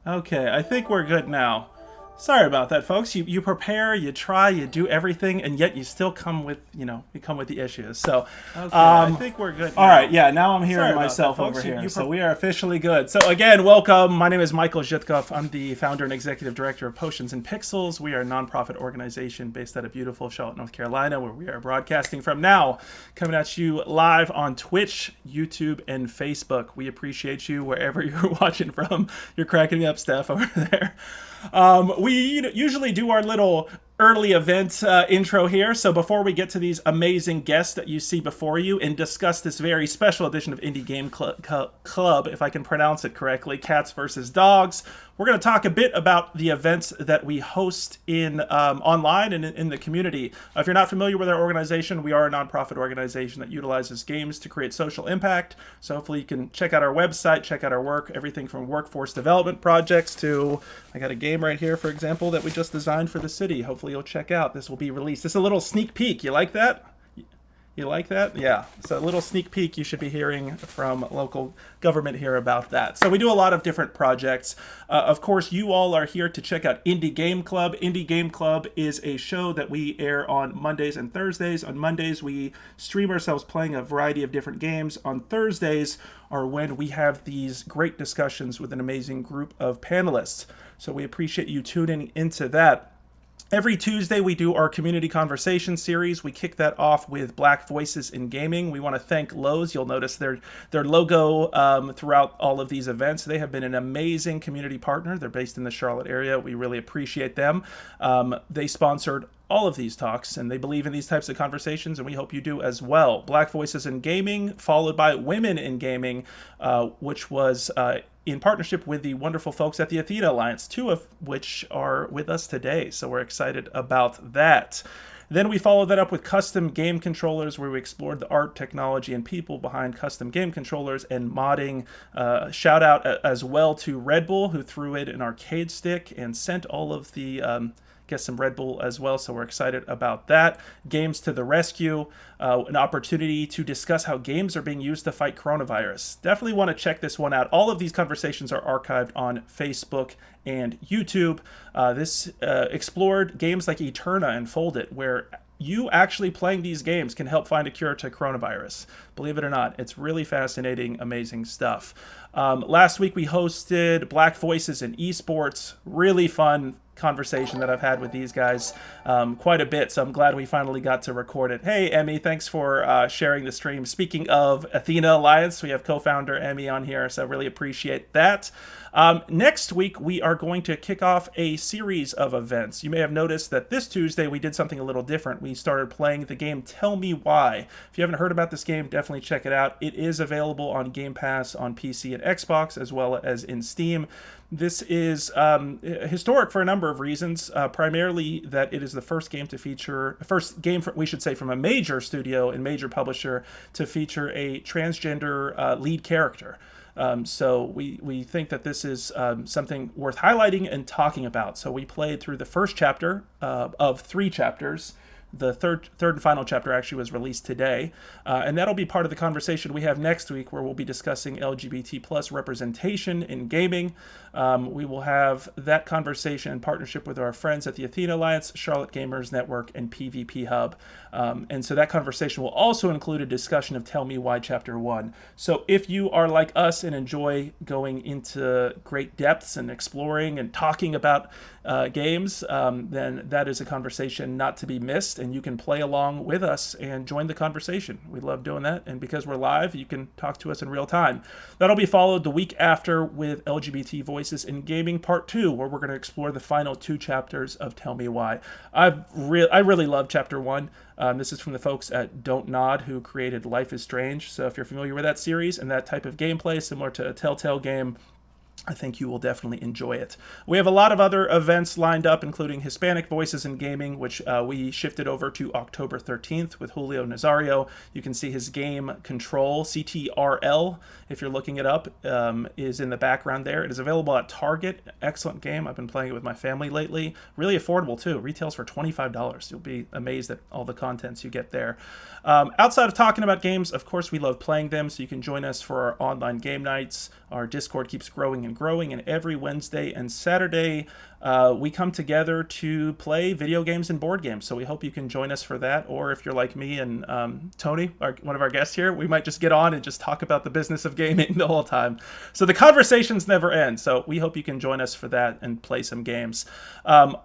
Okay, I think we're good now. Sorry about that, folks. You prepare, you try, you do everything, and yet you still come with, you come with the issues. So, Okay, I think we're good all now. right, yeah, now I'm hearing Sorry about that, myself folks. over here. So we are officially good. So again, welcome. My name is Michael Zytkow. I'm the founder and executive director of Potions and Pixels. We are a nonprofit organization based out of beautiful Charlotte, North Carolina, where we are broadcasting from now, coming at you live on Twitch, YouTube, and Facebook. We appreciate you wherever you're watching from. You're cracking me up, Steph, over there. We usually do our little early event intro here. So before we get to these amazing guests that you see before you and discuss this very special edition of Indie Game Club, if I can pronounce it correctly, Cats versus Dogs, we're going to talk a bit about the events that we host in online and in the community. If you're not familiar with our organization, we are a nonprofit organization that utilizes games to create social impact. So hopefully you can check out our website, check out our work, everything from workforce development projects to, I got a game right here, for example, that we just designed for the city. Hopefully you'll check out. This will be released. This is a little sneak peek. You like that? You like that? Yeah. So a little sneak peek. You should be hearing from local government here about that. So we do a lot of different projects. Of course, you all are here to check out Indie Game Club. Indie Game Club is a show that we air on Mondays and Thursdays. On Mondays, we stream ourselves playing a variety of different games. On Thursdays are when we have these great discussions with an amazing group of panelists. So we appreciate you tuning into that. Every Tuesday, we do our community conversation series. We kick that off with Black Voices in Gaming. We want to thank Lowe's. You'll notice their logo throughout all of these events. They have been an amazing community partner. They're based in the Charlotte area. We really appreciate them. They sponsored all of these talks, and they believe in these types of conversations, and we hope you do as well. Black Voices in Gaming, followed by Women in Gaming, which was in partnership with the wonderful folks at the Athena Alliance, two of which are with us today. So we're excited about that. Then we followed that up with custom game controllers, where we explored the art, technology, and people behind custom game controllers and modding. Shout out as well to Red Bull, who threw in an arcade stick and sent all of the get some Red Bull as well, so we're excited about that. Games to the rescue, an opportunity to discuss how games are being used to fight coronavirus. Definitely want to check this one out. All of these conversations are archived on Facebook and YouTube. This explored games like Eterna and Foldit, where you actually playing these games can help find a cure to coronavirus. Believe it or not, it's really fascinating, amazing stuff. Last week we hosted Black Voices in Esports. Really fun conversation that I've had with these guys quite a bit, so I'm glad we finally got to record it. Hey, Emmy, thanks for sharing the stream. Speaking of Athena Alliance, we have co-founder Emmy on here, so really appreciate that. Next week, we are going to kick off a series of events. You may have noticed that this Tuesday, we did something a little different. We started playing the game Tell Me Why. If you haven't heard about this game, definitely check it out. It is available on Game Pass on PC and Xbox, as well as in Steam. This is historic for a number of reasons, primarily that it is the first game to feature, first game, we should say, from a major studio and major publisher to feature a transgender lead character. So we think that this is something worth highlighting and talking about. So we played through the first chapter of 3 chapters. The third and final chapter actually was released today, and that'll be part of the conversation we have next week, where we'll be discussing LGBT plus representation in gaming. We will have that conversation in partnership with our friends at the Athena Alliance, Charlotte Gamers Network, and PvP Hub. And so that conversation will also include a discussion of Tell Me Why Chapter 1. So if you are like us and enjoy going into great depths and exploring and talking about games, then that is a conversation not to be missed, and you can play along with us and join the conversation. We love doing that, and because we're live, you can talk to us in real time. That'll be followed the week after with LGBT Voices in Gaming Part 2, where we're going to explore the final 2 chapters of Tell Me Why. I really love Chapter 1. This is from the folks at Don't Nod, who created Life is Strange. So if you're familiar with that series and that type of gameplay, similar to a Telltale game, I think you will definitely enjoy it. We have a lot of other events lined up, including Hispanic Voices in Gaming, which we shifted over to October 13th with Julio Nazario. You can see his game Control, CTRL, if you're looking it up, is in the background there. It is available at Target. Excellent game. I've been playing it with my family lately. Really affordable, too. Retails for $25. You'll be amazed at all the contents you get there. Outside of talking about games, of course, we love playing them, so you can join us for our online game nights. Our Discord keeps growing going and growing. And every Wednesday and Saturday, we come together to play video games and board games. So we hope you can join us for that. Or if you're like me and Tony, one of our guests here, we might just get on and just talk about the business of gaming the whole time. So the conversations never end. So we hope you can join us for that and play some games.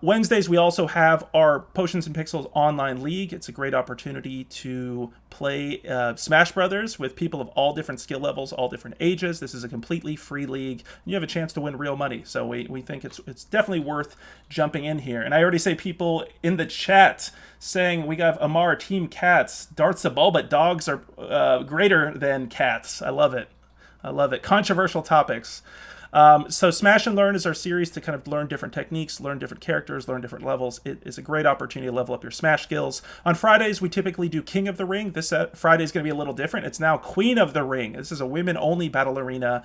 Wednesdays, we also have our Potions and Pixels online league. It's a great opportunity to play Smash Brothers with people of all different skill levels, all different ages. This is a completely free league. You have a chance to win real money. So we think it's definitely worth jumping in here. And I already say people in the chat saying we got Amar Team Cats, Darts a ball, but dogs are greater than cats. I love it. I love it. Controversial topics. So Smash and Learn is our series to kind of learn different techniques, learn different characters, learn different levels. It is a great opportunity to level up your Smash skills. On Fridays, we typically do King of the Ring. This Friday is going to be a little different. It's now Queen of the Ring. This is a women-only battle arena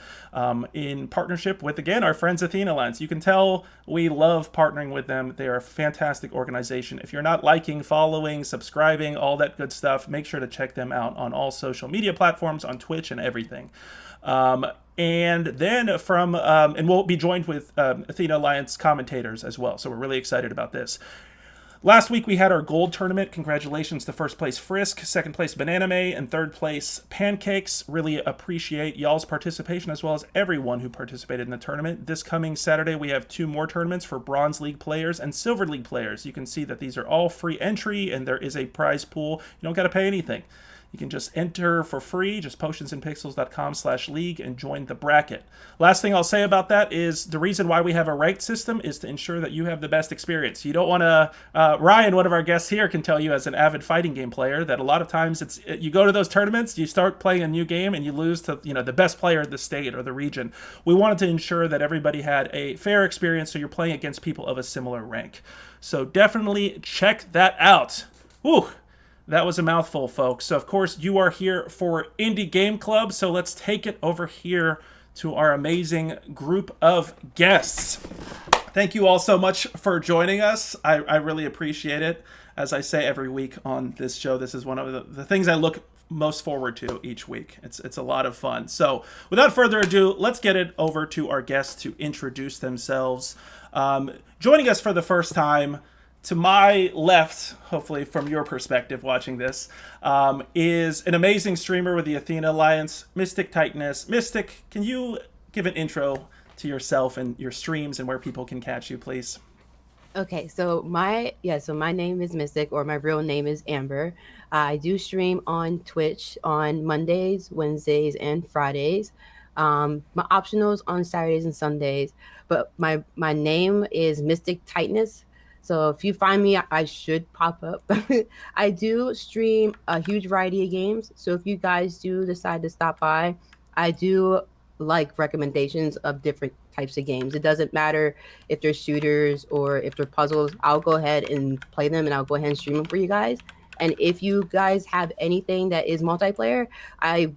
in partnership with, again, our friends Athena Alliance. You can tell we love partnering with them. They are a fantastic organization. If you're not liking, following, subscribing, all that good stuff, make sure to check them out on all social media platforms, on Twitch and everything. And then and we'll be joined with Athena Alliance commentators as well. So we're really excited about this. Last week we had our gold tournament. Congratulations to first place Frisk, second place Banana May, and third place Pancakes. Really appreciate y'all's participation as well as everyone who participated in the tournament. This coming Saturday we have 2 more tournaments for Bronze League players and Silver League players. You can see that these are all free entry and there is a prize pool. You don't got to pay anything. You can just enter for free, just potionsandpixels.com/league and join the bracket. Last thing I'll say about that is the reason why we have a ranked system is to ensure that you have the best experience. You don't want to, Ryan, one of our guests here, can tell you as an avid fighting game player that a lot of times you go to those tournaments, you start playing a new game and you lose to the best player of the state or the region. We wanted to ensure that everybody had a fair experience, so you're playing against people of a similar rank. So definitely check that out. Woo! That was a mouthful, folks. So, of course, you are here for Indie Game Club. So let's take it over here to our amazing group of guests. Thank you all so much for joining us. I really appreciate it. As I say every week on this show, this is one of the things I look most forward to each week. It's a lot of fun. So without further ado, let's get it over to our guests to introduce themselves. Joining us for the first time, to my left, hopefully from your perspective watching this, is an amazing streamer with the Athena Alliance, Mystic Titaness. Mystic, can you give an intro to yourself and your streams and where people can catch you, please? Okay, so my name is Mystic, or my real name is Amber. I do stream on Twitch on Mondays, Wednesdays, and Fridays. My optionals on Saturdays and Sundays, but my name is Mystic Titaness. So if you find me, I should pop up. I do stream a huge variety of games. So if you guys do decide to stop by, I do like recommendations of different types of games. It doesn't matter if they're shooters or if they're puzzles. I'll go ahead and play them and I'll go ahead and stream them for you guys. And if you guys have anything that is multiplayer, I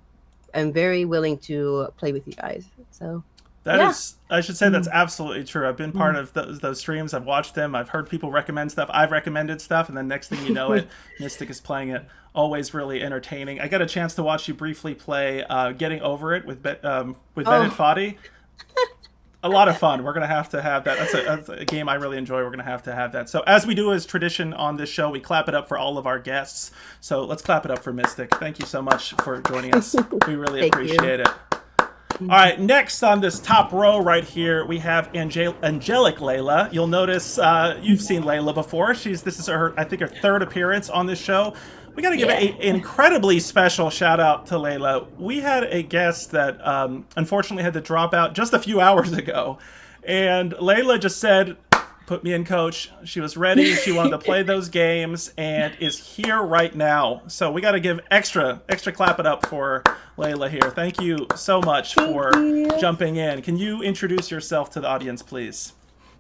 am very willing to play with you guys. So I should say that's absolutely true. I've been part of those streams. I've watched them. I've heard people recommend stuff. I've recommended stuff. And then next thing you know it, Mystic is playing it. Always really entertaining. I got a chance to watch you briefly play Getting Over It with Ben and Foddy. A lot of fun. We're going to have that. That's a game I really enjoy. We're going to have that. So as we do as tradition on this show, we clap it up for all of our guests. So let's clap it up for Mystic. Thank you so much for joining us. We really appreciate it. All right, next on this top row right here, we have Angelic Layla. You'll notice you've seen Layla before. This is her, I think, her third appearance on this show. We got to give an incredibly special shout out to Layla. We had a guest that unfortunately had to drop out just a few hours ago, and Layla just said, "Put me in, coach." She was ready. She wanted to play those games and is here right now. So we got to give extra clap it up for Layla here. Thank you so much for jumping in. Can you introduce yourself to the audience, please?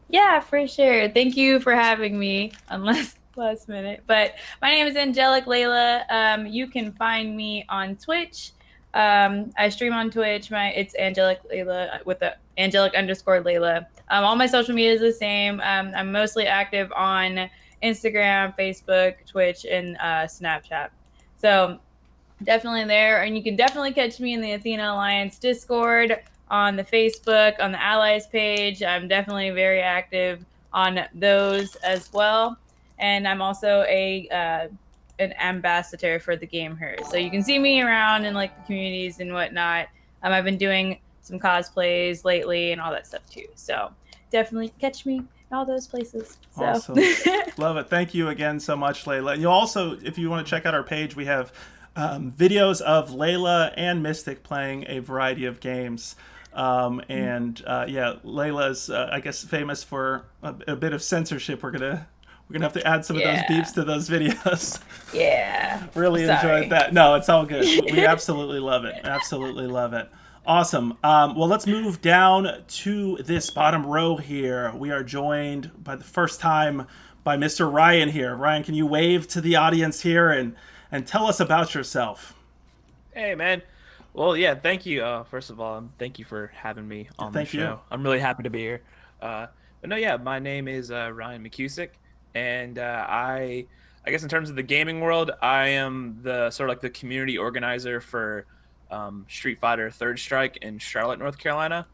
Yeah, for sure. Thank you for having me, unless last minute. But my name is Angelic Layla. You can find me on Twitch. I stream on Twitch. It's Angelic Layla with the Angelic_Layla. All my social media is the same. I'm mostly active on Instagram, Facebook, Twitch, and Snapchat. So definitely there. And you can definitely catch me in the Athena Alliance Discord on the Facebook, on the Allies page. I'm definitely very active on those as well. And I'm also an ambassador for the Game Her. So you can see me around in like the communities and whatnot. I've been doing some cosplays lately and all that stuff too. So definitely catch me in all those places. So. Awesome. Love it. Thank you again so much, Layla. And you also, if you want to check out our page, we have videos of Layla and Mystic playing a variety of games. Layla's, I guess, famous for a bit of censorship. We're gonna have to add some of those beeps to those videos. Yeah. Really enjoyed that. No, it's all good. We absolutely love it. Absolutely love it. Awesome. Well, let's move down to this bottom row here. We are joined by the first time by Mr. Ryan here. Ryan, can you wave to the audience here and tell us about yourself? Hey, man. Well, yeah, thank you. First of all, thank you for having me on the show. You. I'm really happy to be here. But no, yeah, my name is Ryan McCusick, and I guess in terms of the gaming world, I am the sort of like the community organizer for Street Fighter Third Strike in Charlotte, North Carolina.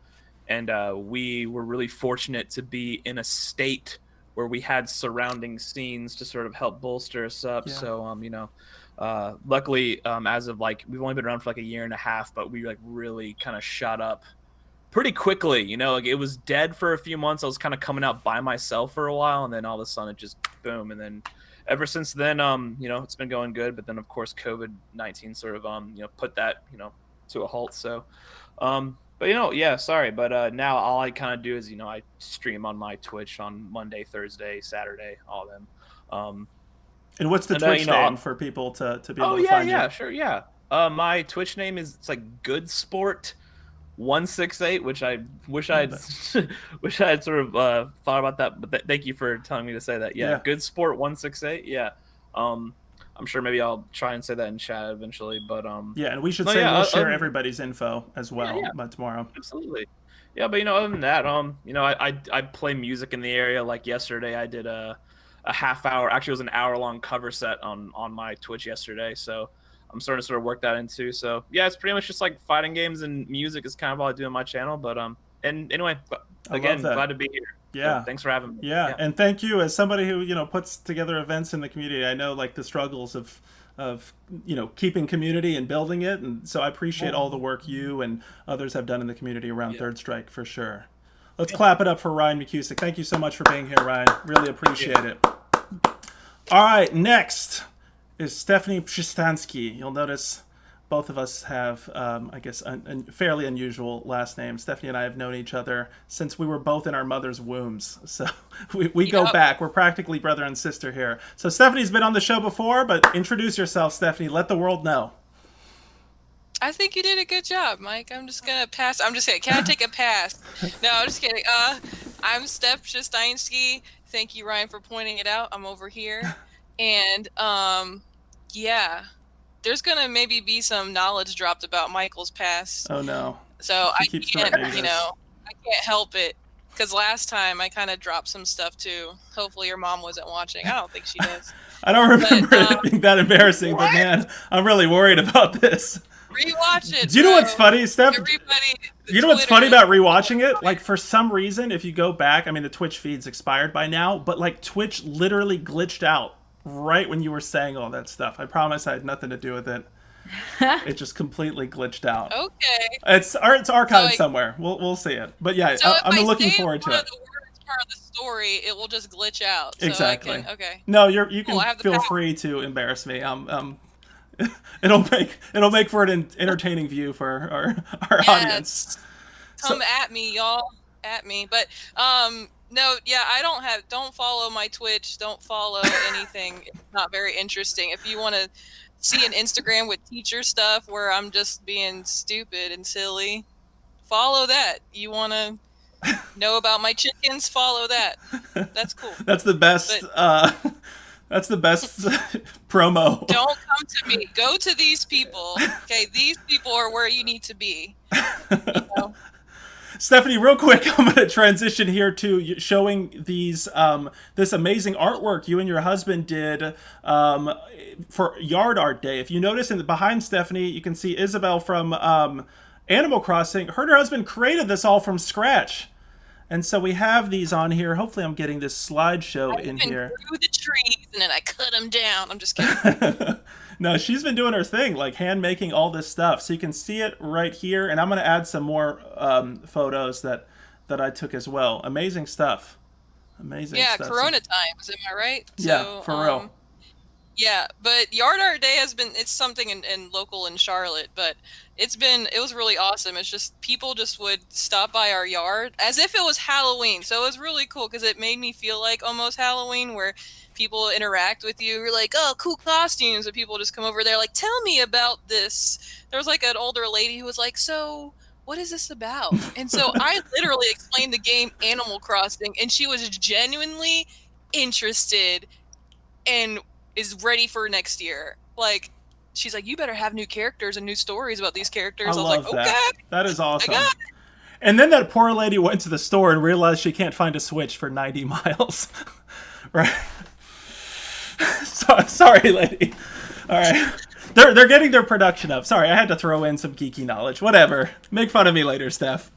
And we were really fortunate to be in a state where we had surrounding scenes to sort of help bolster us up. Yeah. So, luckily, as of like, we've only been around for like a year and a half, but we like really kind of shot up pretty quickly. Like it was dead for a few months. I was kind of coming out by myself for a while, and then all of a sudden it just boom. And then ever since then, it's been going good. But then of course COVID-19 sort of put that to a halt. So, but sorry. But now all I kind of do is I stream on my Twitch on Monday, Thursday, Saturday, all of them. And what's the Twitch name for people to be able to find you? Sure. My Twitch name is Good Sport 168, which I wish I had sort of thought about that, but thank you for telling me to say that. Yeah. Good Sport 168. Yeah. I'm sure maybe I'll try and say that in chat eventually, but and we should we'll share everybody's info as well tomorrow. Absolutely. Yeah, but other than that, I play music in the area. Like yesterday, I did a half hour. Actually, it was an hour-long cover set on my Twitch yesterday. So I'm starting to sort of work that into. So yeah, it's pretty much just like fighting games and music is kind of all I do on my channel. But and anyway, again, glad to be here. Yeah, so thanks for having me. Yeah, and thank you as somebody who puts together events in the community. I know like the struggles of keeping community and building it, and so I appreciate all the work you and others have done in the community around Third Strike for sure. Let's clap it up for Ryan McCusick. Thank you so much for being here, Ryan. Really appreciate it. All right, next is Stephanie Przystansky. You'll notice both of us have, I guess, fairly unusual last names. Stephanie and I have known each other since we were both in our mother's wombs. So we go back. We're practically brother and sister here. So Stephanie's been on the show before, but introduce yourself, Stephanie. Let the world know. I think you did a good job, Mike. I'm just going to pass. I'm just kidding. Can I take a pass? No, I'm just kidding. I'm Steph Przystansky. Thank you, Ryan, for pointing it out. I'm over here. And, there's going to maybe be some knowledge dropped about Michael's past. Oh, no. So I can't help it. Because last time I kind of dropped some stuff, too. Hopefully your mom wasn't watching. I don't think she does. I don't remember it being that embarrassing, but, man, I'm really worried about this. Rewatch it. Do you know what's funny, Steph? You know what's funny about rewatching it? Like, for some reason, if you go back, I mean, the Twitch feed's expired by now, but, like, Twitch literally glitched out right when you were saying all that stuff. I promise I had nothing to do with it. It just completely glitched out. Okay. It's archived somewhere. We'll see it. But, yeah, so I'm looking forward to it. The words part of the story, it will just glitch out. So exactly. Okay. No, you can feel free to embarrass me. It'll make for an entertaining view for our audience. Come at me, y'all. At me. But no, don't follow my Twitch. Don't follow anything. It's not very interesting. If you want to see an Instagram with teacher stuff where I'm just being stupid and silly, follow that. You want to know about my chickens? Follow that. That's cool. That's the best. That's the best promo. Don't come to me. Go to these people. Okay, these people are where you need to be. Stephanie, real quick, I'm going to transition here to showing these this amazing artwork you and your husband did for Yard Art Day. If you notice behind Stephanie, you can see Isabel from Animal Crossing. Her husband created this all from scratch. And so we have these on here. Hopefully I'm getting this slideshow in here. I grew the trees and then I cut them down. I'm just kidding. No, she's been doing her thing, like hand making all this stuff. So you can see it right here. And I'm going to add some more photos that I took as well. Amazing stuff. Amazing stuff. Yeah, Corona times, am I right? Yeah, for real. Yeah, but Yard Art Day it's something in local in Charlotte, but it was really awesome. It's just people just would stop by our yard as if it was Halloween. So it was really cool because it made me feel like almost Halloween, where people interact with you. You're like, oh, cool costumes, and people just come over there like, tell me about this. There was like an older lady who was like, so what is this about? And so I literally explained the game Animal Crossing, and she was genuinely interested and is ready for next year. Like, she's like, you better have new characters and new stories about these characters. I was like, okay. That is awesome. And then that poor lady went to the store and realized she can't find a Switch for 90 miles. Right? Sorry, lady. All right. They're getting their production up. Sorry, I had to throw in some geeky knowledge. Whatever. Make fun of me later, Steph.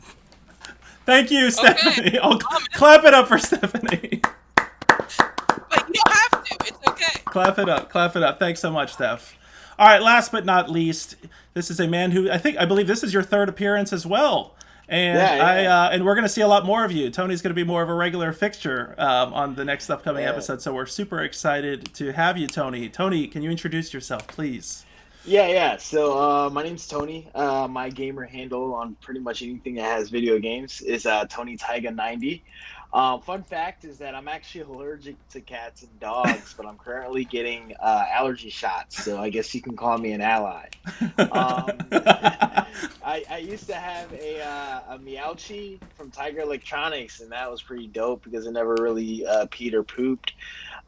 Thank you, Stephanie. Okay. I'll clap it up for Stephanie. But you don't have to. It's okay. Clap it up. Clap it up. Thanks so much, Steph. All right, last but not least, this is a man who I believe this is your third appearance as well. And and we're going to see a lot more of you. Tony's going to be more of a regular fixture on the next upcoming episode, so we're super excited to have you, Tony. Tony, can you introduce yourself, please? Yeah. So my name's Tony. My gamer handle on pretty much anything that has video games is TonyTaiga90. Fun fact is that I'm actually allergic to cats and dogs, but I'm currently getting allergy shots, so I guess you can call me an ally. I used to have a Meowchi from Tiger Electronics, and that was pretty dope because it never really peed or pooped.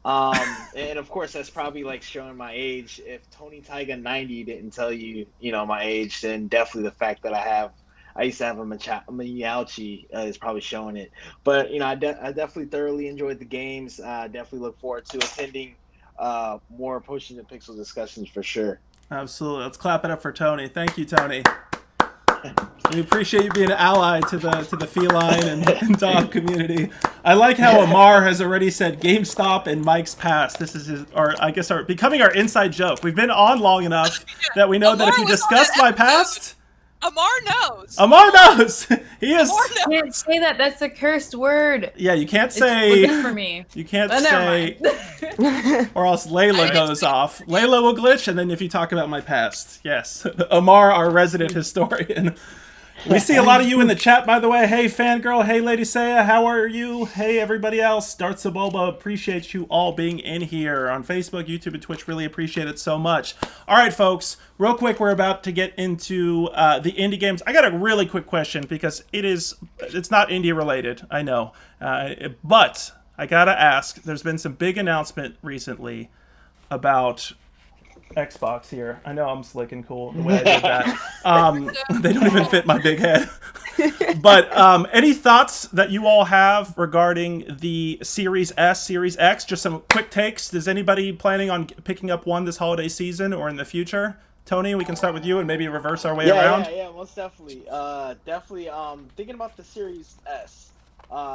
And of course, that's probably like showing my age. If Tony Taiga90 didn't tell you, my age, then definitely the fact that I used to have a Meowchi is probably showing it. But, I definitely thoroughly enjoyed the games. Definitely look forward to attending more Potions and Pixels discussions for sure. Absolutely. Let's clap it up for Tony. Thank you, Tony. We appreciate you being an ally to the feline and dog community. I like how Amar has already said GameStop and Mike's past. This is becoming our inside joke. We've been on long enough that we know that if you discuss my past... Amar knows. Amar knows. He is. You can't say that. That's a cursed word. Yeah, you can't say. It's for me. You can't say. Or else Layla goes off. Layla will glitch, and then if you talk about my past, yes, Amar, our resident historian. We see a lot of you in the chat, by the way. Hey, Fangirl. Hey, Lady Saya. How are you? Hey, everybody else. Darts of Boba. Appreciate you all being in here on Facebook, YouTube, and Twitch. Really appreciate it so much. All right, folks. Real quick, we're about to get into the indie games. I got a really quick question because it's not indie related, I know. But I got to ask, there's been some big announcement recently about Xbox here. I know I'm slick and cool the way I did that. They don't even fit my big head. But any thoughts that you all have regarding the Series S, Series X? Just some quick takes. Is anybody planning on picking up one this holiday season or in the future? Tony, we can start with you and maybe reverse our way around. Yeah, most definitely. Definitely thinking about the Series S.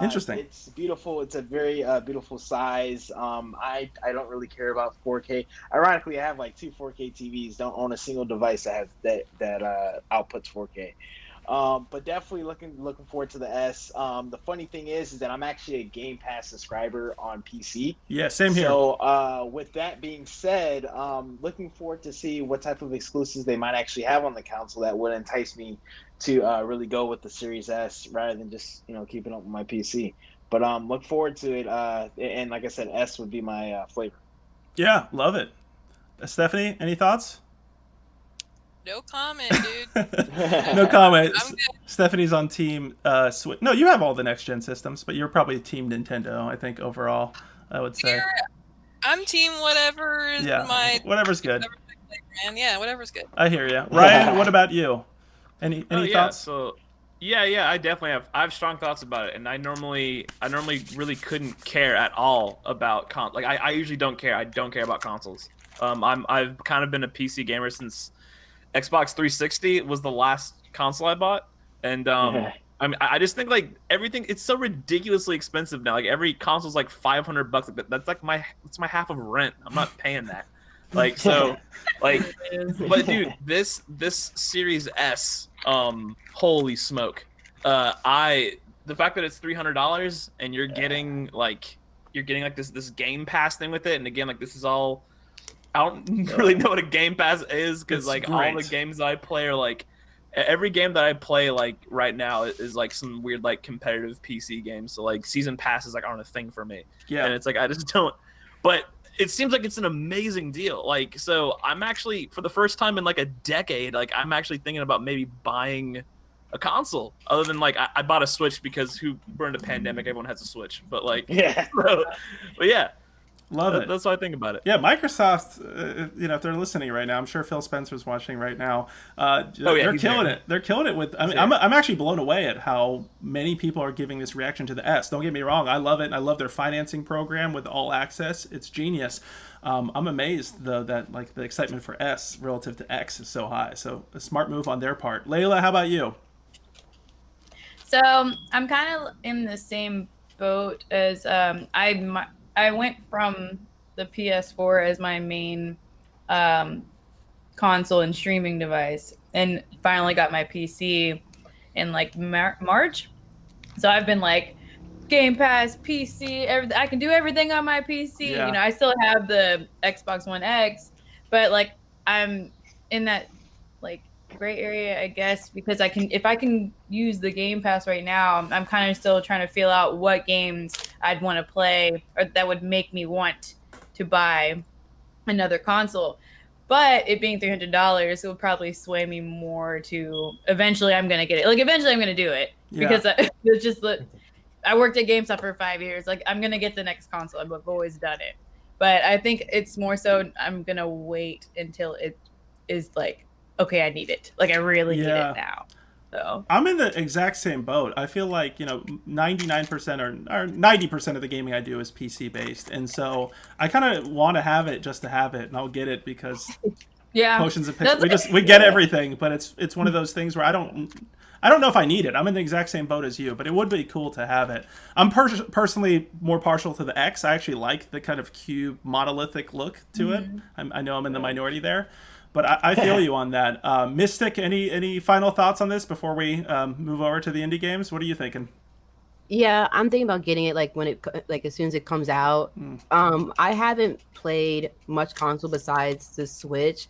Interesting. It's beautiful. It's a very beautiful size. I don't really care about 4K. Ironically, I have like 2 4K TVs. Don't own a single device that outputs 4K. But definitely looking forward to the S. The funny thing is that I'm actually a Game Pass subscriber on PC. Yeah, same here. So with that being said, looking forward to see what type of exclusives they might actually have on the console that would entice me to really go with the Series S rather than just keeping up with my PC. But look forward to it. And like I said, S would be my flavor. Yeah, love it. Stephanie, any thoughts? No comment, dude. No comment. I'm good. Stephanie's on team Switch. No, you have all the next gen systems, but you're probably team Nintendo, I think, overall, I would say. I'm team whatever is whatever's good. Man. Yeah, whatever's good. I hear you. Ryan, what about you? Any thoughts? So I definitely have strong thoughts about it, and I normally really couldn't care at all about I usually don't care. I don't care about consoles. I've kind of been a PC gamer since Xbox 360 was the last console I bought, and I mean, I just think like everything, it's so ridiculously expensive now. Like every console's like $500. That's like my half of rent. I'm not paying that. Like so, like, but dude, this Series S, holy smoke! The fact that it's $300 and you're getting like this Game Pass thing with it, and again, like this is all, I don't really know what a Game Pass is, because like all the games I play are like, every game that I play like right now is like some weird like competitive PC game. So like season passes like aren't a thing for me. Yeah, and it's like I just don't. But it seems like it's an amazing deal. Like, so I'm actually, for the first time in like a decade, like I'm actually thinking about maybe buying a console, other than like I bought a Switch because we're in a pandemic, everyone has a Switch, but like but yeah, love it. That's what I think about it. Yeah, Microsoft, if they're listening right now, I'm sure Phil Spencer's watching right now. They're killing it. They're killing it with. I mean, I'm actually blown away at how many people are giving this reaction to the S. Don't get me wrong, I love it. I love their financing program with all access. It's genius. I'm amazed though that like the excitement for S relative to X is so high. So a smart move on their part. Layla, how about you? So I'm kind of in the same boat as I went from the PS4 as my main console and streaming device, and finally got my PC in like March. So I've been like Game Pass, PC, I can do everything on my PC. Yeah. I still have the Xbox One X, but like I'm in that like gray area, I guess, because if I can use the Game Pass right now, I'm kind of still trying to feel out what games I'd want to play or that would make me want to buy another console. But it being $300, it would probably sway me more to eventually I'm going to get it. Like eventually I'm going to do it because I worked at GameStop for 5 years. Like I'm going to get the next console. I've always done it. But I think it's more so I'm going to wait until it is like, okay, I need it. Like I really need it now. So I'm in the exact same boat. I feel like 99% or 90% of the gaming I do is PC based, and so I kind of want to have it just to have it, and I'll get it because Potions and Pixels. We get everything, but it's one of those things where I don't know if I need it. I'm in the exact same boat as you, but it would be cool to have it. I'm personally more partial to the X. I actually like the kind of cube monolithic look to it. I know I'm in the minority there. But I feel you on that. Mystic, any final thoughts on this before we move over to the indie games? What are you thinking? Yeah, I'm thinking about getting it like as soon as it comes out. I haven't played much console besides the Switch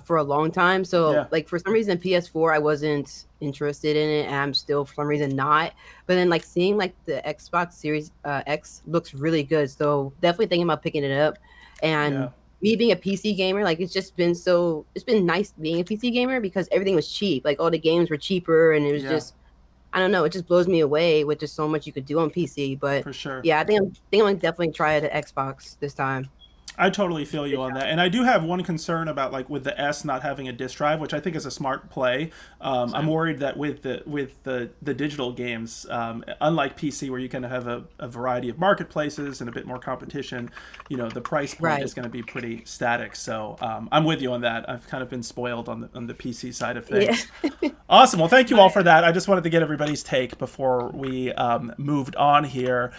for a long time. So like for some reason PS4 I wasn't interested in it, and I'm still for some reason not. But then like seeing like the Xbox Series X looks really good. So definitely thinking about picking it up. And me being a PC gamer, like it's been nice being a PC gamer because everything was cheap. Like all the games were cheaper, and it was just, I don't know, it just blows me away with just so much you could do on PC. But for sure, I think I'm gonna definitely try it at Xbox this time. I totally feel you on that, and I do have one concern about like with the S not having a disc drive, which I think is a smart play. I'm worried that with the digital games, unlike PC where you kind of have a variety of marketplaces and a bit more competition, the price point is going to be pretty static. So I'm with you on that. I've kind of been spoiled on the PC side of things. Awesome. Well, thank you all for that. I just wanted to get everybody's take before we moved on here.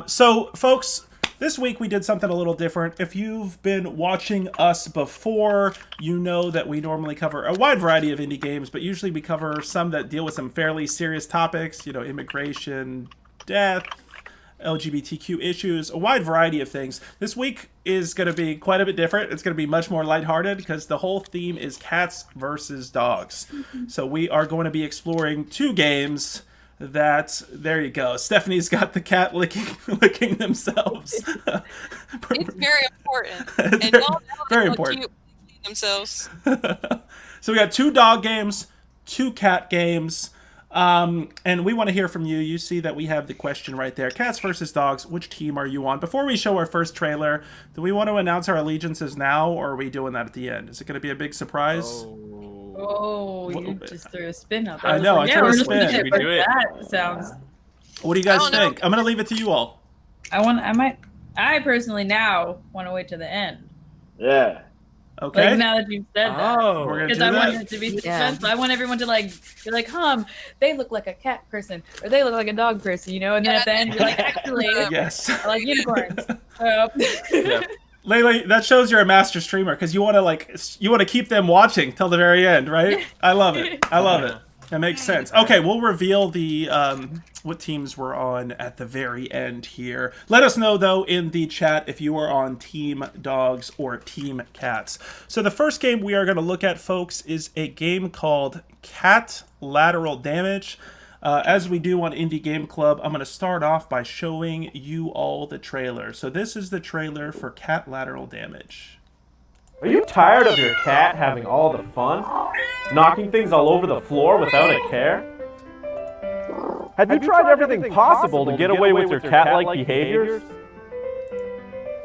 So, folks. This week we did something a little different. If you've been watching us before, you know that we normally cover a wide variety of indie games, but usually we cover some that deal with some fairly serious topics, immigration, death, LGBTQ issues, a wide variety of things. This week is going to be quite a bit different. It's going to be much more lighthearted because the whole theme is cats versus dogs. So we are going to be exploring two games there you go. Stephanie's got the cat licking themselves. It's very important. And very important. Themselves. So we got two dog games, two cat games, and we want to hear from you. You see that we have the question right there. Cats versus dogs, which team are you on? Before we show our first trailer, do we want to announce our allegiances now, or are we doing that at the end? Is it going to be a big surprise? Oh, you just threw a spin out there. I know, I threw a spin. Should we do it? That sounds. What do you guys think? I'm going to leave it to you all. I personally now want to wait to the end. Yeah. Okay. Like now that you've said that. Oh, We're gonna Because do I that. want it to be suspenseful. I want everyone to like be like, they look like a cat person or they look like a dog person, you know? And then at the end you're like, actually, Yes. I like unicorns. So Yeah. Layla, that shows you're a master streamer because you want to keep them watching till the very end, right? I love it. I love it. That makes sense. Okay, we'll reveal the what teams we're on at the very end here. Let us know though in the chat if you are on Team Dogs or Team Cats. So the first game we are going to look at, folks, is a game called Catlateral Damage. As we do on Indie Game Club, I'm going to start off by showing you all the trailer. So this is the trailer for Catlateral Damage. Are you tired of your cat having all the fun? Knocking things all over the floor without a care? Have you tried everything possible to get away with your cat-like behaviors?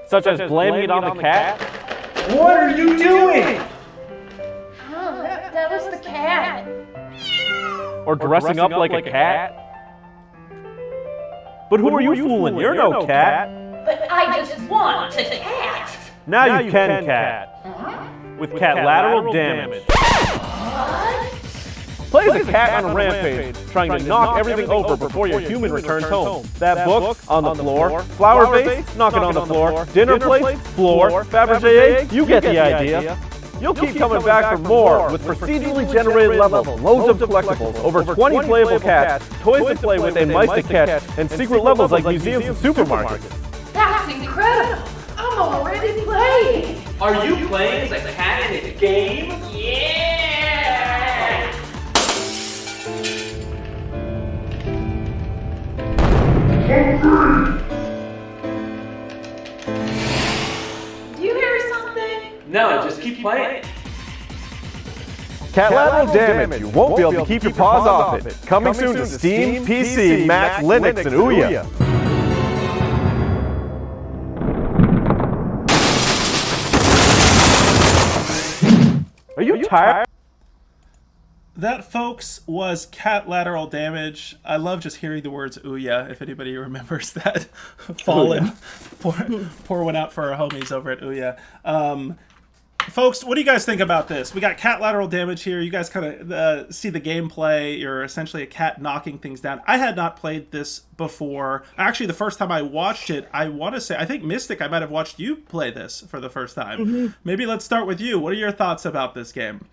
Such as blaming it on the cat? What are you doing? That was the cat. Or dressing up like a cat? But who are you fooling? You're no cat. But I just want a cat. Now you can cat. With Catlateral Damage. Play as a cat on a rampage, trying to knock everything over before your human returns home. That book, on the floor. Flower vase, knock it on the floor. Dinner plate, floor. Fabergé, you get the idea. You'll keep coming back for more with procedurally generated levels, loads of collectibles, over 20 playable cats, toys to play with and mice to catch, and secret levels like museums and supermarkets. That's incredible. I'm already playing. Are you playing as a cat in a game? Yeah. Do you hear something? No, just keep playing. Catlateral Damage, you won't be able to keep your paws off it. Coming soon to Steam, PC, Mac, Linux, and Ouya. Are you tired? That, folks, was Catlateral Damage. I love just hearing the words Ouya, if anybody remembers that. Fallen. Pour one out for our homies over at Ouya. Folks, what do you guys think about this? We got Catlateral Damage here. You guys kind of see the gameplay. You're essentially a cat knocking things down. I had not played this before. Actually, the first time I watched it, I want to say, I think Mystic, I might have watched you play this for the first time. Maybe let's start with you. What are your thoughts about this game?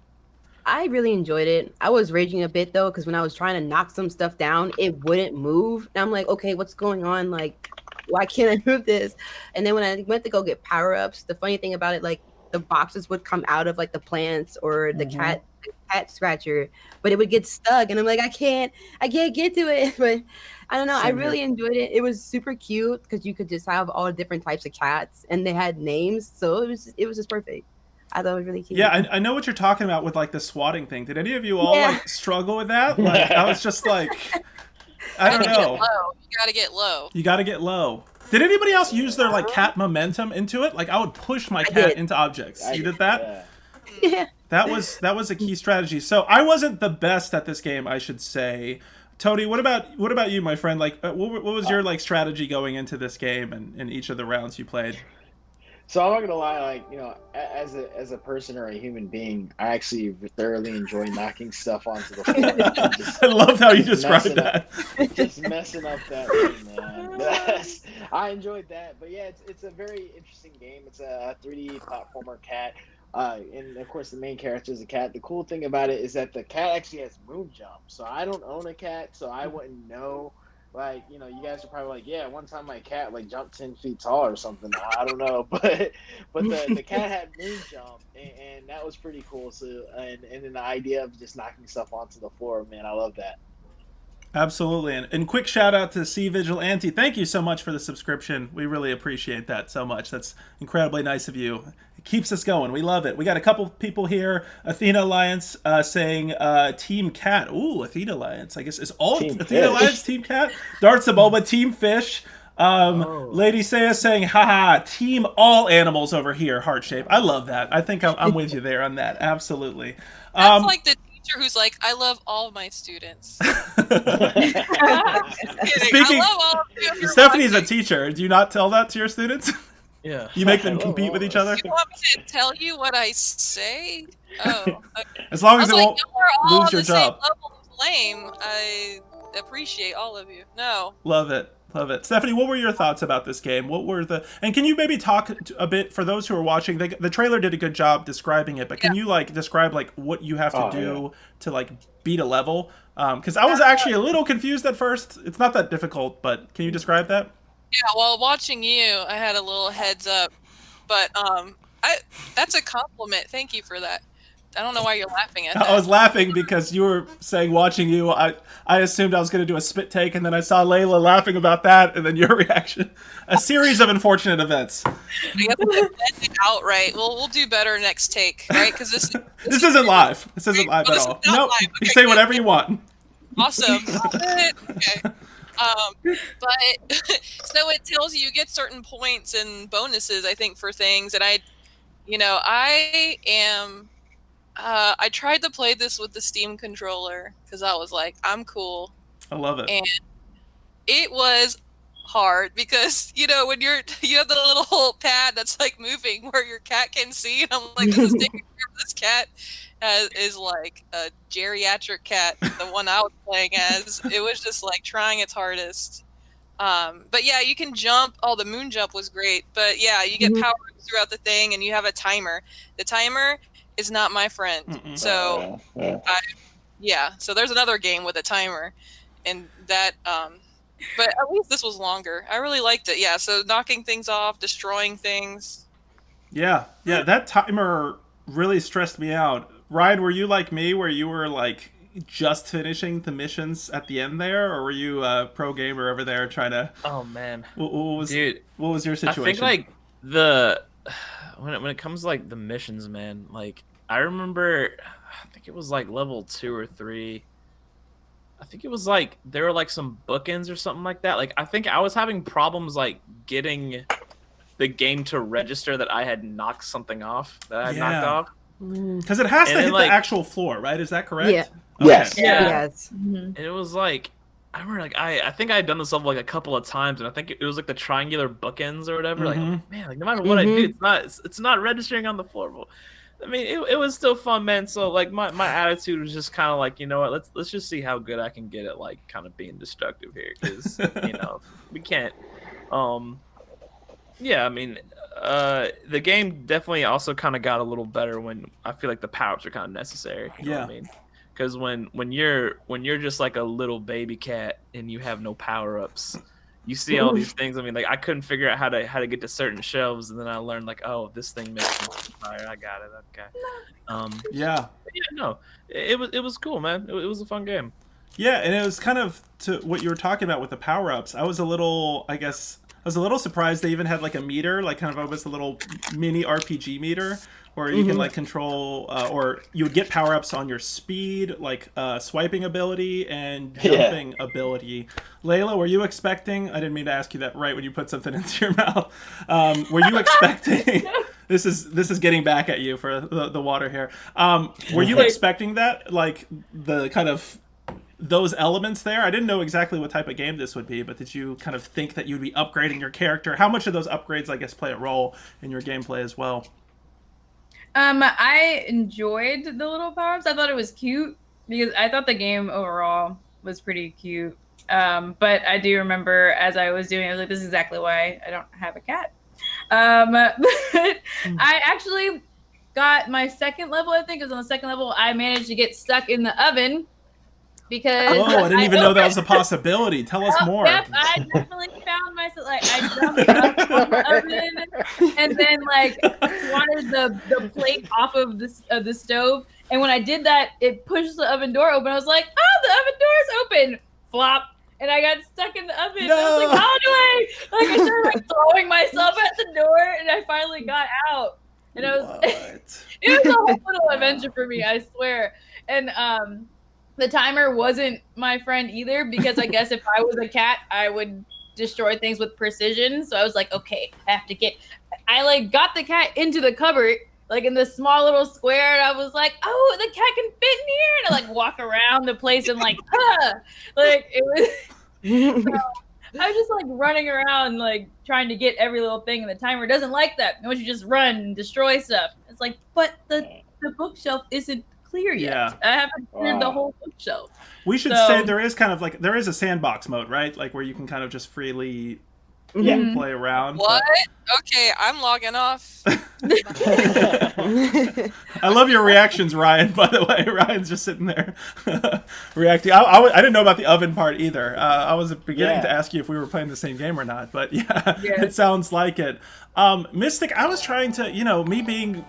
I really enjoyed it. I was raging a bit though, because when I was trying to knock some stuff down, it wouldn't move. And I'm like, okay, what's going on? Like, why can't I move this? And then when I went to go get power-ups, the funny thing about it, like, the boxes would come out of like the plants or the cat scratcher, but it would get stuck. And I'm like, I can't get to it. But I don't know. I really enjoyed it. It was super cute because you could just have all the different types of cats and they had names. So it was just perfect. I thought it was really cute. Yeah, I know what you're talking about with like the swatting thing. Did any of you all like struggle with that? Like, I was just like, I don't know. You gotta get low. You gotta get low. Did anybody else use their like cat momentum into it? Like I would push my cat into objects. You did that? Yeah. That was a key strategy. So I wasn't the best at this game, I should say. Tony, what about you, my friend? Like, what was your like strategy going into this game and in each of the rounds you played? So I'm not gonna lie, like, you know, as a person or a human being, I actually thoroughly enjoy knocking stuff onto the floor. I love how you described that. Just messing up that game, man. I enjoyed that, but yeah, it's a very interesting game. It's a 3D platformer cat, and of course the main character is a cat. The cool thing about it is that the cat actually has moon jump. So I don't own a cat, so I wouldn't know. Like, you know, you guys are probably like, yeah, one time my cat like jumped 10 feet tall or something. I don't know, but the cat had moon jump, and that was pretty cool. So and then the idea of just knocking stuff onto the floor, man, I love that. Absolutely. And quick shout out to C Vigilante. Thank you so much for the subscription. We really appreciate that so much. That's incredibly nice of you. It keeps us going. We love it. We got a couple people here. Athena Alliance saying Team Cat. Ooh, Athena Alliance. I guess is all Team Athena Fish. Alliance Team Cat? Darts of Boba Team Fish. Lady Saya saying, haha, team all animals over here, heart shape. I love that. I think I'm with you there on that. Absolutely. That's like the teacher who's like, I love all of my students. Speaking, I love all of you if you're Stephanie's a watching. teacher. Do you not tell that to your students? Yeah. You make them compete with each other? You want me to tell you what I say? Oh. Okay. As long I as was it like, won't y'all are all lose on your the same job. level of flame. I appreciate all of you. No. Love it. Love it. Stephanie, what were your thoughts about this game? What were and can you maybe talk a bit for those who are watching? The trailer did a good job describing it, but can you like describe like what you have to do to like beat a level? Because I was actually a little confused at first. It's not that difficult, but can you describe that? Yeah, while watching you, I had a little heads up, but that's a compliment. Thank you for that. I don't know why you're laughing at that. I was laughing because you were saying watching you. I assumed I was going to do a spit take, and then I saw Layla laughing about that, and then your reaction. A series of unfortunate events. We have to bend it outright. We'll do better next take, right? Because this isn't live. This isn't live at all. Nope. Live. You say whatever you want. Awesome. Okay. But so it tells you get certain points and bonuses, I think, for things. And I tried to play this with the Steam controller because I was like, I'm cool. I love it. And it was hard because, when you have the little pad that's like moving where your cat can see. And I'm like, this is taking care of this cat. Is like a geriatric cat, the one I was playing as. It was just like trying its hardest. But yeah, you can jump. Oh, the moon jump was great. But yeah, you get power throughout the thing, and you have a timer. The timer is not my friend. So so there's another game with a timer, and that. But at least this was longer. I really liked it. Yeah, so knocking things off, destroying things. Yeah, that timer really stressed me out. Ryan, were you like me, where you were like just finishing the missions at the end there, or were you a pro gamer over there trying to? Oh man, what was your situation? I think like when it comes to like the missions, man. Like I remember, I think it was like level 2 or 3. I think it was like there were like some bookends or something like that. Like I think I was having problems like getting the game to register that I had knocked something off, that I had knocked off. Because it has to hit the actual floor, right? Is that correct? Yeah. Okay. Yes. Yeah. Yes. And it was like, I remember like I think I had done this level like a couple of times, and I think it was like the triangular bookends or whatever. Like, man, like no matter what I do, it's not registering on the floor. Well, I mean, it was still fun, man. So like my attitude was just kind of like, you know what, let's just see how good I can get at like kind of being destructive here, because we can't. Yeah, I mean, the game definitely also kind of got a little better when I feel like the power-ups are kind of necessary. You know what I mean? Because when you're just like a little baby cat and you have no power-ups, you see all these things. I mean, like I couldn't figure out how to get to certain shelves, and then I learned like, oh, this thing makes fire. I got it. Okay. Yeah, no, it was cool, man. It was a fun game. Yeah, and it was kind of to what you were talking about with the power-ups. I was a little surprised they even had like a meter, like kind of almost a little mini RPG meter, where you can like control, or you would get power-ups on your speed, like swiping ability and jumping ability. Layla, were you expecting? I didn't mean to ask you that right when you put something into your mouth. Were you expecting? This is getting back at you for the water here. Were you expecting that, like the kind of those elements there? I didn't know exactly what type of game this would be, but did you kind of think that you'd be upgrading your character? How much of those upgrades, I guess, play a role in your gameplay as well? I enjoyed the little power-ups. I thought it was cute because I thought the game overall was pretty cute. But I do remember as I was doing it, I was like, this is exactly why I don't have a cat. But I actually got my second level, I think it was on the second level, I managed to get stuck in the oven. Because I didn't even know that was a possibility. Tell us more. Yep, I definitely found myself like I jumped up on the oven and then like swatted the plate off of the stove. And when I did that, it pushed the oven door open. I was like, oh, the oven door is open. Flop. And I got stuck in the oven. No. I was like, how do I? Like I started like throwing myself at the door, and I finally got out. And I was, it was a whole little adventure for me, I swear. And the timer wasn't my friend either, because I guess if I was a cat, I would destroy things with precision. So I was like, okay, I like got the cat into the cupboard, like in this small little square, and I was like, oh, the cat can fit in here, and I like walk around the place and like, like it was. So I was just like running around, like trying to get every little thing, and the timer doesn't like that. It wants you to just run and destroy stuff. It's like, but the bookshelf isn't clear yet. Yeah. I haven't cleared the whole bookshelf. We should say there is kind of like there is a sandbox mode, right? Like where you can kind of just freely play around. What? Okay, I'm logging off. I love your reactions, Ryan. By the way, Ryan's just sitting there reacting. I didn't know about the oven part either. I was beginning to ask you if we were playing the same game or not, but it sounds like it. Mystic, I was trying to, me being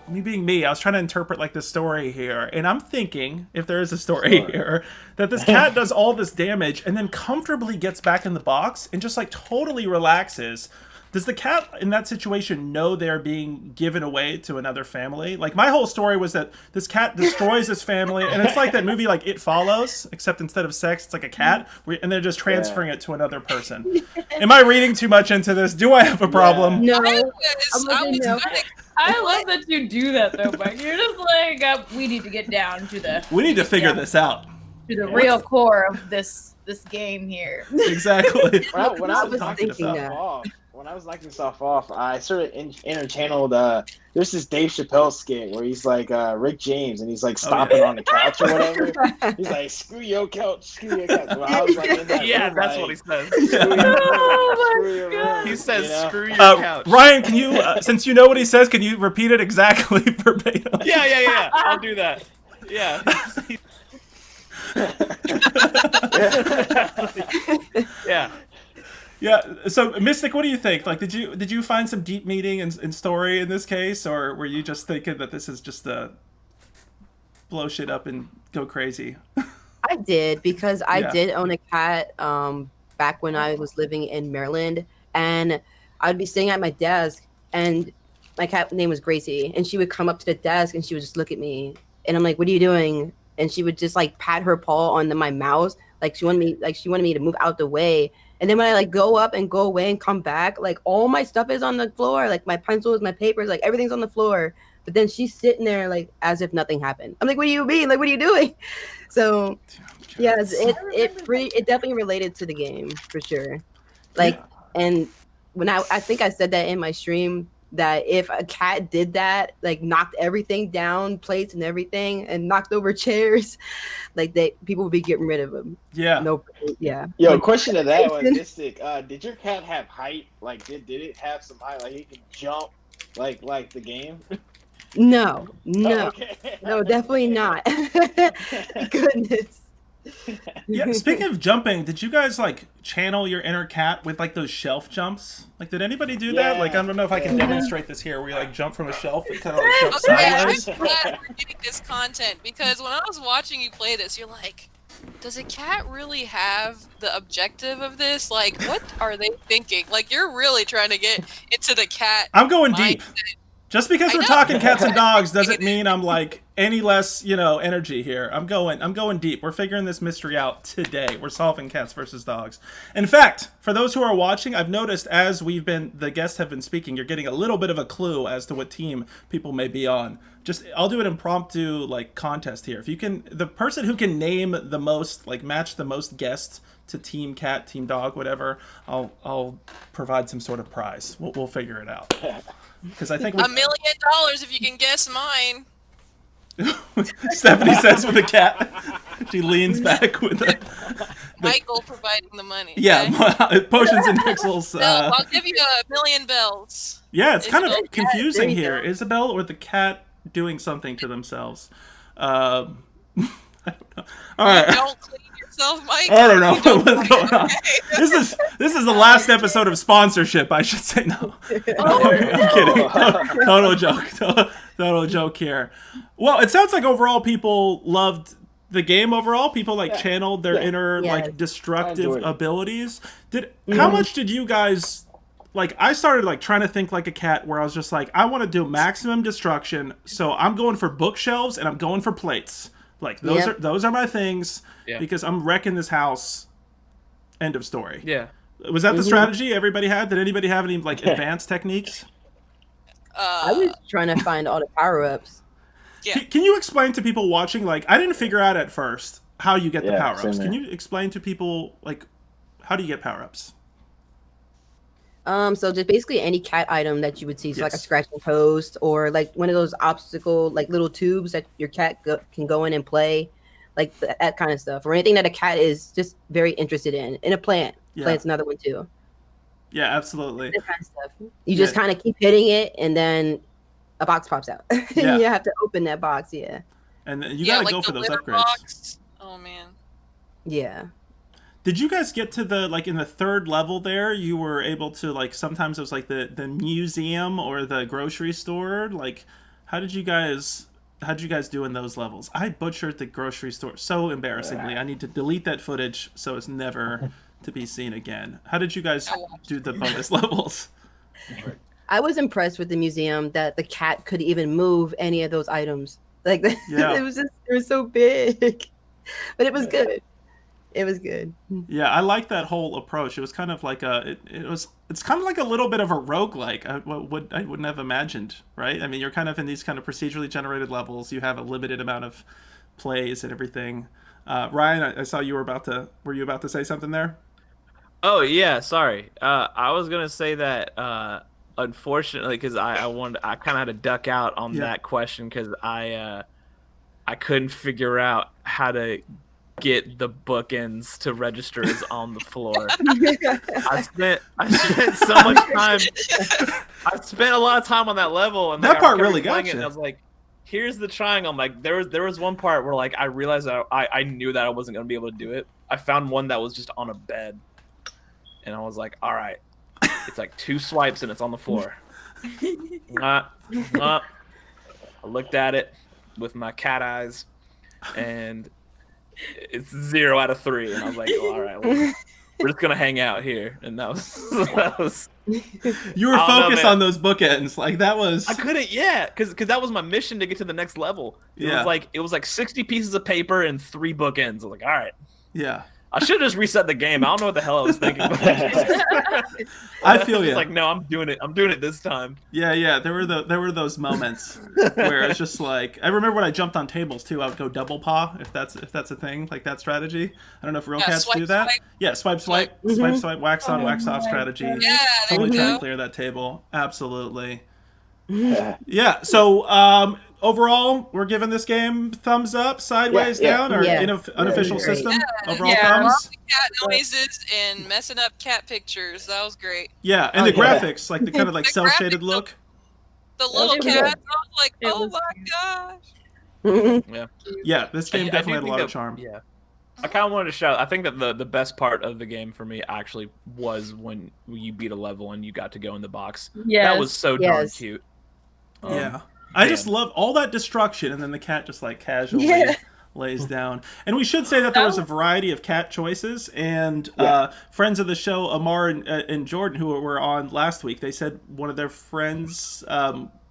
me, I was trying to interpret like the story here, and I'm thinking, if there is a story here, that this cat does all this damage and then comfortably gets back in the box and just like totally relaxes. Does the cat in that situation know they're being given away to another family? Like my whole story was that this cat destroys his family, and it's like that movie like It Follows, except instead of sex, it's like a cat, and they're just transferring it to another person. Am I reading too much into this? Do I have a problem? No. I love that you do that though, Mike. You're just like, we need to get down to the. We need to figure this out. To the real core of this game here. Exactly. When I was knocking stuff off, I sort of interchanneled. There's this Dave Chappelle skit where he's like Rick James, and he's like stomping on the couch or whatever. He's like, "Screw your couch, screw your couch." Well, I was like, in that room, that's like, what he says. He says, "Screw your couch." Ryan, can you, since you know what he says, can you repeat it exactly verbatim? Yeah. I'll do that. Yeah. Yeah. So, Mystic, what do you think? Like, did you find some deep meaning and story in this case, or were you just thinking that this is just a blow shit up and go crazy? I did, because I did own a cat back when I was living in Maryland, and I'd be sitting at my desk, and my cat name was Gracie, and she would come up to the desk and she would just look at me, and I'm like, "What are you doing?" And she would just like pat her paw on my mouse, like she wanted me to move out the way. And then when I like go up and go away and come back, like all my stuff is on the floor, like my pencils, my papers, like everything's on the floor. But then she's sitting there like as if nothing happened. I'm like, "What do you mean? Like, what are you doing?" So yes, it definitely related to the game for sure. Like, and when I think I said that in my stream, that if a cat did that, like knocked everything down, plates and everything, and knocked over chairs, like people would be getting rid of them. Yeah. Yo, question to that one, Mystic. Did your cat have height? Like, did it have some height? Like, he could jump, like the game? No, Oh, okay. no, definitely not. Goodness. Yeah, speaking of jumping, did you guys like channel your inner cat with like those shelf jumps? Like, did anybody do that? Like, I don't know if I can demonstrate this here, where you like jump from a shelf and kind of like jump sideways. I'm glad we're getting this content, because when I was watching you play this, you're like, does a cat really have the objective of this? Like, what are they thinking? Like, you're really trying to get into the cat. I'm going deep. mindset. Just because we're talking cats and dogs doesn't mean I'm like any less, energy here. I'm going deep. We're figuring this mystery out today. We're solving cats versus dogs. In fact, for those who are watching, I've noticed as the guests have been speaking, you're getting a little bit of a clue as to what team people may be on. I'll do an impromptu like contest here. If you can, the person who can name the most, like match the most guests to team cat, team dog, whatever, I'll provide some sort of prize. We'll figure it out. Because I think $1 million if you can guess mine. Stephanie says with a cat. She leans back with Michael providing the money. Okay? Yeah, Potions and Pixels. I'll give you $1 million bells. Yeah, it's kind Isabel, of confusing here. Isabel or the cat doing something to themselves. I don't know. All right. Don't clean yourself, Mike. I don't know what's going on. This is the last episode of sponsorship. I should say no. I'm kidding. Total joke. Total joke here. Well, it sounds like overall people loved the game. Overall, people like channeled their inner like destructive abilities. How much did you guys like? I started like trying to think like a cat, where I was just like, I want to do maximum destruction, so I'm going for bookshelves and I'm going for plates. Like those are my things because I'm wrecking this house. End of story. Yeah. Was that the strategy everybody had? Did anybody have any like advanced techniques? I was trying to find all the power-ups. Yeah. Can you explain to people watching, like, I didn't figure out at first how you get the power-ups. Can you explain to people, like, how do you get power-ups? So just basically any cat item that you would see, so like a Yes. scratching post or like one of those obstacle like little tubes that your cat can go in and play, like that kind of stuff, or anything that a cat is just very interested in a plant. Yeah. Plant's another one too. Yeah, absolutely. That kind of stuff. You just kind of keep hitting it, and then a box pops out. Yeah. You have to open that box. Yeah. And you gotta go for those upgrades. Box. Oh man. Yeah. Did you guys get to the, like, in the third level there, you were able to, like, sometimes it was like the museum or the grocery store? Like, how'd you guys do in those levels? I butchered the grocery store so embarrassingly. I need to delete that footage so it's never to be seen again. How did you guys do the bonus levels? I was impressed with the museum that the cat could even move any of those items. Like, Yeah. it was so big, but it was good. It was good. Yeah, I like that whole approach. It was kind of like it's kind of like a little bit of a roguelike. I wouldn't have imagined, right? I mean, you're kind of in these kind of procedurally generated levels. You have a limited amount of plays and everything. Ryan, I saw you were about to say something there? Oh yeah, sorry. I was gonna say that unfortunately, because I kind of had to duck out on that question because I couldn't figure out how to get the bookends to register as on the floor. I spent so much time. I spent a lot of time on that level, and that part really got you. And I was like, "Here's the triangle." I'm like, there was one part where like I realized that I knew that I wasn't gonna be able to do it. I found one that was just on a bed, and I was like, "All right, it's like 2 swipes and it's on the floor." I looked at it with my cat eyes, and it's 0 out of 3, and I was like, all right, well, we're just gonna hang out here, and that was. You were focused on those bookends, like that was. I couldn't, because that was my mission to get to the next level. It was like 60 pieces of paper and 3 bookends. I was like, all right. Yeah. I should have just reset the game. I don't know what the hell I was thinking. I feel you. Like, no, I'm doing it. I'm doing it this time. Yeah. There were those moments where it's just like, I remember when I jumped on tables too. I would go double paw if that's a thing, like that strategy. I don't know if real cats do that. Swipe. Yeah, swipe, wax on, wax off strategy. Yeah, totally trying to clear that table. Absolutely. Yeah. So overall, we're giving this game thumbs up, sideways, down, or unofficial system. Overall thumbs. Cat noises and messing up cat pictures. That was great. Yeah, and the graphics, like the kind of like cell shaded look. The little cats. I was like, oh my gosh. Yeah. This game definitely had a lot of charm. Yeah. I kind of wanted to shout. I think that the best part of the game for me actually was when you beat a level and you got to go in the box. Yes. That was so darn cute. Yeah. I just love all that destruction, and then the cat just like casually lays down. And we should say that there was a variety of cat choices, and friends of the show, Amar and Jordan, who were on last week, they said one of their friends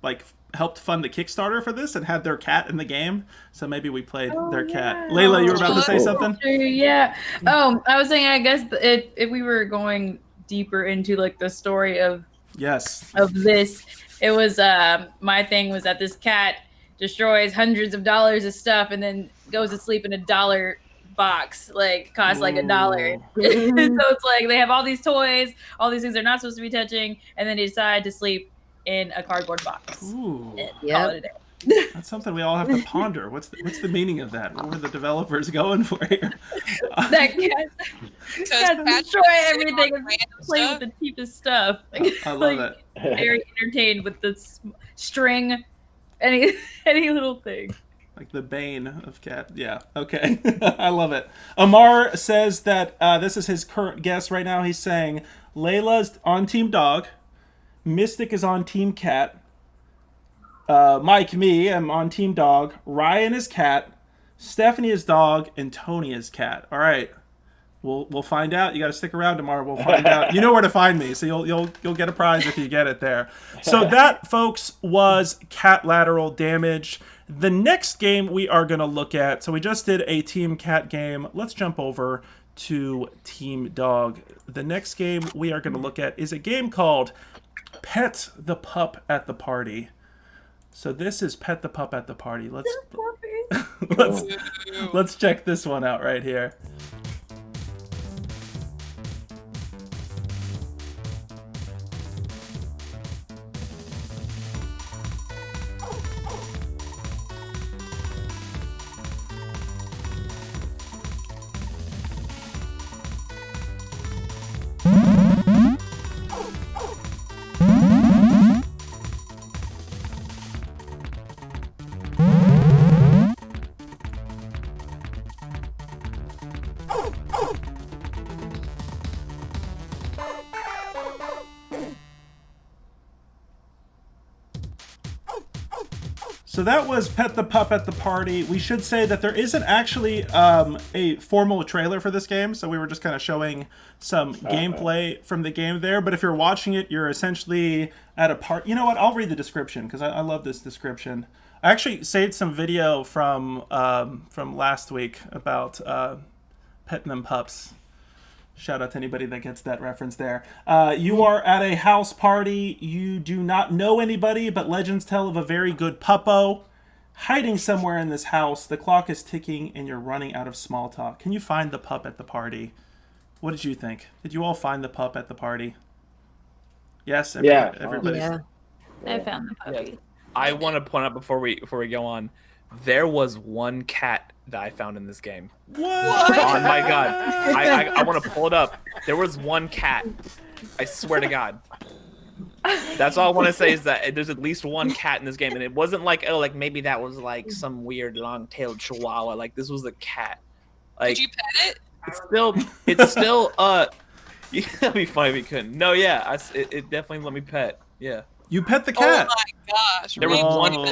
like helped fund the Kickstarter for this and had their cat in the game. So maybe we played their cat. Layla, you were about to say something? Yeah. Oh, I was saying, I guess if we were going deeper into like the story of this, it was my thing was that this cat destroys hundreds of dollars of stuff and then goes to sleep in a $1 box, like costs like $1. So it's like they have all these toys, all these things they're not supposed to be touching, and then they decide to sleep in a cardboard box. Ooh. Call it a day. That's something we all have to ponder. What's the meaning of that? What were the developers going for here? That cat destroy everything and play with the cheapest stuff. I love it. Very entertained with the string, any little thing. Like the bane of cat. Yeah. Okay. I love it. Amar says that this is his current guess right now. He's saying Layla's on Team Dog, Mystic is on Team Cat. Mike, me, I'm on Team Dog. Ryan is cat. Stephanie is dog, and Tony is cat. All right, we'll find out. You got to stick around tomorrow. We'll find out. You know where to find me, so you'll get a prize if you get it there. So that, folks, was Catlateral Damage. The next game we are going to look at. So we just did a Team Cat game. Let's jump over to Team Dog. The next game we are going to look at is a game called Pet the Pup at the Party. So this is Pet the Pup at the Party. Let's check this one out right here. So that was Pet the Pup at the Party. We should say that there isn't actually a formal trailer for this game, so we were just kind of showing some gameplay from the game there. But if you're watching it, you're essentially at a part. You know what? I'll read the description because I love this description. I actually saved some video from last week about petting them pups. Shout out to anybody that gets that reference there. You are at a house party. You do not know anybody, but legends tell of a very good puppo hiding somewhere in this house. The clock is ticking, and you're running out of small talk. Can you find the pup at the party? What did you think? Did you all find the pup at the party? Yes? Everybody. Yeah. I found the puppy. I want to point out before we go on, there was one cat that I found in this game. What? Oh my god. I want to pull it up. There was one cat. I swear to God. That's all I want to say is that there's at least one cat in this game, and it wasn't like, oh, like maybe that was like some weird long-tailed chihuahua. Like this was a cat. Like, Did you pet it? It's still yeah, that'd be funny if you couldn't. No, yeah, it definitely let me pet. Yeah. You pet the cat. Oh my gosh! There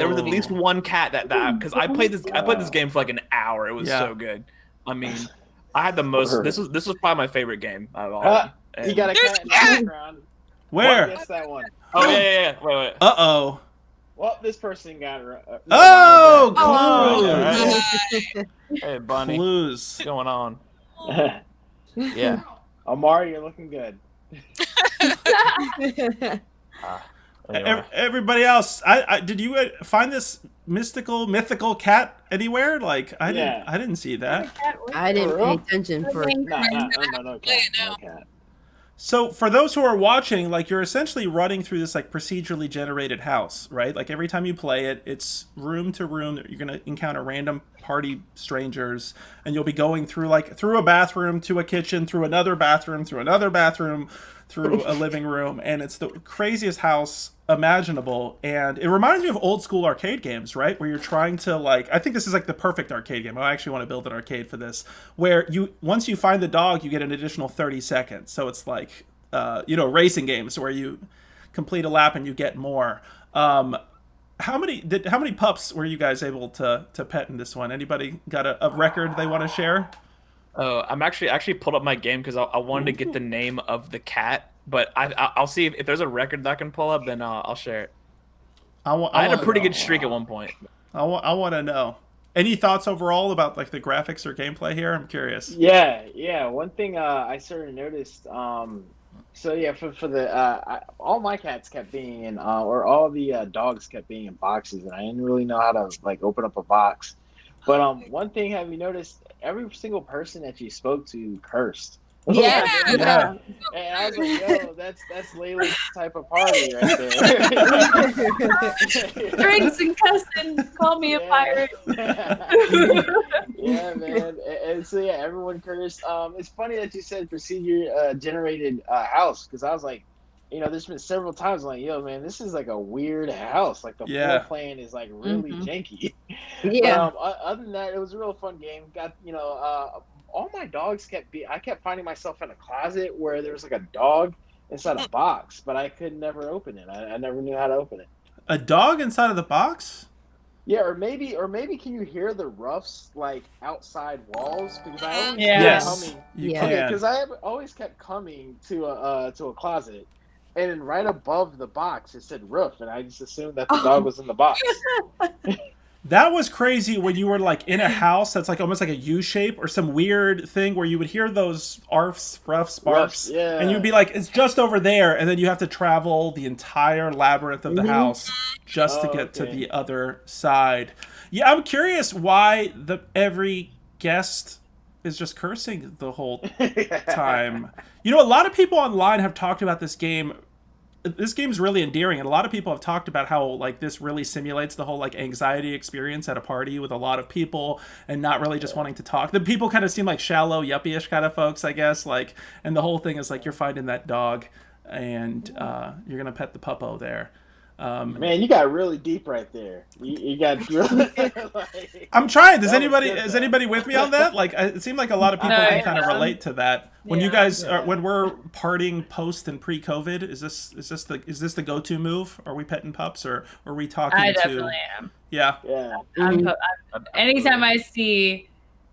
was at least one cat that because I played this game for like an hour. It was so good. I mean, I had the most. This was probably my favorite game out of all. You got a cat in the background. Where? Guess that one. Oh yeah. Wait. Uh-oh. Well, this person got Clues. Hey, Bunny. Clues. What's going on? Yeah. Amari, you're looking good. Anyway. Everybody else, did you find this mythical cat anywhere? Like I didn't see that. I didn't pay attention for. No cat. So for those who are watching, like you're essentially running through this like procedurally generated house, right? Like every time you play it, it's room to room. You're gonna encounter random party strangers, and you'll be going through a bathroom to a kitchen, through another bathroom, through a living room, and it's the craziest house imaginable. And it reminds me of old school arcade games, right? Where you're trying to I think this is like the perfect arcade game. I actually want to build an arcade for this, where once you find the dog, you get an additional 30 seconds. So it's like racing games where you complete a lap and you get more. How many pups were you guys able to pet in this one? Anybody got a record they want to share? Oh, I'm actually pulled up my game because I wanted to get the name of the cat, but I'll see if there's a record that I can pull up, then I'll share it. I had a pretty good streak at one point. I want to know. Any thoughts overall about like the graphics or gameplay here? I'm curious. Yeah. One thing I sort of noticed. So yeah, for the all my cats kept being in, or all the dogs kept being in boxes, and I didn't really know how to like open up a box. But one thing, have you noticed? Every single person that you spoke to cursed. Yeah. And I was like, yo, that's Layla's type of party right there. Drinks and cussing. Call me a pirate. Yeah, man. And so yeah, everyone cursed. It's funny that you said procedure generated house, because I was like, there's been several times I'm like, yo, man, this is like a weird house. Like the floor plan is like really janky. Yeah. But, other than that, it was a real fun game. Got all my dogs I kept finding myself in a closet where there was like a dog inside a box, but I could never open it. I never knew how to open it. A dog inside of the box? Yeah, or maybe can you hear the roughs like outside walls? Because I always Yes, kept coming. you can. Because I always kept coming to a closet. And then right above the box, it said roof, and I just assumed that the dog was in the box. That was crazy when you were like in a house that's like almost like a U shape or some weird thing where you would hear those arfs, ruffs, barks, and you'd be like, it's just over there, and then you have to travel the entire labyrinth of the house just to get to the other side. Yeah, I'm curious why every guest is just cursing the whole time. A lot of people online have talked about this game. This game's really endearing, and a lot of people have talked about how like this really simulates the whole like anxiety experience at a party with a lot of people and not really just wanting to talk. The people kind of seem like shallow, yuppie-ish kind of folks, I guess. Like, and the whole thing is like you're finding that dog, and you're gonna pet the puppo there. Man, you got really deep right there. You got really. I'm trying. Is anybody with me on that? Like, it seemed like a lot of people can kind of relate to that. When you guys when we're partying post and pre-COVID, is this the go-to move? Are we petting pups, or are we talking I to? definitely am. Yeah. Anytime I see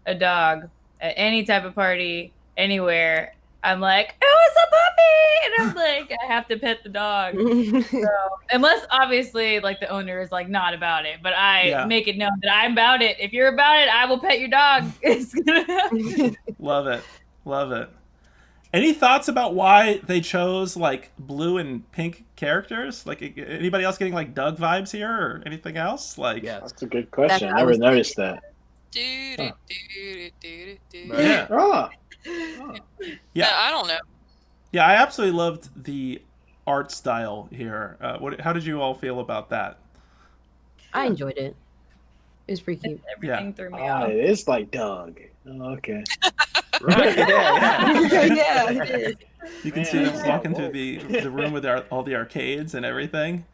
a dog at any type of party anywhere, I'm like, oh, it's a puppy, and I'm like, I have to pet the dog. So, unless obviously like the owner is like not about it, but I make it known that I'm about it. If you're about it, I will pet your dog. It's gonna happen. Love it. Any thoughts about why they chose like blue and pink characters? Like, anybody else getting like Doug vibes here or anything else? Like, that's a good question. I never noticed that. Yeah, I don't know. Yeah, I absolutely loved the art style here. How did you all feel about that? I enjoyed it. It was pretty cute. Everything threw me off. It is like Doug. Oh, okay. Right. Yeah, it is. You can see them walking through the room with all the arcades and everything.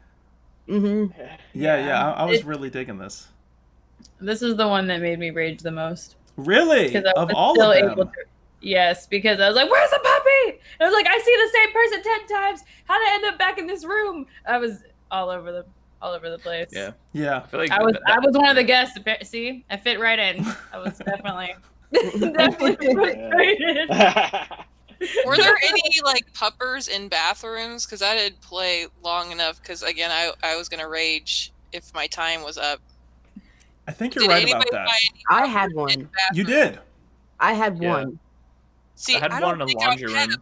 Mm-hmm. Yeah. I was really digging this. This is the one that made me rage the most. Really? Of all of them? Yes, because I was like, where's the puppy? And I was like, I see the same person 10 times. How did I end up back in this room? I was all over the place. Yeah. I feel like I was one of the guests. See, I fit right in. I was definitely frustrated. Were there any like puppers in bathrooms? Because I did play long enough. Because again, I was gonna rage if my time was up. I think you're right about that. I had one. You did. I had one. See, I had one in the laundry room.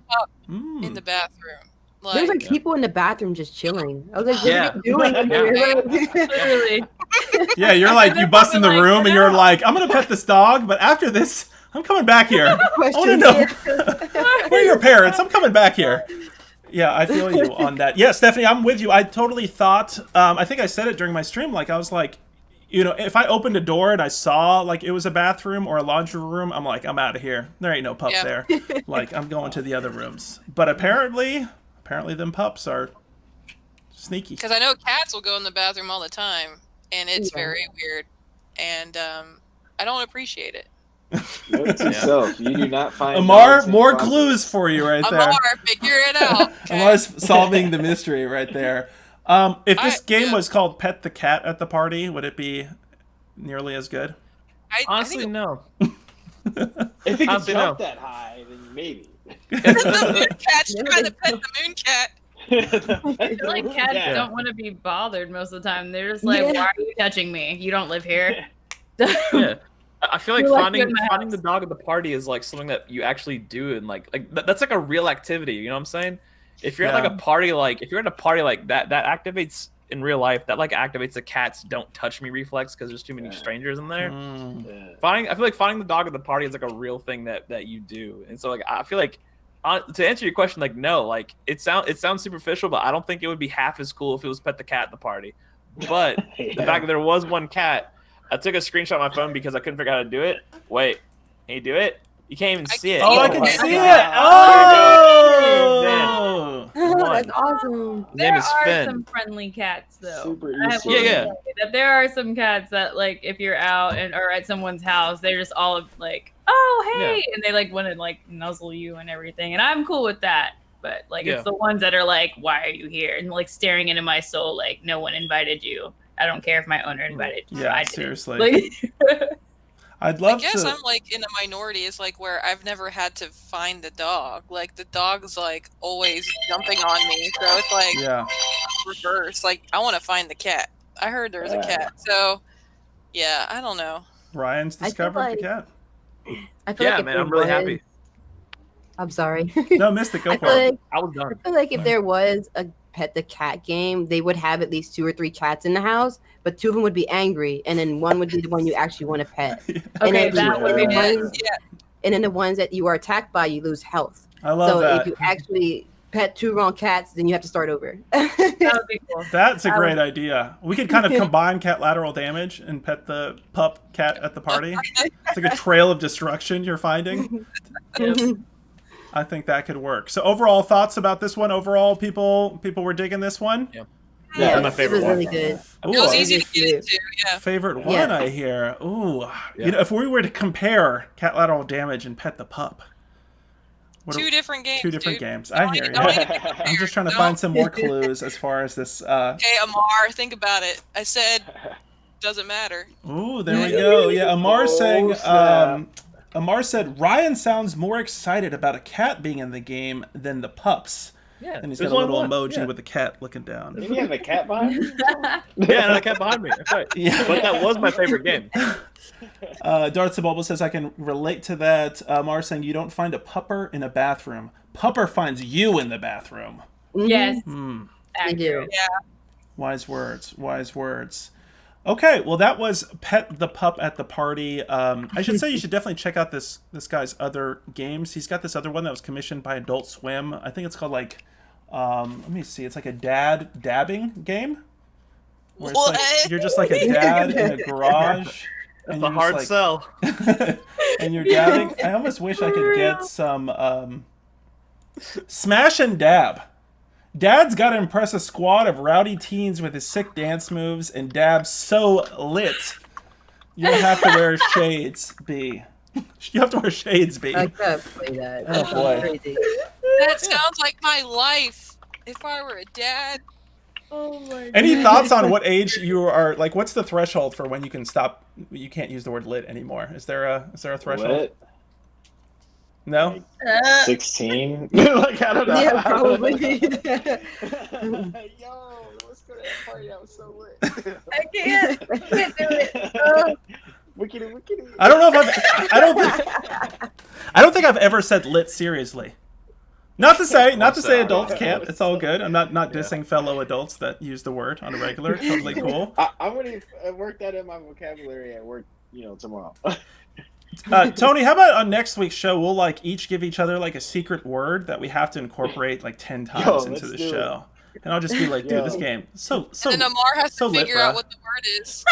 In the bathroom. Like, There's like people in the bathroom just chilling. I was like, what are you doing? Literally. Yeah, you're like, you bust in the room and you're like, I'm gonna pet this dog, but after this, I'm coming back here. I want to know where are your parents? I'm coming back here. Yeah, I feel you on that. Yeah, Stephanie, I'm with you. I totally thought. I think I said it during my stream. Like, I was like, if I opened a door and I saw like it was a bathroom or a laundry room, I'm like, I'm out of here. There ain't no pup there. Like, I'm going to the other rooms. But apparently them pups are sneaky. Because I know cats will go in the bathroom all the time, and it's very weird, and I don't appreciate it. Note to self, you do not find Amar, more clues for you right there. Amar, figure it out. Okay? Amar's solving the mystery right there. If this game was called Pet the Cat at the Party, would it be nearly as good? Honestly, no. If it could jump that high, then maybe. The cat's trying to pet the moon cat. I feel like cats don't want to be bothered most of the time. They're just like, why are you touching me? You don't live here. Yeah. I feel like finding the dog at the party is like something that you actually do, and like that's like a real activity. You know what I'm saying? If you're at like a party, like that activates in real life. That like activates the cat's "don't touch me" reflex because there's too many strangers in there. I feel like finding the dog at the party is like a real thing that you do, and so like I feel like to answer your question, like no, like it sounds superficial, but I don't think it would be half as cool if it was Pet the Cat at the party. But the fact that there was one cat. I took a screenshot on my phone because I couldn't figure out how to do it. Wait, can you do it? You can't even see it. Oh, I can see it! Oh! That's awesome. There are some friendly cats, though. Super easy. Yeah. That there are some cats that, like, if you're out or at someone's house, they're just all like, "Oh, hey," and they like want to like nuzzle you and everything, and I'm cool with that. But like, it's the ones that are like, "Why are you here?" and like staring into my soul, like, "No one invited you." I don't care if my owner invited you. Yeah, seriously. Like, I'd love I guess to. I'm like in a minority. It's like where I've never had to find the dog. Like the dog's like always jumping on me. So it's like reverse. Like I want to find the cat. I heard there was a cat. So yeah, I don't know. Ryan's discovered the cat. I feel like man, I'm really happy. I'm sorry. No, Mystic, go for it. I was done. I feel like if there was a Pet the Cat game, they would have at least 2 or 3 cats in the house, but 2 of them would be angry, and then one would be the one you actually want to pet. Okay, that would be and then the ones that you are attacked by, you lose health. I love that. So if you actually pet 2 wrong cats, then you have to start over. That would be cool. That's a great idea. We could kind of combine Catlateral Damage and pet the pup cat at the party. It's like a trail of destruction you're finding. I think that could work. So overall thoughts about this one? Overall, people were digging this one? Yeah. Yeah, my favorite it was one. really good. Ooh, It was I- easy to get into. Yeah. favorite one Yeah. I hear. Ooh, Yeah. you know, if we were to compare Catlateral Damage and Pet the Pup, what Two are- different games. two different dude. games. I hear Don't you. even compare. I'm just trying to Don't- find some more clues as far as this. Okay, Amar, think about it. I said doesn't matter. Ooh, there we go. Yeah, Amar saying. snap. Amar said Ryan sounds more excited about a cat being in the game than the pups. Yeah, And he's there's got a only little one, emoji yeah. with the cat looking down. Did you have a cat behind you? Yeah, and I kept behind me. That's right. Yeah. But that was my favorite game. Darth Sabulba says I can relate to that. Amar saying you don't find a pupper in a bathroom. Pupper finds you in the bathroom. Yes. Hmm. I do. Accurate. Wise words. Wise words. Okay, well that was Pet the Pup at the Party. I should say you should definitely check out this guy's other games. He's got this other one that was commissioned by Adult Swim. I think it's called like, let me see. It's like a dad dabbing game. Where it's like, What? you're just like a dad in a garage. That's you're a hard just sell. and you're dabbing. I almost wish I could get some smash and dab. Dad's got to impress a squad of rowdy teens with his sick dance moves, and Dab's so lit. You'll have to wear shades, B. You have to wear shades, B. I can't play that. Oh, That sounds boy. crazy. That sounds like my life. If I were a dad. Oh my Any thoughts on what age you are, like, what's the threshold for when you can stop, you can't use the word lit anymore? Is there a threshold? Lit? No? 16? Like, I don't know. Yeah, probably. Yo, let's go to that party. That was so lit. I can't do it. Wickedy, wickedy. I don't know if I don't think I've ever said lit seriously. Not to say adults can't. It's all good. I'm not dissing fellow adults that use the word on a regular. Totally cool. I'm going to work that in my vocabulary at work, tomorrow. Tony, how about on next week's show, we'll like each give each other like a secret word that we have to incorporate like 10 times into let's the do show. And I'll just be like, dude, Yo. this game so And then Amar has so to lit, figure out bruh. what the word is.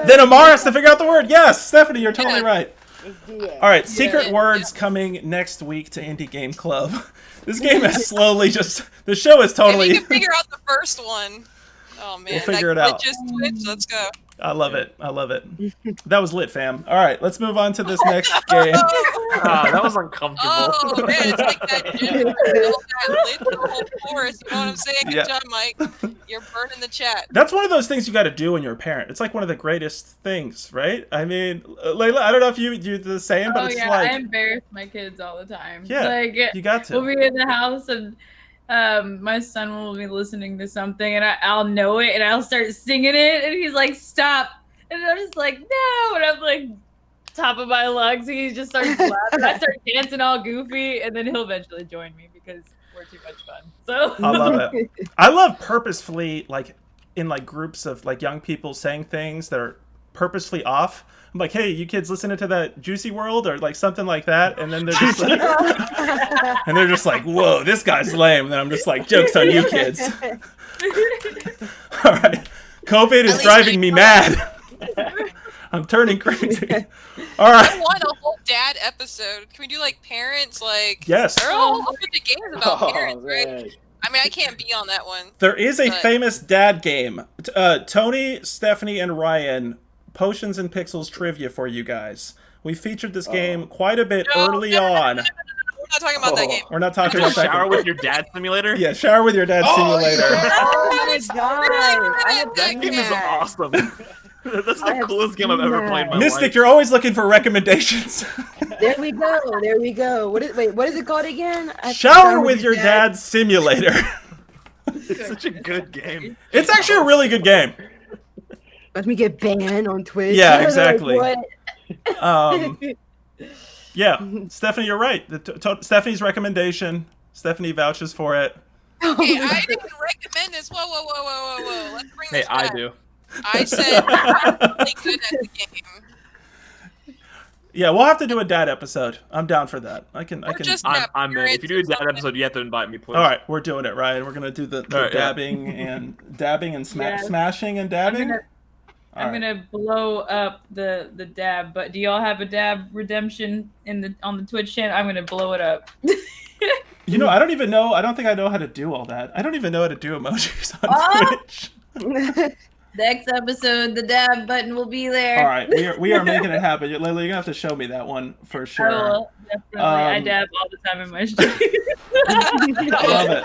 Then Amar has to figure out the word. Yes, Stephanie, you're totally right. Let's do that. All right, secret Yeah. words coming next week to Indie Game Club. This game has slowly the show is If totally. you can figure out the first one. Oh man, We'll figure it out. Just Twitch. Let's go. I love it. I love it. That was lit, fam. All right, let's move on to this next game. That was uncomfortable. Oh man, it's like that gym that lit the whole forest. You know what I'm saying? Good Yeah. job, Mike. You're burning the chat. That's one of those things you got to do when you're a parent. It's like one of the greatest things, right? I mean, Layla, I don't know if you do the same, but Oh it's yeah, like, I embarrass my kids all the time. Yeah, Like you got we'll to. be in the house and my son will be listening to something and I'll know it and I'll start singing it and he's like, stop. And I'm just like, no. And I'm like, top of my lungs. He just starts laughing. I start dancing all goofy and then he'll eventually join me because we're too much fun. So I love it. I love purposefully, like, in like groups of like young people saying things that are purposefully off. I'm like, hey, you kids listening to that Juicy World or like something like that, and then they're just like, and they're just like, whoa, this guy's lame. And then I'm just like, jokes on you kids. All right, COVID is driving me mad. I'm turning crazy. All I right. want a whole dad episode. Can we do like parents? Like Yes. there are a whole bunch of games about Oh, parents, right? man. I mean, I can't be on that one. There is a But- famous dad game. Tony, Stephanie, and Ryan, Potions and Pixels trivia for you guys. We featured this game quite a bit early on. We're not talking about that game. We're not talking about that Shower game. with your dad simulator? Yeah, shower with your dad simulator. Oh my That is god! really I have good. That seen game is that. awesome. That's I the have coolest game I've ever seen played in my Mystic, life. you're always looking for recommendations. There we go. There we go. What is it called again? Shower with your dad simulator. It's such a good game. It's actually a really good game. Let me get banned on Twitch. Yeah, Like, exactly. what? Yeah, Stephanie, you're right. Stephanie's recommendation. Stephanie vouches for it. Okay, I didn't recommend this. Whoa. Let's bring Hey, this I back. do. I said I'm really good at the game. Yeah, we'll have to do a dad episode. I'm down for that. I can. just- I'm in. If you do a dad episode, you have to invite me, please. All right, we're doing it, Ryan. We're gonna do the All right, yeah. dabbing and Yes. smashing and dabbing. I'm gonna blow up the dab. But do y'all have a dab redemption on the Twitch channel? I'm gonna blow it up. You know, I don't even know. I don't think I know how to do all that. I don't even know how to do emojis on Twitch. Next episode, the dab button will be there. All right, we are making it happen. Layla, you're gonna have to show me that one for sure. I will, definitely. I dab all the time in my stream. Love it.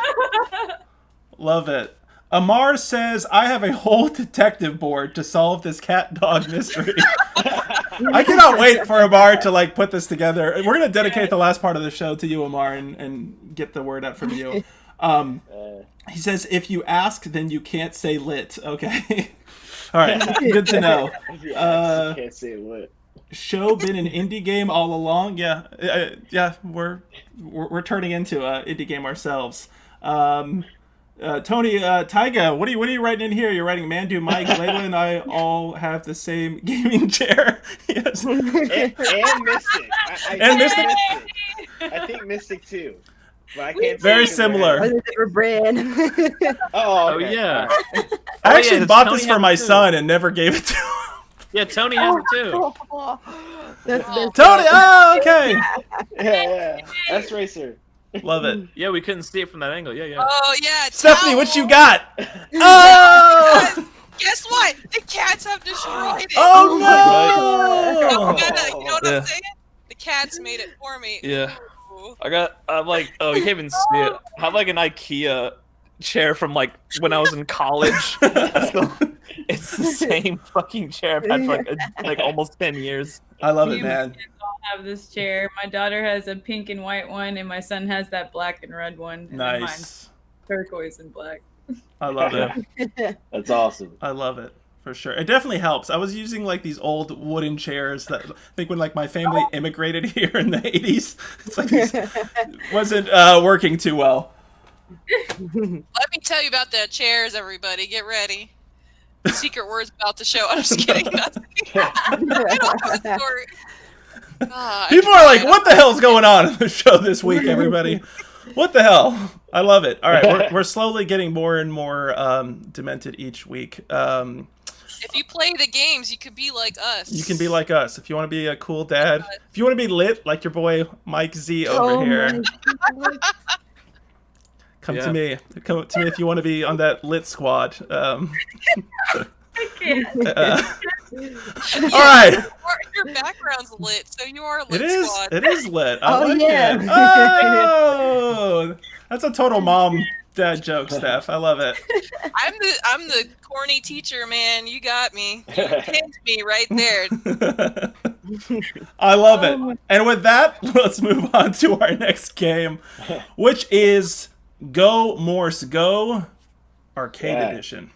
Love it. Amar says, I have a whole detective board to solve this cat dog mystery. I cannot wait for Amar to like put this together. We're going to dedicate the last part of the show to you, Amar, and get the word out from you. He says, if you ask, then you can't say lit. Okay. All right. Good to know. If you ask, you can't say lit. Show been an indie game all along. Yeah. Yeah. We're turning into an indie game ourselves. Tony, Tyga, what are you writing in here? You're writing Mandu, Mike, Layla, and I all have the same gaming chair. Yes. And Mystic. I think Mystic too. But I can't Very similar. Different brand. Oh, okay. Yeah. I actually bought this for my son and never gave it to him. Yeah, Tony has it too. That's Tony, oh, okay. Yeah. S Racer. Love it. Yeah, we couldn't see it from that angle. Yeah. Oh yeah. Stephanie, towel. what you got? Oh! Guess what? The cats have destroyed it. Oh You know no! what I'm saying? The cats made it for me. Yeah. Ooh. I'm like, oh, you can't even see it. I have like an IKEA chair from like when I was in college. It's the same fucking chair I've had for like almost 10 years. I love it, man. I have this chair. My daughter has a pink and white one, and my son has that black and red one. And then mine's Nice. turquoise and black. I love it. That's awesome. I love it. For sure. It definitely helps. I was using like these old wooden chairs that I think when like my family immigrated here in the 80s, it's like these wasn't working too well. Let me tell you about the chairs, everybody. Get ready. Secret words about the show. I'm just kidding. I don't have a story. People are like, what the hell's going on in the show this week, everybody? What the hell? I love it. All right, we're slowly getting more and more demented each week. If you play the games, you could be like us. You can be like us. If you want to be a cool dad, if you want to be lit like your boy Mike Z over here, come to me. Come to me if you want to be on that lit squad. All right. Your background's lit, so you are lit. Squad. It is lit. I like it. Oh, that's a total mom dad joke, Steph. I love it. I'm the corny teacher, man. You got me. You pinned me right there. I love it. And with that, let's move on to our next game, which is Go Morse Go Arcade Edition.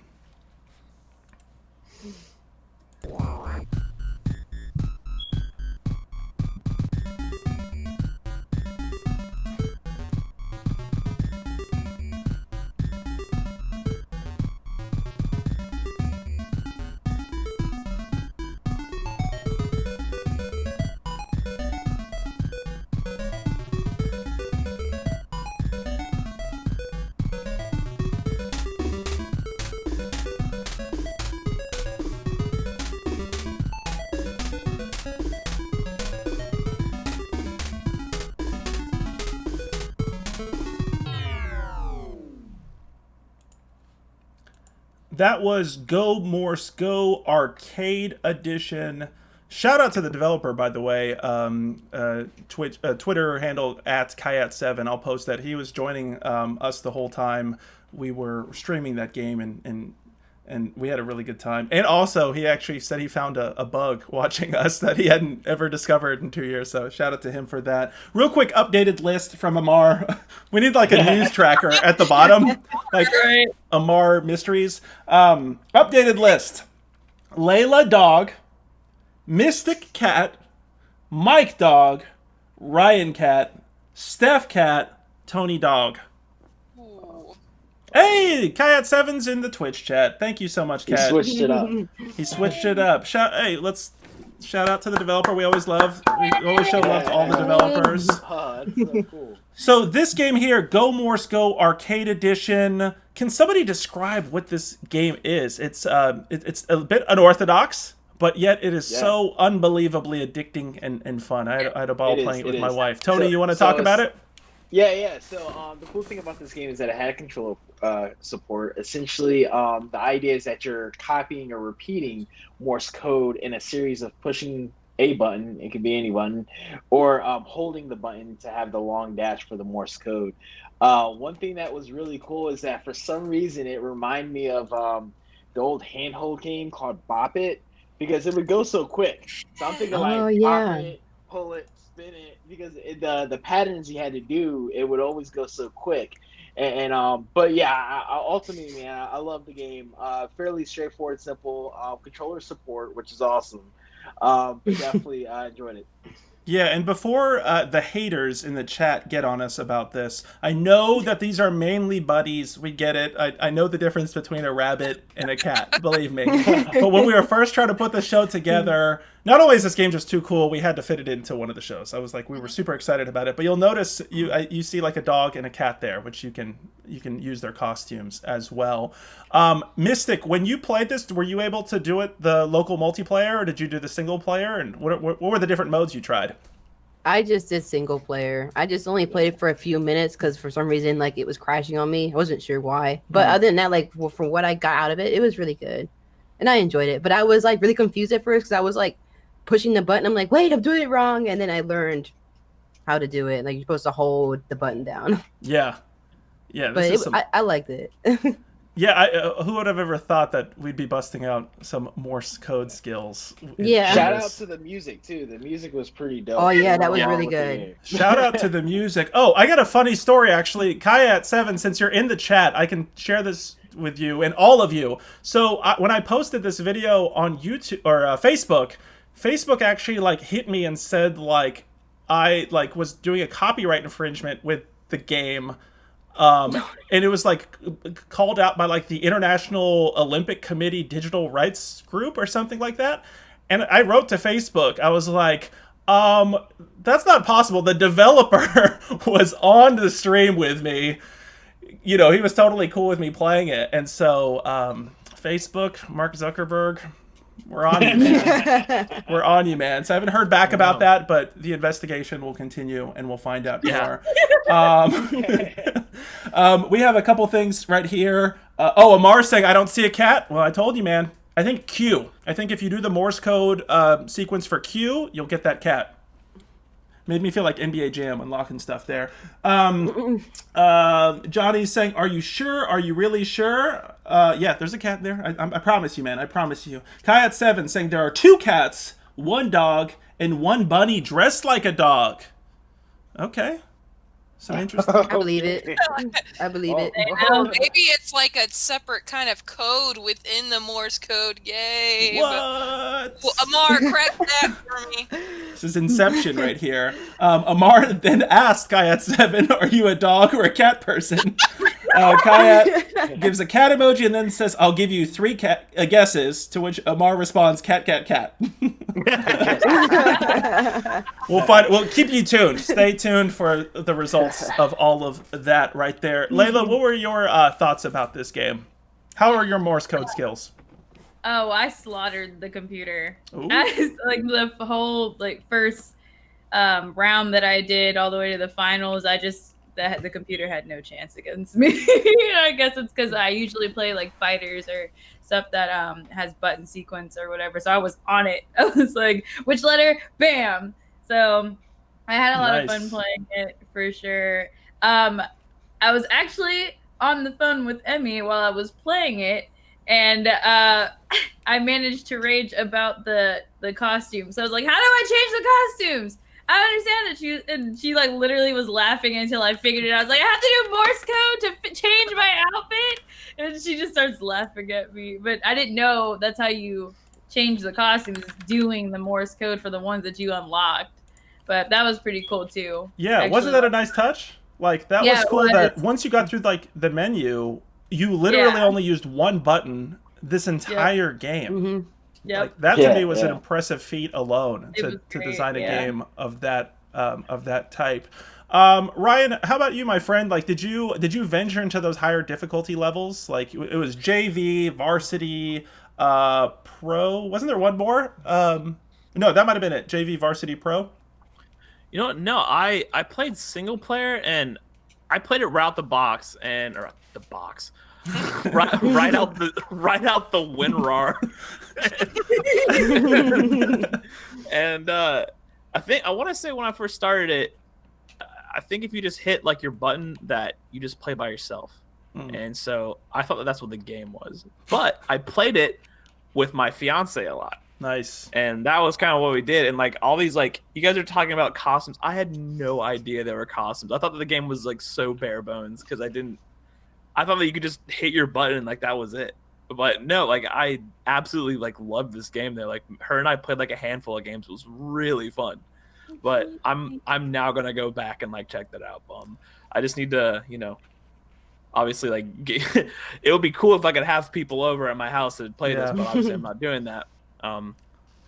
That was Go Morse Go Arcade Edition. Shout out to the developer, by the way. Twitter handle @Kayat7. I'll post that. He was joining us the whole time we were streaming that game, and we had a really good time. And also, he actually said he found a bug watching us that he hadn't ever discovered in 2 years. So shout out to him for that. Real quick updated list from Amar. We need like a news tracker at the bottom, like Amar Mysteries. Updated list: Layla Dog, Mystic Cat, Mike Dog, Ryan Cat, Steph Cat, Tony Dog. Hey, Kayat7's in the Twitch chat. Thank you so much, Kat. He switched it up. He switched it up. Let's shout out to the developer. We always show love to all the developers. Oh, that's so cool. So this game here, Go Morse Go Arcade Edition. Can somebody describe what this game is? It's a bit unorthodox, but yet it is so unbelievably addicting and fun. I had a ball playing it with my wife. Tony, you want to talk about it? Yeah. So the cool thing about this game is that it had controller support. Essentially, the idea is that you're copying or repeating Morse code in a series of pushing a button, it could be any button, or holding the button to have the long dash for the Morse code. One thing that was really cool is that for some reason it reminded me of the old handhold game called Bop It, because it would go so quick. So I'm thinking pop it, pull it, spin it, because the patterns you had to do, it would always go so quick. But yeah, ultimately, man, I love the game. Fairly straightforward, simple, controller support, which is awesome. But definitely enjoyed it. Yeah, and before the haters in the chat get on us about this, I know that these are mainly buddies. We get it. I know the difference between a rabbit and a cat, believe me. But when we were first trying to put the show together, not only is this game just too cool, we had to fit it into one of the shows. I was like, we were super excited about it. But you'll notice you see like a dog and a cat there, which you can use their costumes as well. Mystic, when you played this, were you able to do it the local multiplayer, or did you do the single player? And what were the different modes you tried? I just did single player. I just only played it for a few minutes because for some reason, like, it was crashing on me. I wasn't sure why. But other than that, like, from what I got out of it, it was really good. And I enjoyed it. But I was, like, really confused at first because I was, like, pushing the button. I'm like, wait, I'm doing it wrong. And then I learned how to do it. Like, you're supposed to hold the button down. Yeah. Yeah. But I liked it. Yeah, who would have ever thought that we'd be busting out some Morse code skills? Yeah. Shout out to the music, too. The music was pretty dope. Oh, yeah, that was really good. Shout out to the music. Oh, I got a funny story, actually. Kayat7, since you're in the chat, I can share this with you and all of you. So when I posted this video on YouTube or Facebook actually, like, hit me and said, like, I, like, was doing a copyright infringement with the game. And it was like called out by like the International Olympic Committee Digital Rights Group or something like that. And I wrote to Facebook. I was like, that's not possible. The developer was on the stream with me. You know, he was totally cool with me playing it. And so Facebook, Mark Zuckerberg, we're on you, man. We're on you, man. So I haven't heard back about that, but the investigation will continue and we'll find out more. We have a couple things right here. Amar saying, I don't see a cat. Well, I told you, man. I think Q. I think if you do the Morse code sequence for Q, you'll get that cat. Made me feel like NBA Jam unlocking stuff there. Johnny's saying, are you sure? Are you really sure? Yeah, there's a cat there. I promise you, man. I promise you. Kayat7 saying there are 2 cats, 1 dog, and 1 bunny dressed like a dog. Okay. Some interesting. I believe it. I believe it. Maybe it's like a separate kind of code within the Morse code game. What? Well, Amar, crack that for me. This is Inception right here. Amar then asked Kayat7, are you a dog or a cat person? Kayat gives a cat emoji and then says, I'll give you 3 guesses, to which Amar responds, cat, cat, cat. We'll keep you tuned. Stay tuned for the results of all of that right there. Layla, what were your thoughts about this game? How are your Morse code skills? Oh, I slaughtered the computer. Like the whole first round that I did all the way to the finals, the computer had no chance against me. I guess it's because I usually play like fighters or stuff that has button sequence or whatever. So I was on it. I was like, which letter? Bam. So I had a lot of fun playing it for sure. I was actually on the phone with Emmy while I was playing it, and I managed to rage about the costumes. So I was like, how do I change the costumes? I don't understand it. She like literally was laughing until I figured it out. I was like, I have to do Morse code to change my outfit, and she just starts laughing at me. But I didn't know that's how you change the costumes, doing the Morse code for the ones that you unlocked. But that was pretty cool too. Yeah, actually. Wasn't that a nice touch? Like that was cool. That once you got through like the menu, you literally only used 1 button this entire game. Mm-hmm. Yep. Like, that to me was an impressive feat alone to design a game of that type. Ryan, how about you, my friend? Like, did you venture into those higher difficulty levels? Like, it was JV, varsity, pro. Wasn't there one more? No, that might have been it. JV, varsity, pro. You know what? No, I played single player, and I played it right out the box, or the box, right out the WinRAR. And I want to say when I first started it, I think if you just hit like your button that you just play by yourself. And so I thought that's what the game was. But I played it with my fiance a lot. Nice. And that was kind of what we did. And like all these, like, you guys are talking about costumes. I had no idea there were costumes. I thought that the game was like so bare bones because I thought that you could just hit your button and like that was it. But no, like I absolutely like loved this game there. Like her and I played like a handful of games. It was really fun. But I'm now gonna go back and like check that out. I just need to, obviously like it would be cool if I could have people over at my house to play this, but obviously I'm not doing that. But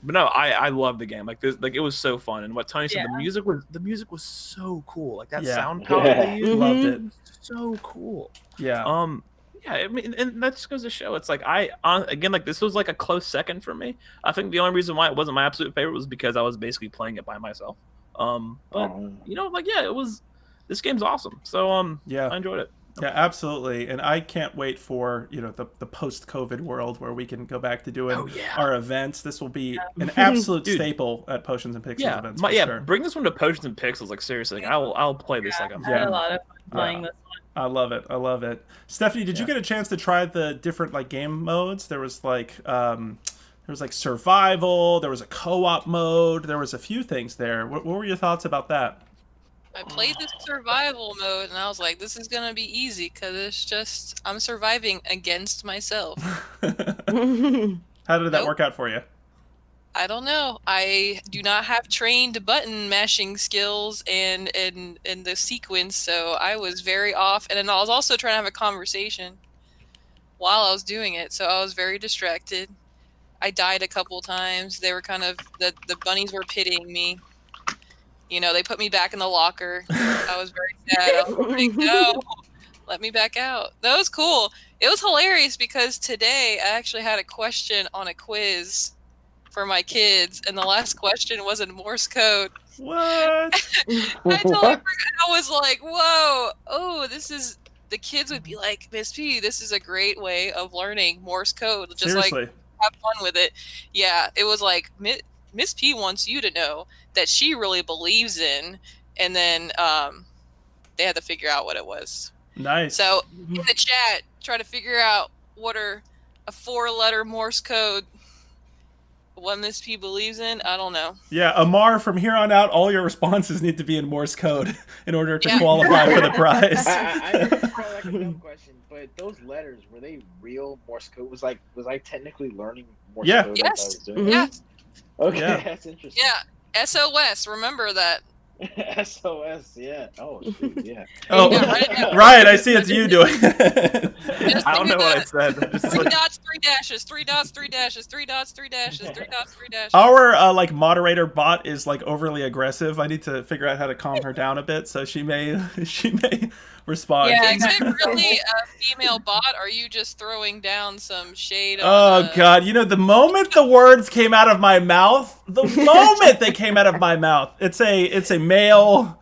no, I love the game. Like this, like it was so fun. And what Tony said, the music was so cool. Like that sound palette they used, loved it. So cool. Yeah. Yeah, I mean, and that just goes to show. It's like again, like this was like a close second for me. I think the only reason why it wasn't my absolute favorite was because I was basically playing it by myself. But it was. This game's awesome. So I enjoyed it. Yeah, absolutely. And I can't wait for, the post-COVID world where we can go back to doing our events. This will be an absolute staple at Potions and Pixels events. Sure. Bring this one to Potions and Pixels. Like seriously, like, I'll play this like I had a lot of fun playing this one. I love it. I love it. Stephanie, did you get a chance to try the different like game modes? There was like survival, there was a co-op mode, there was a few things there. What were your thoughts about that? I played the survival mode and I was like, this is gonna be easy because it's just I'm surviving against myself. How did that work out for you? I don't know. I do not have trained button mashing skills and the sequence, so I was very off. And then I was also trying to have a conversation while I was doing it, so I was very distracted. I died a couple times. They were kind of the bunnies were pitying me. They put me back in the locker. I was very sad. I was like, no, let me back out. That was cool. It was hilarious because today I actually had a question on a quiz for my kids, and the last question was in Morse code. What? I was like, whoa, the kids would be like, Miss P, this is a great way of learning Morse code. Just Seriously? Like have fun with it. Yeah, it was like Miss P wants you to know that she really believes in, and then they had to figure out what it was. Nice. So in the chat, try to figure out what are a 4-letter Morse code. What Miss P believes in, I don't know. Yeah, Amar, from here on out, all your responses need to be in Morse code in order to qualify for the prize. I know it's probably like a dumb question, but those letters, were they real Morse code? Was I technically learning Morse code? Yes. I was doing Yes. Okay, that's interesting. Yeah. SOS, remember that. SOS, yeah. Oh, shoot, yeah. Oh, Ryan, I see it's you doing it. I don't know what I said. 3 dots, 3 dashes, 3 dots, 3 dashes, 3 dots, 3 dashes, 3 dots, 3 dashes. Our like moderator bot is like overly aggressive. I need to figure out how to calm her down a bit so she may respond. Yeah, is it really a female bot? Or are you just throwing down some shade on Oh God, the moment the words came out of my mouth, it's a male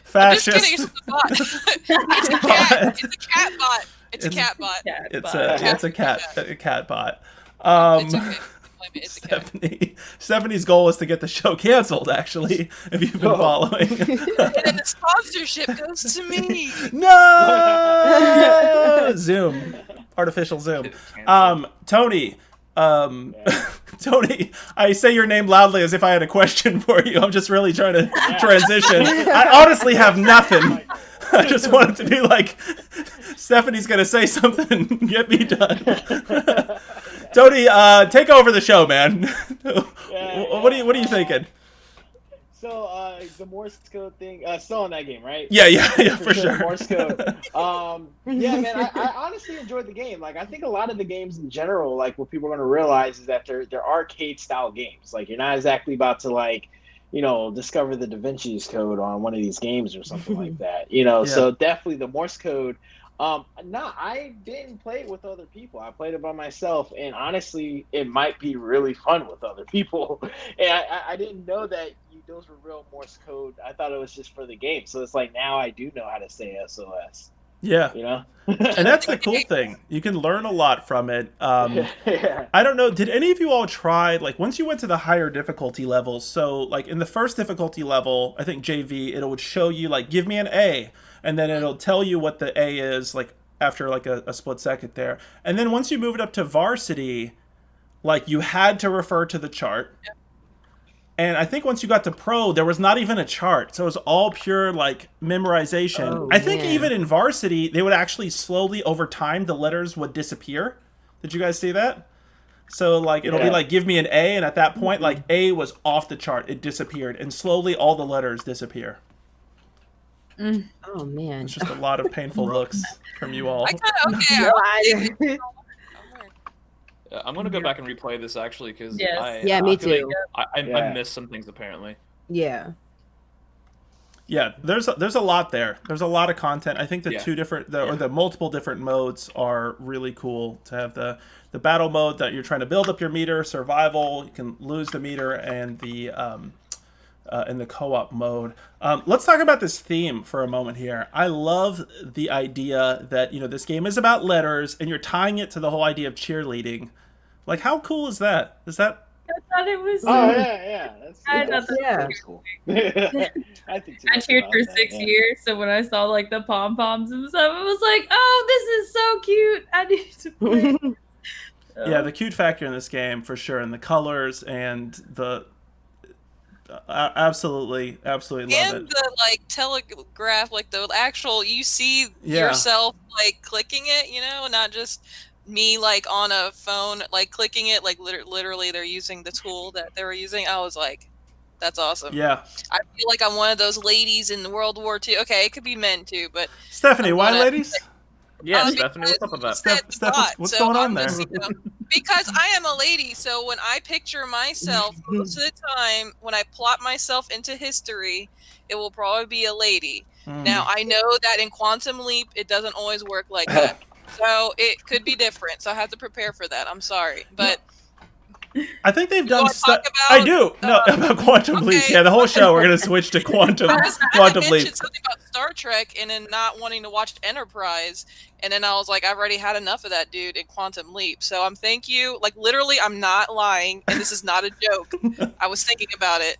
fascist. I'm just kidding, it's a bot. It's a cat. It's a cat bot. It's a cat bot. It's a cat bot. It's okay. It's Stephanie's goal is to get the show canceled, actually, if you've been following. And then the sponsorship goes to me. No! Zoom. Artificial Zoom. Tony. Tony, I say your name loudly as if I had a question for you. I'm just really trying to transition. I honestly have nothing. I just want it to be like, Stephanie's going to say something. Get me done. Tony, take over the show, man. What are you thinking? So, the Morse code thing, still on that game, right? Yeah, for sure. Morse code. Yeah, man, I honestly enjoyed the game. Like, I think a lot of the games in general, like, what people are going to realize is that they're arcade-style games. Like, you're not exactly about to, like, discover the Da Vinci's Code on one of these games or something like that. So definitely the Morse code. No, I didn't play it with other people. I played it by myself, and honestly, it might be really fun with other people. And I didn't know that those were real Morse code. I thought it was just for the game. So it's like now I do know how to say SOS. Yeah. And that's the cool thing. You can learn a lot from it. Yeah. I don't know. Did any of you all try, like, once you went to the higher difficulty levels, so, like, in the first difficulty level, I think JV, it would show you, like, give me an A, and then it'll tell you what the A is, like, after, like, a split second there. And then once you move it up to varsity, like, you had to refer to the chart. Yeah. And I think once you got to pro, there was not even a chart. So it was all pure, like, memorization. Oh, I think man. even in varsity, they would actually slowly, over time, the letters would disappear. Did you guys see that? So, like, it'll be like, give me an A, and at that point, like, A was off the chart. It disappeared. And slowly, all the letters disappear. Oh, man. It's just a lot of painful looks from you all. I kind of, okay. I'm gonna go back and replay this actually because Yes. Yeah, me I feel too. like I Yeah. missed some things apparently. Yeah. Yeah, there's a lot there. There's a lot of content. I think the two different, or the multiple different modes are really cool to have the battle mode that you're trying to build up your meter, survival, you can lose the meter, and the co-op mode. Let's talk about this theme for a moment here. I love the idea that, this game is about letters and you're tying it to the whole idea of cheerleading. Like, how cool is that? Is that... I thought it was. Oh yeah. That's cool. I think I cheered for 6 years, so when I saw like the pom poms and stuff, it was like, oh, this is so cute. I need to play. Yeah, the cute factor in this game for sure, and the colors and the absolutely love it. And the like telegraph, like the actual, you see yourself like clicking it, not just me like on a phone like clicking it, like literally they're using the tool that they were using. I was like, that's awesome. Yeah, I feel like I'm one of those ladies in World War II. Okay, it could be men too, but Stephanie, why ladies? Yeah, Stephanie, what's up with that? Steph, what's going on there? Because I am a lady, so when I picture myself, most of the time, when I plot myself into history, it will probably be a lady. Now, I know that in Quantum Leap, it doesn't always work like that. So it could be different. So I have to prepare for that. I'm sorry. But I think they've done stuff. I do. No, about Quantum Leap. Yeah, the whole show we're going to switch to Quantum Leap. I mentioned something about Star Trek and then not wanting to watch Enterprise. And then I was like, I've already had enough of that dude in Quantum Leap. So thank you. Like, literally, I'm not lying. And this is not a joke. I was thinking about it.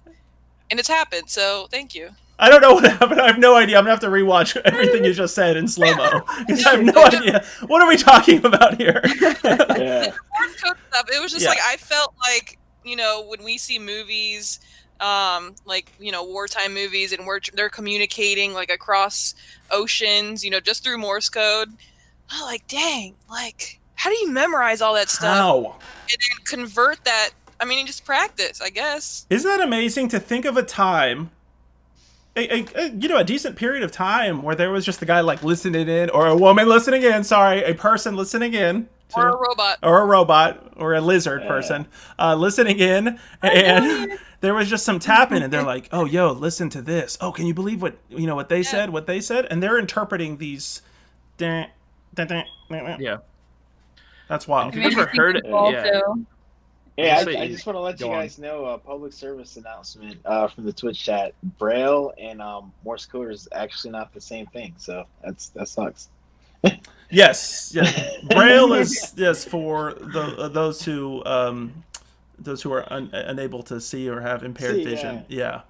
And it's happened. So thank you. I don't know what happened. I have no idea. I'm going to have to rewatch everything you just said in slow-mo. Because I have no idea. What are we talking about here? It was just like, I felt like, when we see movies, wartime movies, and they're communicating like across oceans, just through Morse code. Oh, like, dang, like, how do you memorize all that stuff? How? And then convert that. I mean, just practice, I guess. Isn't that amazing to think of a time, a decent period of time where there was just a guy like listening in, or a woman listening in, a person listening in. Or a robot. Or a robot, or a lizard person listening in, and there was just some tapping, and they're like, "Oh, yo, listen to this. Oh, can you believe what they said? What they said?" And they're interpreting these. Yeah, that's wild. If you've ever heard it, Hey, I just want to let you guys know a public service announcement from the Twitch chat. Braille and Morse code is actually not the same thing, so that sucks. Yes. Braille is for those who are unable to see or have impaired vision. Yeah.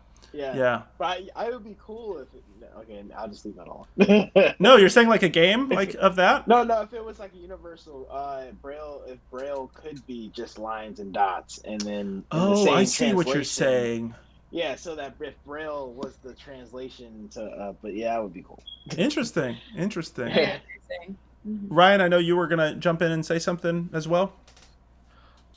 But I would be cool if okay, I'll just leave that alone. No, you're saying like a game like of that? No, if it was like a universal Braille, if Braille could be just lines and dots, and then I see what you're saying. Yeah, so that if Braille was the translation to, but yeah, that would be cool. Interesting. Ryan, I know you were gonna jump in and say something as well.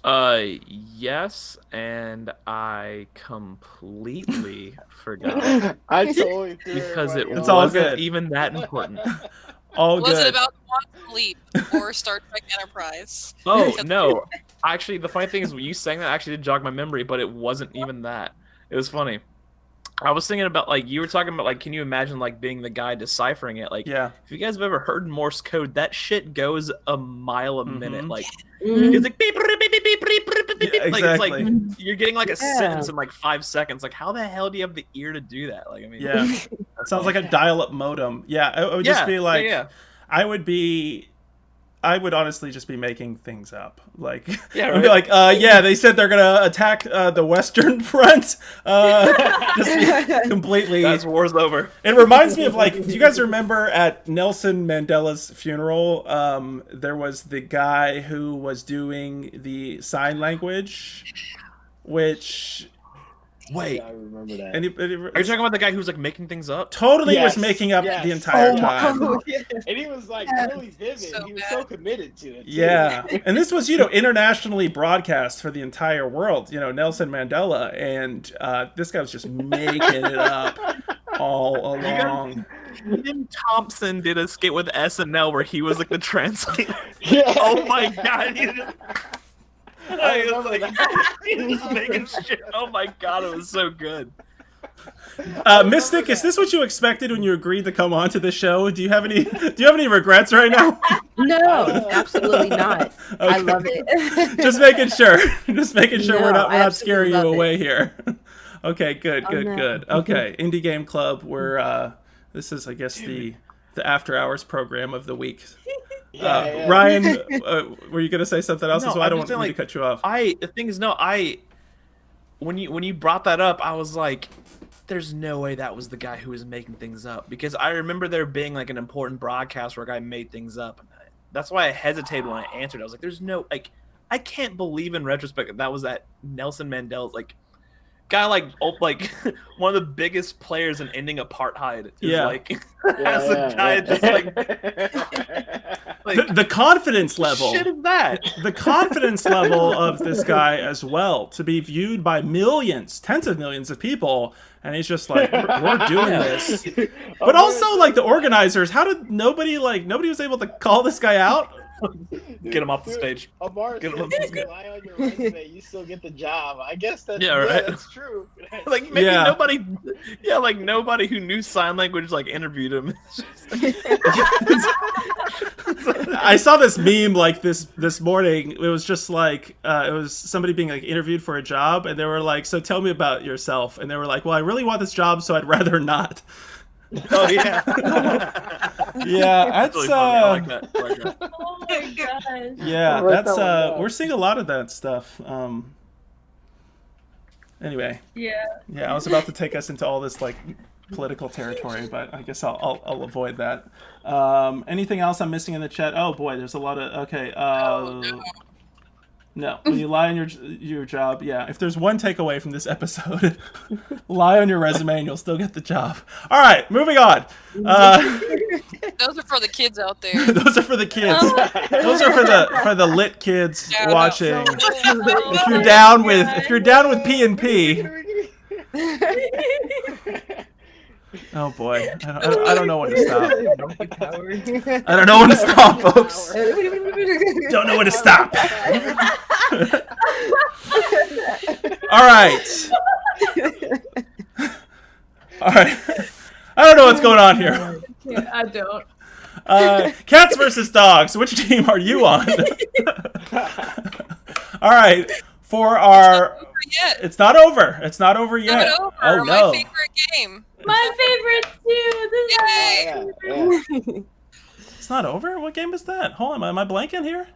Yes, and I completely forgot. I totally threw because it It's all wasn't good. even that important. All Was good. it about Quantum Leap or Star Trek Enterprise? Oh no! Actually, the funny thing is, when you sang that, actually did jog my memory, but it wasn't even that. It was funny. I was thinking about, like, you were talking about, like, can you imagine, like, being the guy deciphering it? Like, Yeah. if you guys have ever heard Morse code, that shit goes a mile a minute. Like, Mhm. it's like, beep, beep, beep, beep, beep, beep, beep, beep. Yeah, Like, it's like, exactly. you're getting, like, a Yeah. sentence in, like, 5 seconds. Like, how the hell do you have the ear to do that? Like, I mean, Yeah. It sounds like a dial-up modem. Yeah, it would just be like, I would honestly just be making things up. Like, Yeah, I'd be like, yeah, they said they're gonna attack the Western Front. Just completely. That's war's over. It reminds me of, like, do you guys remember at Nelson Mandela's funeral, there was the guy who was doing the sign language, which... Wait, Yeah, I remember that. are you talking about the guy who's like making things up? Totally Yes, was making up yes. the entire Oh my time. God. And he was like really vivid. So he was bad. so committed to it. Too. Yeah, and this was, you know, internationally broadcast for the entire world. You know, Nelson Mandela, and this guy was just making it up all along. Ian Thompson did a skit with SNL where he was like the translator. Yeah. Oh my god! He was like, that. he was making shit. Oh my god, it was so good. Mystic, is this what you expected when you agreed to come on to the show? Do you have any regrets right now? No, absolutely not. I Okay. love it. Just making sure. Just making sure we're No, not I scaring you absolutely love away here. Okay, good, Oh, good, no. good. Okay, Indie Game Club. We're this is, I guess, the after hours program of the week. Yeah. Ryan, were you gonna say something else? No, So I I'm don't just want saying, me to cut you off. The thing is, when you brought that up, I was like, there's no way that was the guy who was making things up, because I remember there being like an important broadcast where a guy made things up. That's why I hesitated when I answered. I was like, there's no, like, I can't believe in retrospect that was that Nelson Mandela's like guy, like one of the biggest players in ending apartheid. Is Yeah. like as a guy just like The confidence level. shit is that? The confidence level of this guy as well, to be viewed by millions, tens of millions of people, and he's just like, we're doing this. But also, like, the organizers, how did nobody was able to call this guy out? Get him off the stage. Amar, Get him off if the you stage. rely on your resume, you still get the job. I guess that's that's true. Like maybe Yeah. nobody who knew sign language like interviewed him. I saw this meme like this morning. It was just like it was somebody being like interviewed for a job, and they were like, "So tell me about yourself." And they were like, "Well, I really want this job, so I'd rather not." Oh yeah. Yeah, that's really funny. I like that. I like that. Oh my god. yeah, I'll write that's that one down. we're seeing a lot of that stuff. Anyway, Yeah. yeah, I was about to take us into all this like political territory, but I guess I'll avoid that. Anything else I'm missing in the chat? Oh boy, there's a lot of okay. No, when you lie on your job, yeah. If there's one takeaway from this episode, lie on your resume and you'll still get the job. All right, moving on. Those are for the kids out there. Those are for the kids. Those are for the lit kids Shout out. watching. Oh If you're my down with God. P&P, oh boy, I don't know when to stop. I don't know when to stop, folks. Don't know when to stop. All right. All right. I don't know what's going on here. Yeah, I don't. Cats versus dogs. Which team are you on? All right. For our, Yet. it's not over. It's not over yet. Not over. Oh My no. favorite game. My favorite too. This is Yeah. It's not over. What game is that? Hold on. Am I blanking here?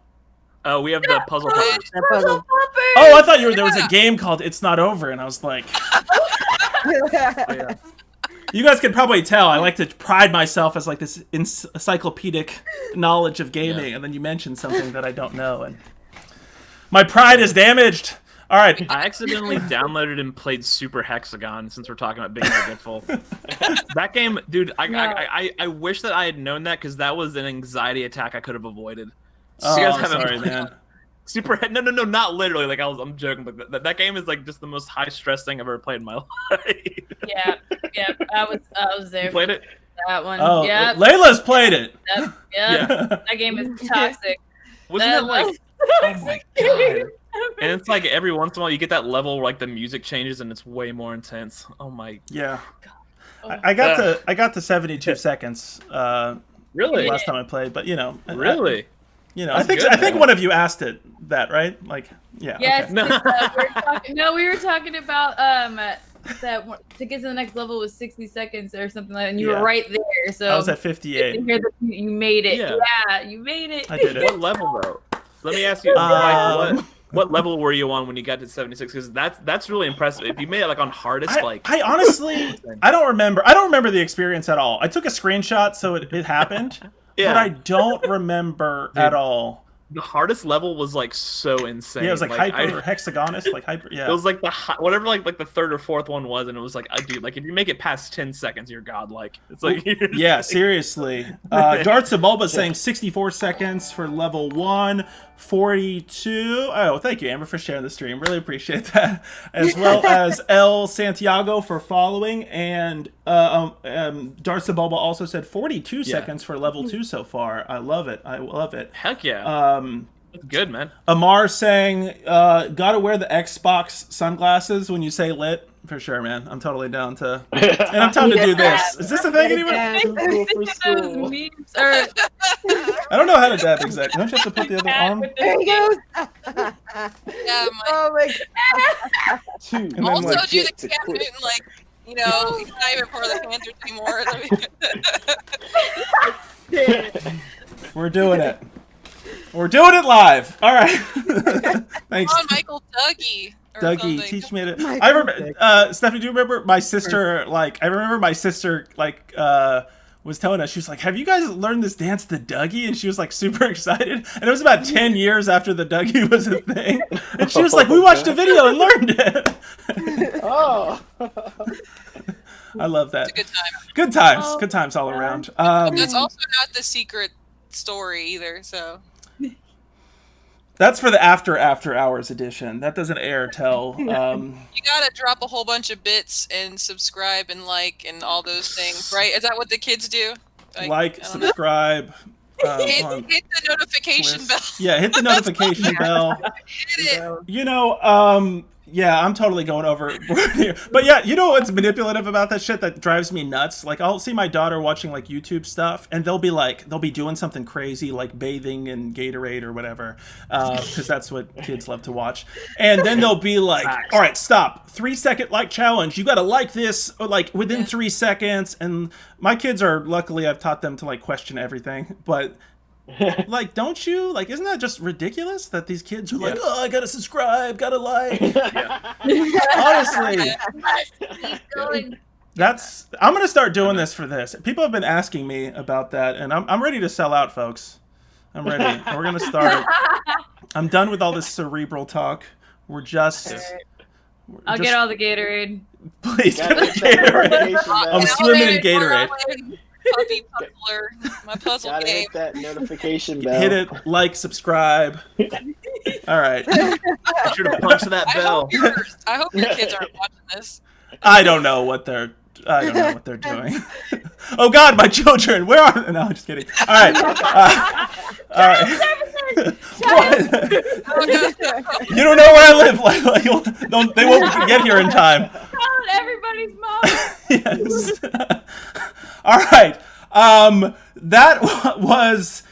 Oh, we have the puzzle. Right. Puppers. That puzzle. Puppers. Oh, I thought there was a game called It's Not Over, and I was like, Oh, yeah. you guys can probably tell I like to pride myself as like this encyclopedic knowledge of gaming, and then you mentioned something that I don't know, and my pride is damaged. All right. I accidentally downloaded and played Super Hexagon, since we're talking about being forgetful. That game, dude, I wish that I had known that, because that was an anxiety attack I could have avoided. Oh, You guys I'm haven't sorry, played man. No, not literally. Like I'm joking, but that game is like just the most high stress thing I've ever played in my life. Yeah, I was there. You played it? That one. Oh, Yep. Layla's played it. Yep. That game is toxic. Wasn't it like? Oh my god! And it's like every once in a while you get that level where like the music changes and it's way more intense. Oh my. Yeah. I got to 72 seconds. Really? Last time I played, but Really? I think one of you asked it that, right? Like, yeah. Yes. Okay. We were talking about that to get to the next level was 60 seconds or something like that, and you were right there. So I was at 58. You made it. Yeah. You made it. I did it. What level though? Let me ask you, Mike, what level were you on when you got to 76? Because that's really impressive. If you made it like on hardest, I honestly I don't remember the experience at all. I took a screenshot, so it happened. Yeah. But I don't remember at all. The hardest level was like so insane. Yeah, it was like hyper hexagonist, like hyper. Yeah, it was like whatever like the third or fourth one was, and it was like, dude, like if you make it past 10 seconds, you're godlike. It's like yeah, seriously. Darts of Bulba saying 64 seconds for level 1, 42. Oh, thank you, Amber, for sharing the stream. Really appreciate that. As well as El Santiago for following, and Darts of Bulba also said 42 seconds for level 2 so far. I love it. Heck yeah. That's good, man. Amar saying, gotta wear the Xbox sunglasses when you say lit. For sure, man. I'm totally down to, and I'm down to do this. Is this a thing anymore? I don't know how to dab exactly. Don't you have to put the other arm? There he goes. Oh my God. And Also, then, do the Cam Newton, like, he's not even part of the Panthers anymore. We're doing it. We're doing it live. All right. Thanks. Come on, Michael Dougie. Dougie, teach me to. I remember, Stephanie. Do you remember my sister? Like, I remember my sister, like, was telling us, she was like, "Have you guys learned this dance, the Dougie?" And she was like super excited. And it was about 10 years after the Dougie was a thing. And she was like, "We watched a video and learned it." Oh. I love that. It's a good time. Good times. Good times all around. That's also not the secret story either. So. That's for the after hours edition. That doesn't air till. You gotta drop a whole bunch of bits and subscribe and like and all those things, right? Is that what the kids do? Like subscribe. Hit the notification bell. Yeah, hit the notification bell. Hit it. Yeah, I'm totally going over here. But yeah, you know what's manipulative about that shit that drives me nuts? Like, I'll see my daughter watching like YouTube stuff, and they'll be doing something crazy like bathing in Gatorade or whatever, because that's what kids love to watch. And then they'll be like, "All right, stop! 3-second like challenge. You got to like this like within 3 seconds." And my kids are, luckily, I've taught them to like question everything, but. Like, don't you? Like, isn't that just ridiculous that these kids are like, "Oh, I gotta subscribe, gotta like." Honestly, I'm gonna start doing this for this. People have been asking me about that, and I'm ready to sell out, folks. I'm ready. We're gonna start. I'm done with all this cerebral talk. We're just. I'll get all the Gatorade. Please get the Gatorade. I'm swimming in Gatorade. Puppy puzzler, my puzzle Gotta game. hit that notification bell. Hit it, like, subscribe. All right. Be sure to punch that bell. I hope your kids aren't watching this. I don't know what they're doing. Oh God, my children! Where are they? No, I'm just kidding. All right. All right. You don't know where I live. Like, they won't get here in time. Everybody's mom. Yes. All right. That was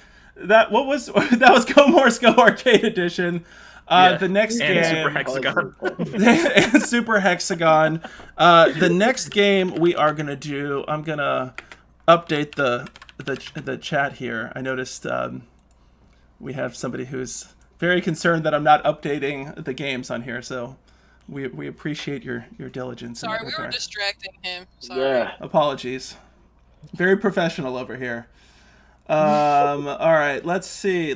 Go Morse Go Arcade Edition. The next game, Super Hexagon. and Super Hexagon. The next game we are gonna do. I'm gonna update the chat here. I noticed we have somebody who's very concerned that I'm not updating the games on here. So we appreciate your diligence. Sorry, we were distracting him. Sorry. Yeah. Apologies. Very professional over here. All right, let's see.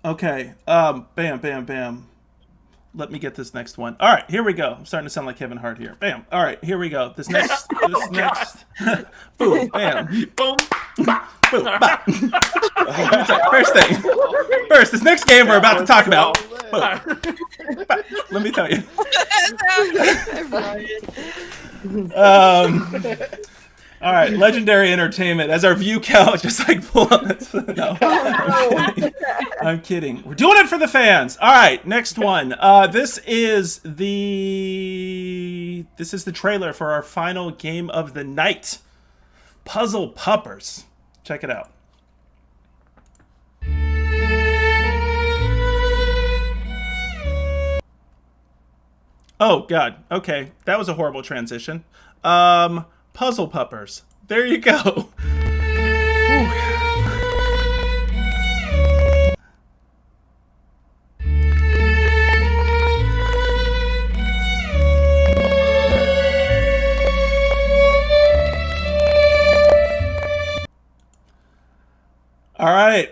Okay. Bam. Let me get this next one. All right, here we go. I'm starting to sound like Kevin Hart here. Bam. All right, here we go. This next. Boom. Bam. Boom. Boom. Bam. First, this next game we're about to talk about. Boom. Let me tell you. All right, Legendary Entertainment as our view count, just like pull up. No, I'm kidding. We're doing it for the fans. All right, next one. This is the trailer for our final game of the night, Puzzle Puppers. Check it out. Oh God. Okay, that was a horrible transition. Puzzle Puppers. There you go. All right,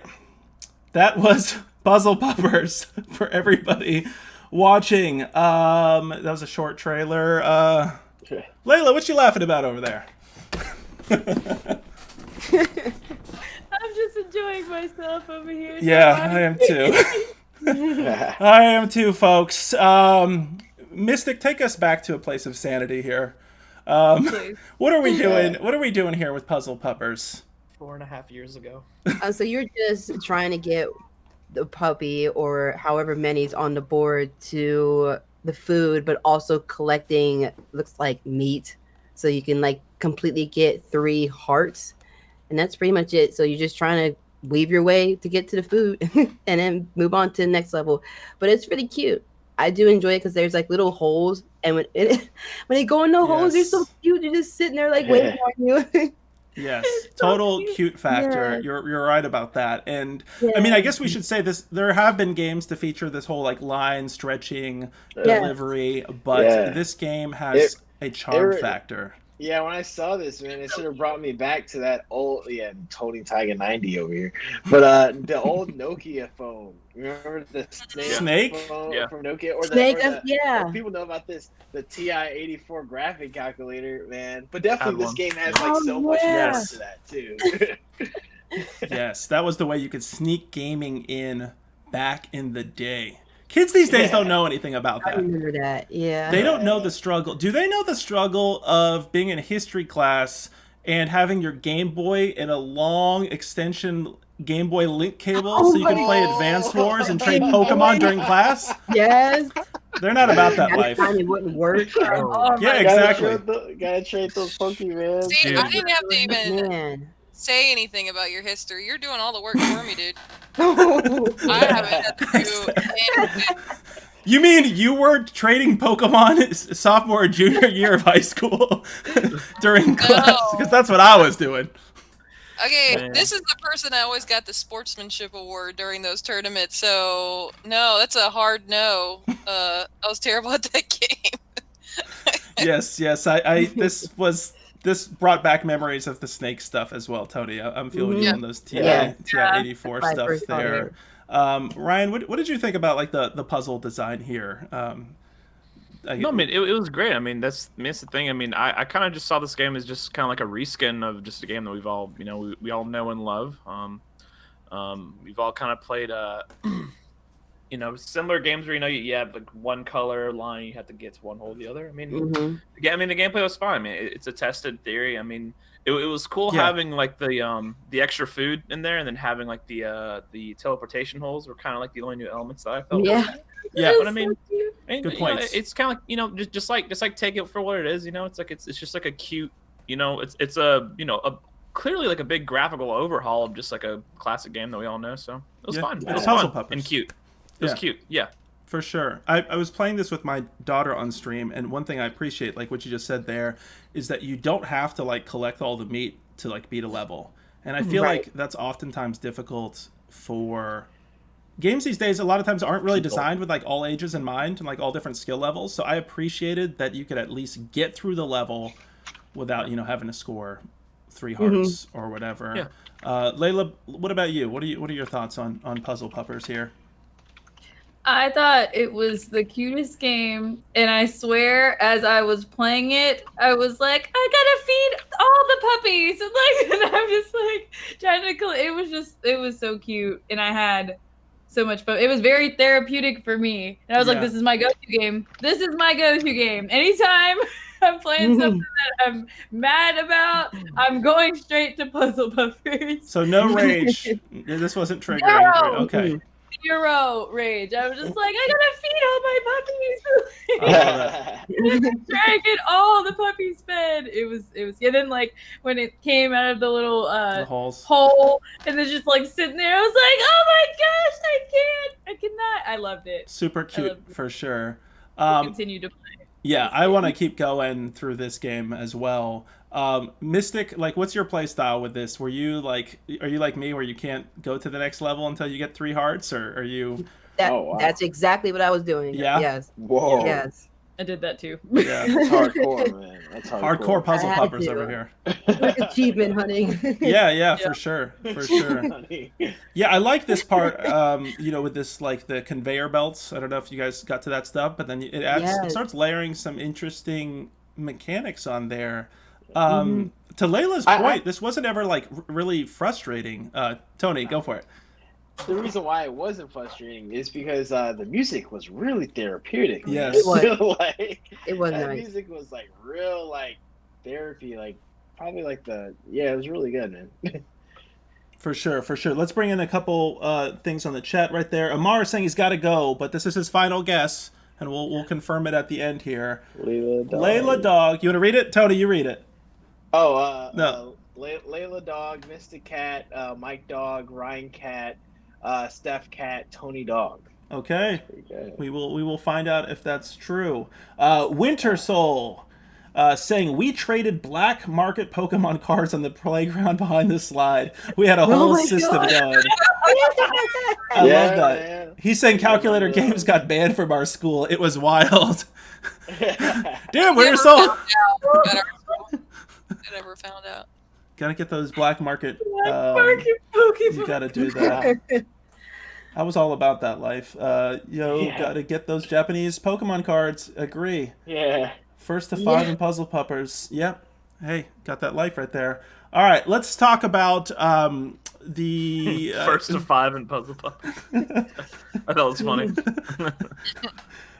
that was Puzzle Puppers for everybody watching. That was a short trailer. Layla, what you laughing about over there? I'm just enjoying myself over here. Yeah, I am too. I am too, folks. Mystic, take us back to a place of sanity here. What are we doing? What are we doing here with Puzzle Puppers? 4.5 years ago. So you're just trying to get the puppy or however many's on the board to the food, but also collecting, looks like meat, so you can like completely get 3 hearts, and that's pretty much it. So you're just trying to weave your way to get to the food and then move on to the next level. But it's really cute. I do enjoy it because there's like little holes, and when they go in the holes, they're so cute. You're just sitting there like waiting on you. Yes, total cute factor. Yeah. You're right about that. And I mean, I guess we should say this. There have been games to feature this whole like line stretching delivery, but this game has a charm factor. Yeah, when I saw this, man, it sort of brought me back to that old, Tony Tiger 90 over here. But the old Nokia phone. Remember the snake phone from Nokia? Or or people know about this, the TI-84 graphic calculator, man. But definitely this game has like so much more to that too. Yes, that was the way you could sneak gaming in back in the day. Kids these days don't know anything about that. I remember that, yeah. They don't know the struggle. Do they know the struggle of being in a history class and having your Game Boy in a long extension Game Boy link cable so you can play Advance Wars and trade Pokemon during class? Yes. They're not about that life. It wouldn't work. Yeah, exactly. Gotta trade those Pokemon. See, I didn't have to even say anything about your history. You're doing all the work for me, dude. I haven't had to do anything. You mean you were trading Pokemon sophomore or junior year of high school during class? Because that's what I was doing. Okay, this is the person that always got the sportsmanship award during those tournaments. So no, that's a hard no. I was terrible at that game. Yes. This brought back memories of the snake stuff as well, Tony. I'm feeling you on those TI-84 stuff there. Ryan, what did you think about like the puzzle design here? I mean, it was great. I mean, that's the thing. I mean, I kind of just saw this game as just kind of like a reskin of just a game that we've all, we all know and love. We've all kind of played, similar games where you have like one color line, you have to get to one hole or the other. I mean, the gameplay was fine. I mean, it's a tested theory. I mean, it was cool having like the extra food in there, and then having like the teleportation holes were kind of like the only new elements that I felt. Yeah, but I mean, good points. It's kind of like just like take it for what it is. It's like it's just like a cute. It's a clearly like a big graphical overhaul of just like a classic game that we all know. So it was fun. It was fun and cute. It was cute. Yeah. For sure. I was playing this with my daughter on stream, and one thing I appreciate, like what you just said there, is that you don't have to like collect all the meat to like beat a level. And I feel like that's oftentimes difficult for games these days. A lot of times aren't really designed with like all ages in mind and like all different skill levels. So I appreciated that you could at least get through the level without, having to score 3 hearts or whatever. Yeah. Layla, what about you? What are your thoughts on Puzzle Puppers here? I thought it was the cutest game, and I swear, as I was playing it, I was like, I gotta feed all the puppies, and I'm just like trying to. It was so cute, and I had so much fun. It was very therapeutic for me, and I was like, this is my go-to game. This is my go-to game. Anytime I'm playing something that I'm mad about, I'm going straight to Puzzle Puppers. So no rage. This wasn't triggering. No. Okay. 0 rage. I was just like, I gotta feed all my puppies. I love that. Try to get all the puppies fed. It was. And then like when it came out of the little The holes. hole, and then just like sitting there, I was like, oh my gosh, I cannot. I loved it. Super cute for sure. Continue to play. Yeah, I want to keep going through this game as well. Mystic, like, what's your play style with this? Are you like me, where you can't go to the next level until you get 3 hearts, or are you? That's exactly what I was doing. Yeah. Yes. Whoa. Yes. I did that too. Yeah. That's hardcore, man. That's Hardcore puzzle I had puppers to. over here. Achievement hunting. Yeah, for sure. Yeah, I like this part. With this, like, the conveyor belts. I don't know if you guys got to that stuff, but then it starts layering some interesting mechanics on there. To Layla's point, this wasn't ever like really frustrating. Tony, go for it. The reason why it wasn't frustrating is because the music was really therapeutic. Yes. It was. It was that nice. music was like real, like therapy, like probably like it was really good, man. For sure. Let's bring in a couple things on the chat right there. Amar is saying he's got to go, but this is his final guess, and we'll confirm it at the end here. Layla Dog. You want to read it? Tony, you read it. Oh, no. Layla Dog, Mystic Cat, Mike Dog, Ryan Cat, Steph Cat, Tony Dog. Okay. We will find out if that's true. Winter Soul saying, we traded black market Pokemon cards on the playground behind the slide. We had a whole system going. I love that. Man. He's saying Calculator Games got banned from our school. It was wild. Damn, Winter Soul. I never found out. Gotta get those black market. Pokemon. You gotta do that. I was all about that life. Gotta get those Japanese Pokemon cards. Agree. Yeah. First to 5 in Puzzle Puppers. Yep. Hey, got that life right there. All right, let's talk about the first to 5 in Puzzle Puppers. I thought it was funny.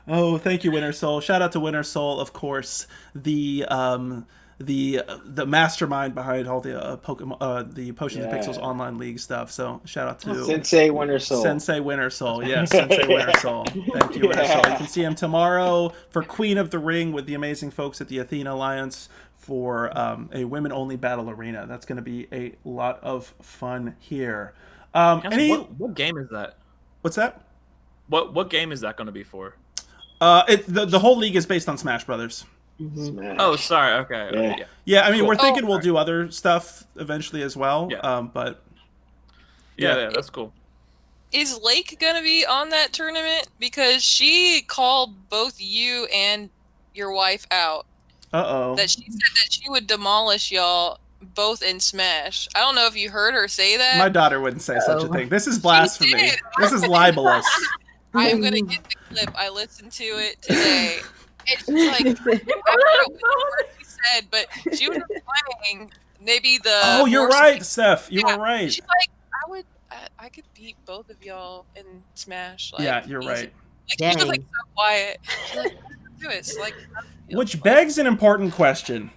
Oh, thank you, Winter Soul. Shout out to Winter Soul, of course. The mastermind behind all the Pokemon, the Potions and Pixels online league stuff. So shout out to Sensei Winter Soul. Sensei Winter Soul, yes, Sensei Winter Soul. Thank you, Winter Soul. You can see him tomorrow for Queen of the Ring with the amazing folks at the Athena Alliance for a women-only battle arena. That's going to be a lot of fun here. What game is that? What's that? What game is that going to be for? The whole league is based on Smash Brothers. Smash. Oh, sorry. Okay. Yeah. I mean, cool. We're thinking we'll do other stuff eventually as well. Yeah. But yeah, that's cool. Is Lake gonna be on that tournament? Because she called both you and your wife out. That she said that she would demolish y'all both in Smash. I don't know if you heard her say that. My daughter wouldn't say such a thing. This is blasphemy. This is libelous. I'm gonna get the clip. I listened to it today. It's just like, I don't know what she said, but she was playing maybe the. Oh, you're right, Steph. You were right. She's like, I could beat both of y'all in Smash. Like, yeah, you're easy. right. Like, she was like so quiet. She's like, do this. Like, which begs an important question.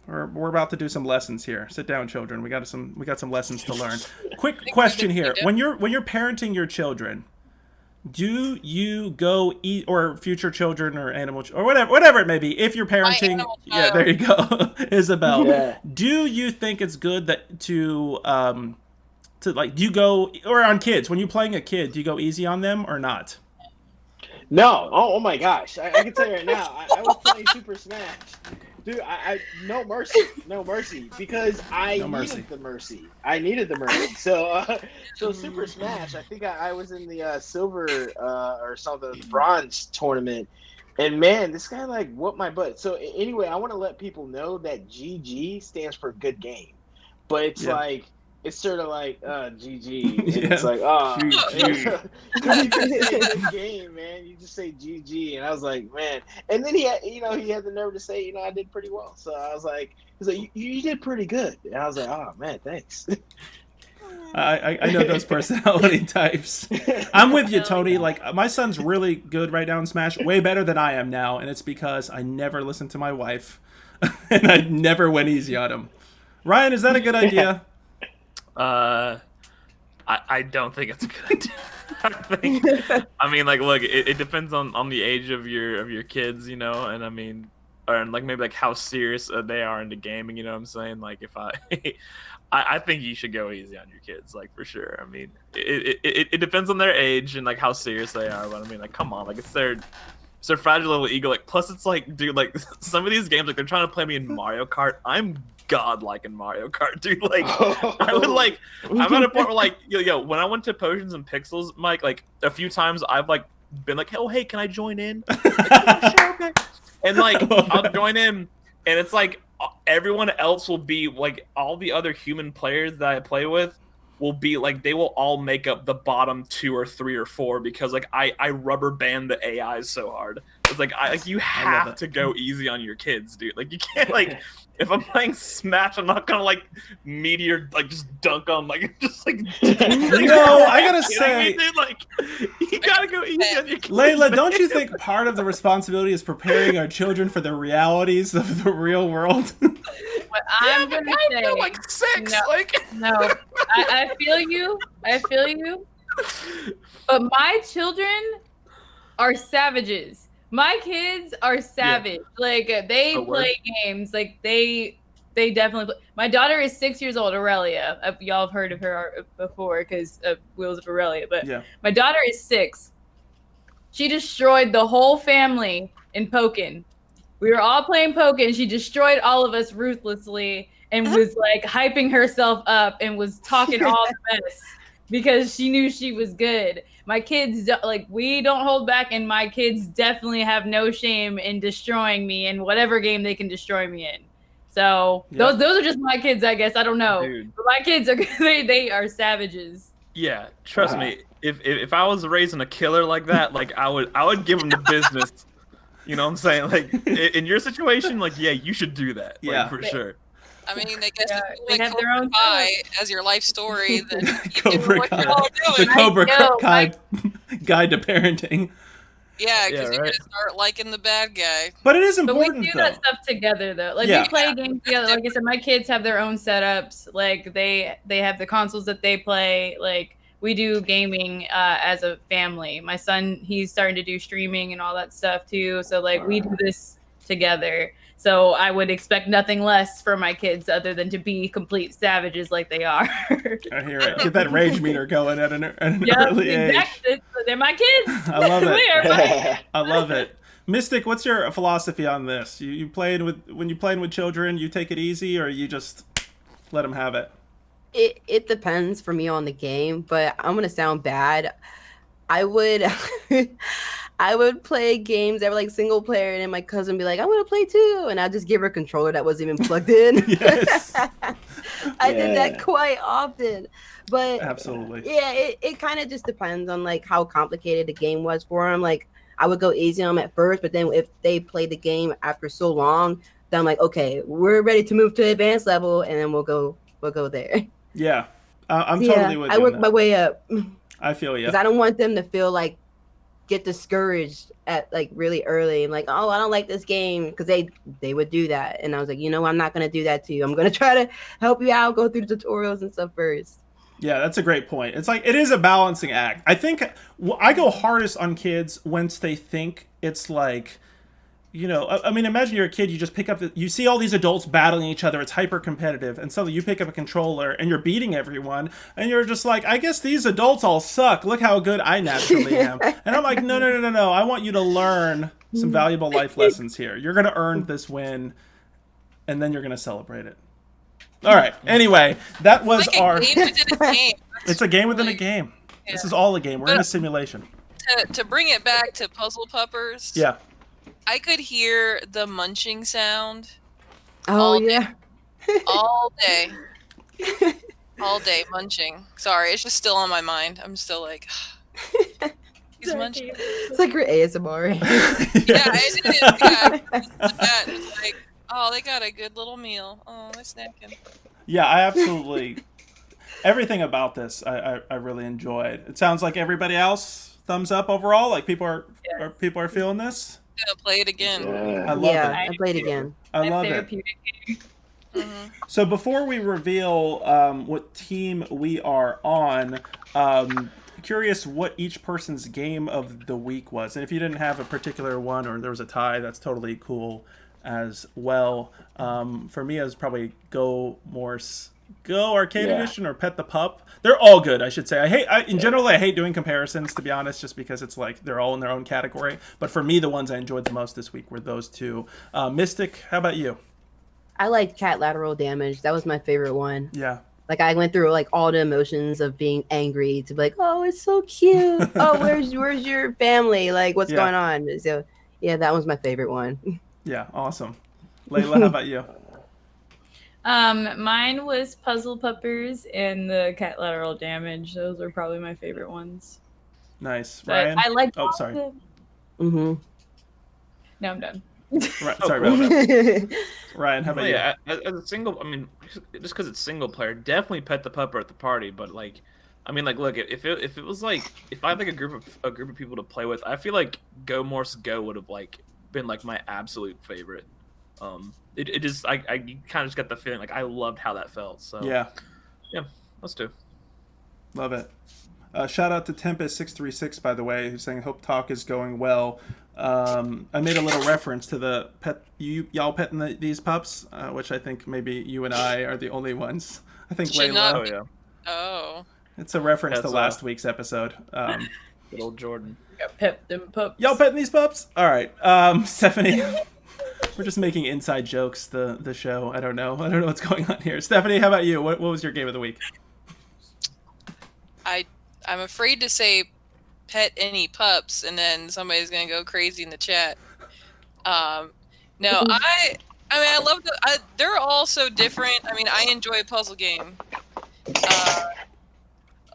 We're about to do some lessons here. Sit down, children. We got some lessons to learn. Quick question here: when you're parenting your children, do you go eat, or future children or animal or whatever it may be, if you're parenting, there you go, Isabel. Yeah. Do you think it's good that to like, do you go, or on kids, when you're playing a kid, do you go easy on them or not? No. Oh my gosh. I can tell you right now, I was playing Super Smash. Dude, I no mercy, because I needed the mercy. So Super Smash, I think I was in the silver or something, the bronze tournament, and man, this guy like whooped my butt. So anyway, I want to let people know that GG stands for good game, but it's like, it's sort of like GG, and it's like, oh, you can say good game, man. You just say GG, and I was like, man. And then he had the nerve to say, I did pretty well. So I was like, he's like, you did pretty good, and I was like, oh man, thanks. I know those personality types. I'm with you, Tony. Like, my son's really good right now in Smash, way better than I am now, and it's because I never listened to my wife, and I never went easy on him. Ryan, is that a good idea? I don't think it's a good idea. I mean, like, look, it depends on the age of your kids, you know, and I mean, or like maybe like how serious they are into gaming, you know what I'm saying? Like, if I think you should go easy on your kids, like, for sure. I mean, it depends on their age and like how serious they are, but I mean, like, come on, like, it's their fragile little ego. Like, plus it's like, dude, like, some of these games, like, they're trying to play me in Mario Kart. I'm godlike in Mario Kart, dude. Like, I would, like, I'm at a point where, like, yo, when I went to Potions and Pixels, Mike, like, a few times I've, like, been like, oh, hey, can I join in? Like, yeah, sure, okay. And, like, I'll join in, and it's like everyone else will be, like, all the other human players that I play with will be, like, they will all make up the bottom 2 or 3 or 4 because, like, I rubber band the AIs so hard. It's like, you have to go easy on your kids, dude. Like, you can't, like, if I'm playing Smash, I'm not gonna, like, meteor, like, just dunk on, like, just, like, no, I gotta say, dude, like, you gotta go easy on your kids. Layla, don't you think part of the responsibility is preparing our children for the realities of the real world? What I'm gonna say, I'm like 6, no, like, no, I feel you. I feel you. But my children are savages. My kids are savage. Yeah. Like, they play games. Like, they definitely play. My daughter is 6 years old, Aurelia. Y'all have heard of her before because of Wheels of Aurelia. But my daughter is 6. She destroyed the whole family in Pokken. We were all playing Pokken. She destroyed all of us ruthlessly and was, like, hyping herself up and was talking all the mess because she knew she was good. My kids, like, we don't hold back, and my kids definitely have no shame in destroying me in whatever game they can destroy me in. So those are just my kids, I guess. I don't know. Dude. But my kids are they are savages. Yeah, trust me. If I was raising a killer like that, like, I would give them the business. You know what I'm saying? Like, in your situation, like, yeah, you should do that. Like, for sure. I mean, I guess if you like Cobra Kai as your life story, then you do what you're all doing. The Cobra Kai guide to parenting. Yeah, because you're going to start liking the bad guy. But it is important, But we do that stuff together, though. Like, we play games together. Like I said, my kids have their own setups. Like, they have the consoles that they play. Like, we do gaming as a family. My son, he's starting to do streaming and all that stuff, too. So, like, we do this together. So I would expect nothing less from my kids other than to be complete savages like they are. I hear it. Get that rage meter going at an early age. They're my kids. I love it. I love it. Mystic, what's your philosophy on this? You playing when you're playing with children, you take it easy, or you just let them have it? It depends for me on the game, but I'm gonna sound bad. I would I would play games that were like single player, and then my cousin would be like, I want to play too. And I'd just give her a controller that wasn't even plugged in. Yes. I did that quite often. But absolutely. Yeah, it kind of just depends on like how complicated the game was for them. Like, I would go easy on them at first, but then if they play the game after so long, then I'm like, okay, we're ready to move to advanced level, and then we'll go there. Yeah. I'm totally with you. I work my way up. I feel you. Because I don't want them to feel like get discouraged at like really early and like, oh, I don't like this game, because they would do that. And I was like, I'm not going to do that to you. I'm going to try to help you out, go through the tutorials and stuff first. Yeah, that's a great point. It's like, it is a balancing act. I think I go hardest on kids once they think it's like, I mean, imagine you're a kid, you just pick up, you see all these adults battling each other, it's hyper competitive, and so you pick up a controller and you're beating everyone, and you're just like, I guess these adults all suck, look how good I naturally am. And I'm like, no, I want you to learn some valuable life lessons here. You're going to earn this win, and then you're going to celebrate it. All right, anyway, that was like a game within a game. It's a game within a game. Yeah. This is all a game. We're in a simulation. To bring it back to Puzzle Puppers. Yeah. I could hear the munching sound. All day. All day munching. Sorry, it's just still on my mind. I'm still like, he's munching. It's like your ASMR. Yeah, it is. Yeah. It's like, oh, they got a good little meal. Oh, they're snacking. Yeah, I absolutely. everything about this I really enjoyed. It sounds like everybody else thumbs up overall. Like people are feeling this. I'm gonna play it again. I love it. I played again. I love it. So before we reveal what team we are on, curious what each person's game of the week was. And if you didn't have a particular one or there was a tie, that's totally cool as well. For me, it was probably Go Morse, Go Arcade Edition, or Pet the Pup. They're all good, I should say. In general, I hate doing comparisons, to be honest, just because it's like they're all in their own category. But for me, the ones I enjoyed the most this week were those two. Mystic, how about you? I liked Catlateral Damage. That was my favorite one. Yeah. Like I went through like all the emotions of being angry to be like, oh, it's so cute. Oh, where's your family? Like, what's going on? So, yeah, that was my favorite one. Yeah, awesome. Layla, how about you? Mine was Puzzle Puppers and the Catlateral Damage. Those are probably my favorite ones. Nice. But Ryan? I like. Oh, sorry. Mm-hmm. No, I'm done. Sorry about that. Ryan, how about you? Yeah, as a single, I mean, just because it's single player, definitely Pet the Pupper at the party. But like, I mean, like, look, if it was like, if I had like a group of people to play with, I feel like Go Morse Go would have like been like my absolute favorite. It just I kind of just got the feeling like I loved how that felt. So yeah, let's do. Love it. Shout out to Tempest636, by the way, who's saying hope talk is going well. I made a little reference to the y'all petting these pups, which I think maybe you and I are the only ones. I think Layla. Oh. It's a reference to last week's episode. Good old Jordan. Pet them pups. Y'all petting these pups? All right, Stephanie. We're just making inside jokes. The show. I don't know what's going on here. Stephanie, how about you? What was your game of the week? I'm afraid to say pet any pups, and then somebody's gonna go crazy in the chat. No, I mean, I love they're all so different. I mean, I enjoy a puzzle game.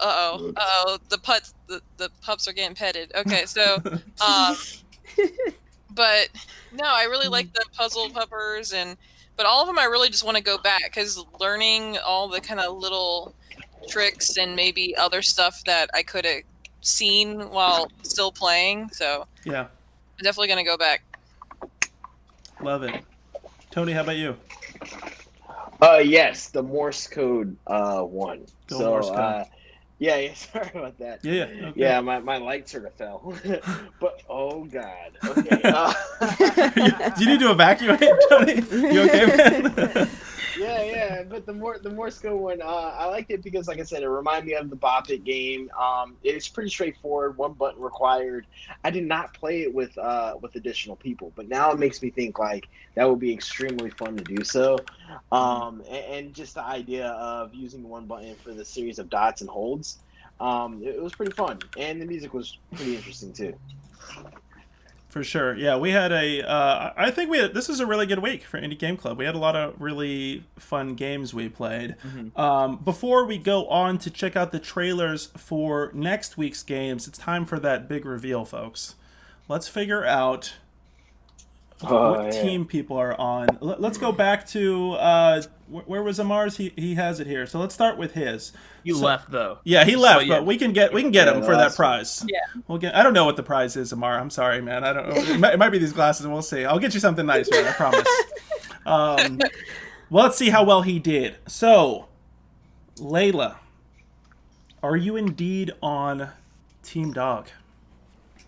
The pups are getting petted. Okay, so, but no, I really like the puzzle puppers, but all of them I really just want to go back because learning all the kind of little tricks and maybe other stuff that I could have seen while still playing. So yeah, I'm definitely gonna go back. Love it. Tony, how about you? Yes, the Morse code one. Morse code. Yeah, sorry about that. Yeah. Okay. Yeah, my light sort of fell. But oh god. Okay. Do you need to evacuate, Tony? You okay, man? Yeah, but the Morse code one, I liked it because, like I said, it reminded me of the Bop It game. It's pretty straightforward, one button required. I did not play it with additional people, but now it makes me think like that would be extremely fun to do so. And just the idea of using one button for the series of dots and holds, it was pretty fun, and the music was pretty interesting too. For sure. Yeah, we had I think this was a really good week for Indie Game Club. We had a lot of really fun games we played. Mm-hmm. Before we go on to check out the trailers for next week's games, it's time for that big reveal, folks. Let's figure out what team people are on. Let's go back to, where was Amar's? He has it here. So let's start with his. You left though. Yeah, he left, but we can get him for that prize. Yeah. I don't know what the prize is, Amar. I'm sorry, man. I don't know. It might be these glasses, and we'll see. I'll get you something nice, man. I promise. Well, let's see how well he did. So, Layla, are you indeed on Team Dog?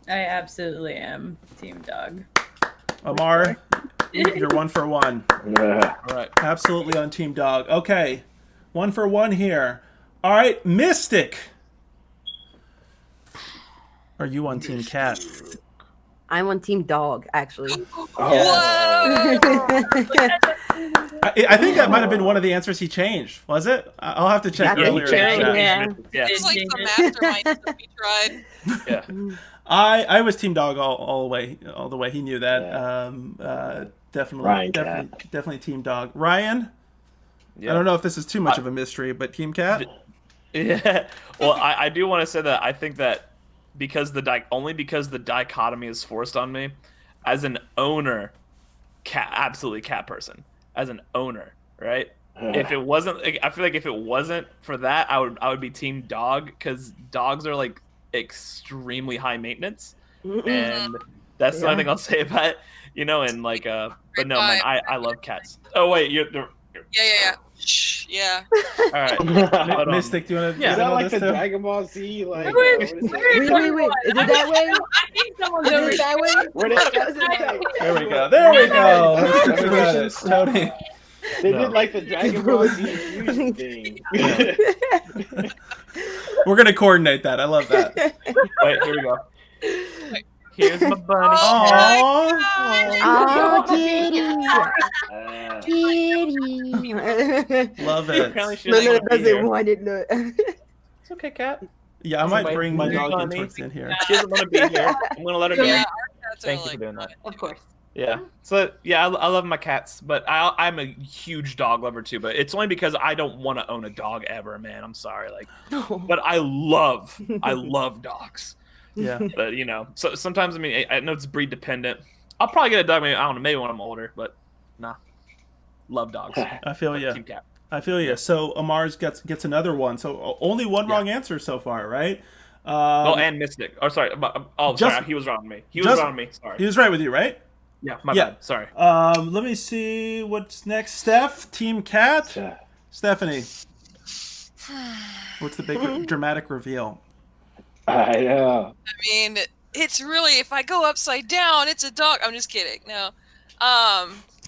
I absolutely am Team Dog. Amar, you're 1 for 1. Yeah. All right. Absolutely on Team Dog. Okay, 1 for 1 here. All right, Mystic. Are you on Team Cat? I'm on Team Dog, actually. Whoa! I think that might have been one of the answers he changed. Was it? I'll have to check earlier. Yeah. It's like the mastermind stuff we tried. Yeah. I was Team Dog all the way. He knew that. Yeah. Definitely Team Dog. Ryan. Yeah. I don't know if this is too much of a mystery, but Team Cat. Yeah. Well, I do want to say that I think that because only because the dichotomy is forced on me, as an owner, absolutely cat person. As an owner, right? if it wasn't, I feel like if it wasn't for that, I would be team dog, because dogs are like extremely high maintenance, and that's the only thing I'll say about it. You know, and like, but no, man, I love cats. Oh wait, Yeah. Shh, yeah. All right. Mystic, do you want to? Is that like the Dragon Ball Z? Like, Wait. Is it that way? I think someone's over Is it that way? Where did There we go. There we go. We got it. Tony. They did like the Dragon Ball Z fusion thing. We're gonna coordinate that. I love that. Wait, here we go. Here's my bunny. Aww. Oh, kitty. Love it. Apparently she No, doesn't doesn't want want it. No. It's okay, cat. Yeah, I might Somebody- bring my dog Bunny. in towards the end here. She doesn't want to be here. I'm gonna let her go. Yeah, our cats Thank are you for like doing that. Of course. Yeah. So yeah, I love my cats, but I'm a huge dog lover too. But it's only because I don't want to own a dog ever, man. I'm sorry, like, but I love dogs. Yeah. But you know, so sometimes I mean I know it's breed dependent. I'll probably get a dog. Maybe, I don't know, maybe when I'm older, but nah. Love dogs. I feel you. Team cat. I feel you. So Amar's gets another one. So only one wrong answer so far, right? Oh, and Mystic. Oh, sorry. Sorry. He was wrong with me. He was wrong with me. Sorry. He was right with you, right? Yeah. My bad. Sorry. Let me see what's next. Steph, Team Cat. Stephanie. What's the big dramatic reveal? I know. I mean, it's really, if I go upside down, it's a dog. I'm just kidding. No.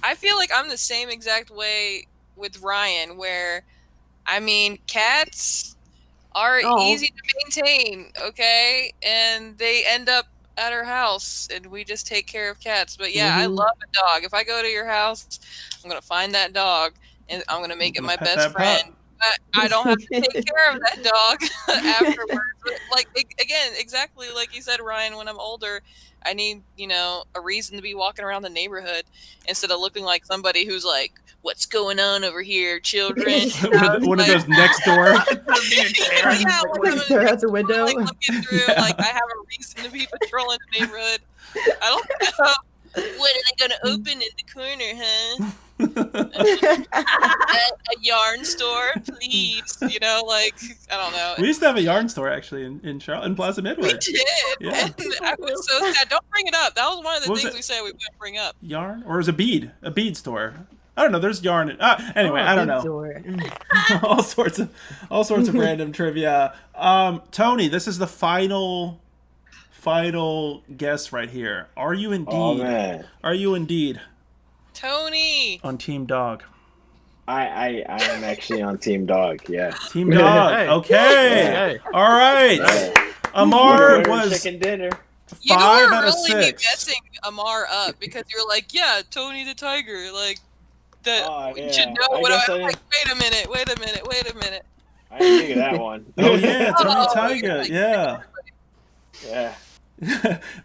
I feel like I'm the same exact way with Ryan, where, I mean, cats are easy to maintain, okay? And they end up at our house, and we just take care of cats. But yeah, I love a dog. If I go to your house, I'm going to find that dog, and I'm going to make it my best friend. I don't have to take care of that dog afterwards. But like, again, exactly like you said, Ryan, when I'm older, I need, a reason to be walking around the neighborhood instead of looking like somebody who's like, what's going on over here, children? one of those next door. Yeah, Stare out the window. Like looking through, like I have a reason to be patrolling the neighborhood. I don't know. What are they going to open in the corner, huh? A yarn store, please. I don't know. We used to have a yarn store actually in Charlotte, in Plaza Midway. We did. Yeah. And I was so sad. Don't bring it up. That was one of the What was things it? we said we wouldn't bring up. Yarn, or is it a bead store? I don't know. There's yarn. Anyway, I don't know. all sorts of random trivia. Tony, this is the final guess right here. Are you indeed? Oh, man. Are you indeed Tony on Team Dog? I am actually on Team Dog. Yeah. Team Dog. Hey. Okay. Hey. All right. Hey. Amar Order was chicken dinner. 5 5 were out of really 6. messing Amar up because you're like, yeah, Tony the Tiger, like that. Oh, You yeah. should know I what guess I'm like. Wait a minute. I didn't think of that one. Oh yeah, Tony Oh, Tiger. like- Yeah. Yeah.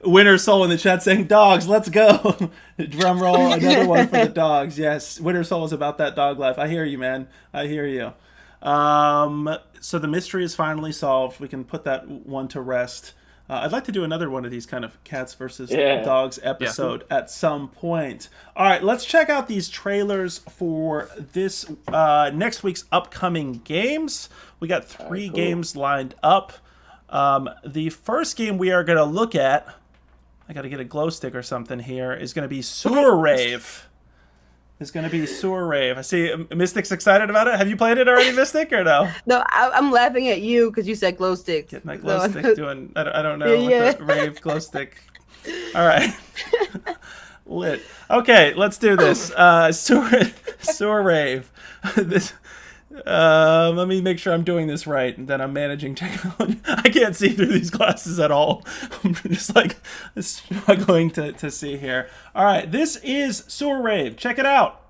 Winner Soul in the chat saying dogs, let's go. Drum roll, another one for the dogs. Yes, Winner Soul is about that dog life. I hear you, man. I hear you. So the mystery is finally solved. We can put that one to rest. I'd like to do another one of these kind of cats versus dogs episode at some point. All right, let's check out these trailers for this next week's upcoming games. We got 3 games lined up. The first game we are going to look at, I got to get a glow stick or something here, is going to be Sewer Rave. I see Mystic's excited about it. Have you played it already, Mystic, or no? No, I'm laughing at you because you said glow sticks. Get my glow stick doing, I don't know, what the rave glow stick. All right. Lit. Okay, let's do this. Sewer Rave. Let me make sure I'm doing this right, and then I'm managing technology. I can't see through these glasses at all. I'm just like struggling to see here. All right, this is Sewer Rave. Check it out.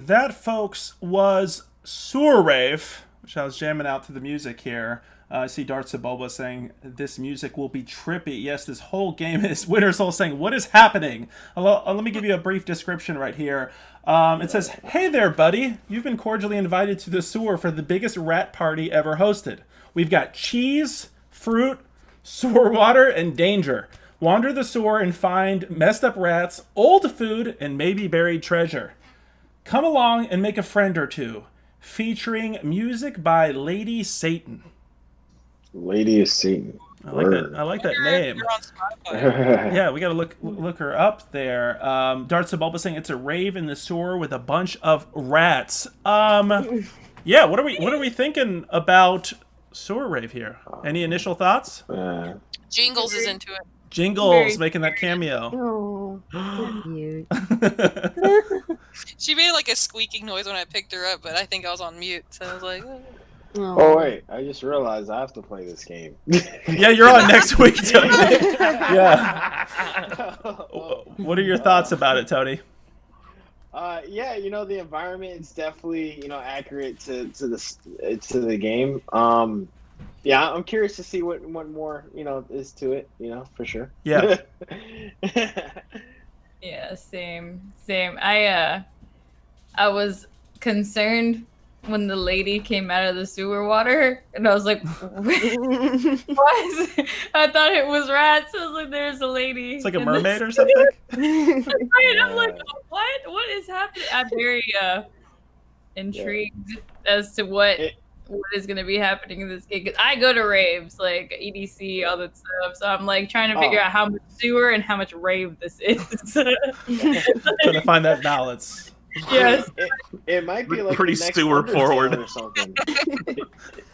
that, folks, was Sewer Rave, which I was jamming out to the music here. I see Darts of Bulba saying, this music will be trippy. Yes, this whole game is Winter Soul saying, what is happening? Let me give you a brief description right here. It says, hey there, buddy. You've been cordially invited to the sewer for the biggest rat party ever hosted. We've got cheese, fruit, sewer water, and danger. Wander the sewer and find messed up rats, old food, and maybe buried treasure. Come along and make a friend or two. Featuring music by Lady Satan. Lady of Satan. I like that name. You're on Spotify. Yeah, we gotta look her up there. Darts of Bulba saying it's a rave in the sewer with a bunch of rats. Yeah, what are we thinking about sewer rave here? Any initial thoughts? Jingles is into it. Jingles making that cameo. Oh, so cute. She made like a squeaking noise when I picked her up, but I think I was on mute, so I was like, oh. Oh wait, I just realized I have to play this game. Yeah, you're on next week, Tony. Yeah. What are your thoughts about it, Tony? Yeah, the environment is definitely accurate to the game. Yeah, I'm curious to see what more is to it. For sure. Yeah. Yeah, same. I was concerned when the lady came out of the sewer water, and I was like, what? I thought it was rats. I was like, there's a lady. It's like a mermaid or something? Right, I'm like, what is happening? I'm very intrigued as to what is going to be happening in this game. Because I go to raves, like EDC, all that stuff. So I'm like trying to figure out how much sewer and how much rave this is. Trying to find that balance. Yes. It might be like pretty the next sewer Undertale forward or something.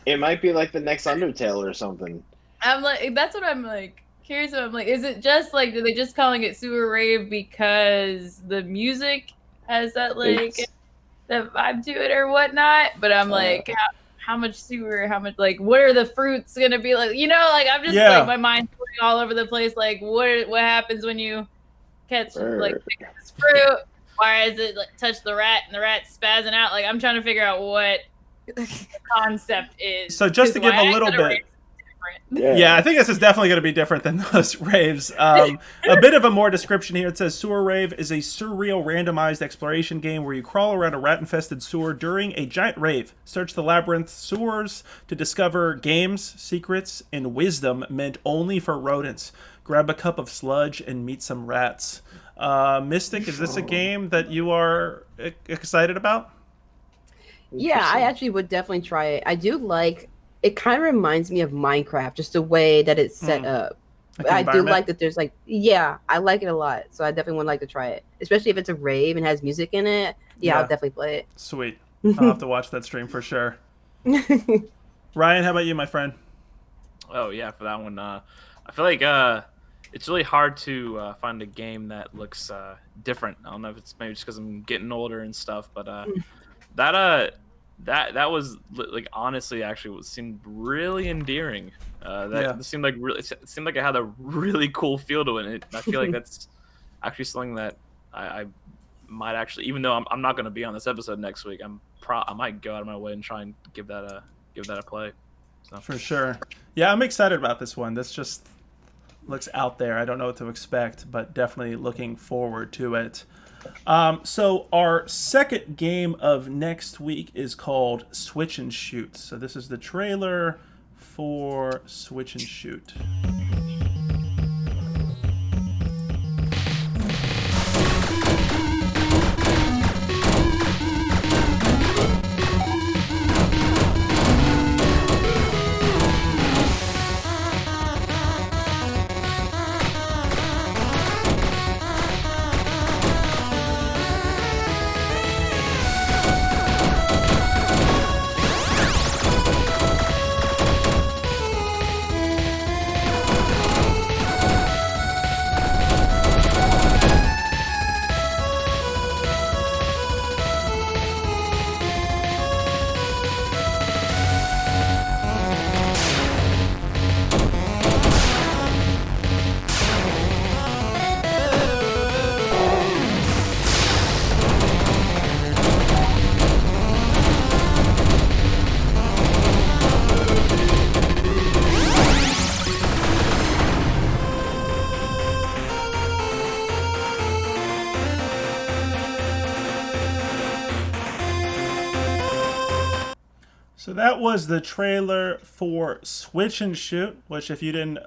It might be like the next Undertale or something. I'm like, that's what I'm like curious about. I'm like, is it just like, are they just calling it sewer rave because the music has that that vibe to it or whatnot? But I'm like, how much sewer? How much what are the fruits gonna be like? I'm just like my mind's going all over the place. Like, what happens when you catch pick this fruit? Why is it touch the rat and the rat's spazzing out? Like, I'm trying to figure out what the concept is. So just to give a little bit. Yeah, I think this is definitely going to be different than those raves. A bit of a more description here. It says Sewer Rave is a surreal randomized exploration game where you crawl around a rat-infested sewer during a giant rave. Search the labyrinth sewers to discover games, secrets, and wisdom meant only for rodents. Grab a cup of sludge and meet some rats. Mystic, is this a game that you are excited about? Yeah, I actually would definitely try it. I do like it. Kind of reminds me of Minecraft, just the way that it's set up. But I do like that there's I like it a lot. So I definitely would like to try it, especially if it's a rave and has music in it. Yeah, I'll definitely play it. Sweet. I'll have to watch that stream for sure. Ryan, how about you, my friend? Oh yeah, for that one, I feel like it's really hard to find a game that looks different. I don't know if it's maybe just because I'm getting older and stuff, but that was honestly actually seemed really endearing. Seemed like it had a really cool feel to it. And I feel like that's actually something that I might actually, even though I'm not going to be on this episode next week, I might go out of my way and try and give that a play. So. For sure. Yeah, I'm excited about this one. This just looks out there. I don't know what to expect, but definitely looking forward to it. So our second game of next week is called Switch and Shoot. So this is the trailer for Switch and Shoot. So that was the trailer for Switch and Shoot, which if you didn't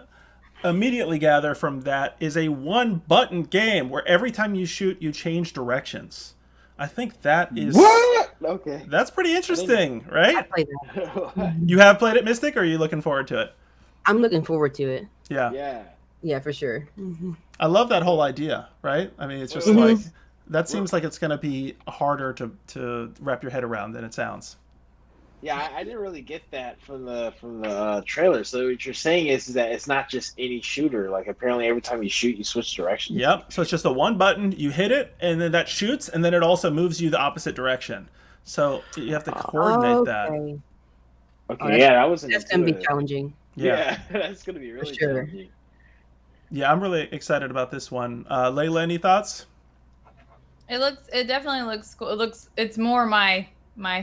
immediately gather from that is a one-button game where every time you shoot, you change directions. I think that is... What? Okay. That's pretty interesting, right? I played that. You have played it, Mystic, or are you looking forward to it? I'm looking forward to it. Yeah. Yeah. Yeah, for sure. I love that whole idea, right? I mean, it's just like... That seems like it's going to be harder to wrap your head around than it sounds. Yeah, I didn't really get that from the trailer. So what you're saying is that it's not just any shooter. Like apparently every time you shoot, you switch directions. Yep. So it's just a one button. You hit it, and then that shoots, and then it also moves you the opposite direction. So you have to coordinate that. Okay. Yeah, that was. That's gonna be challenging. Yeah, that's gonna be really sure. challenging. Yeah, I'm really excited about this one. Layla, any thoughts? It definitely looks cool. It's more my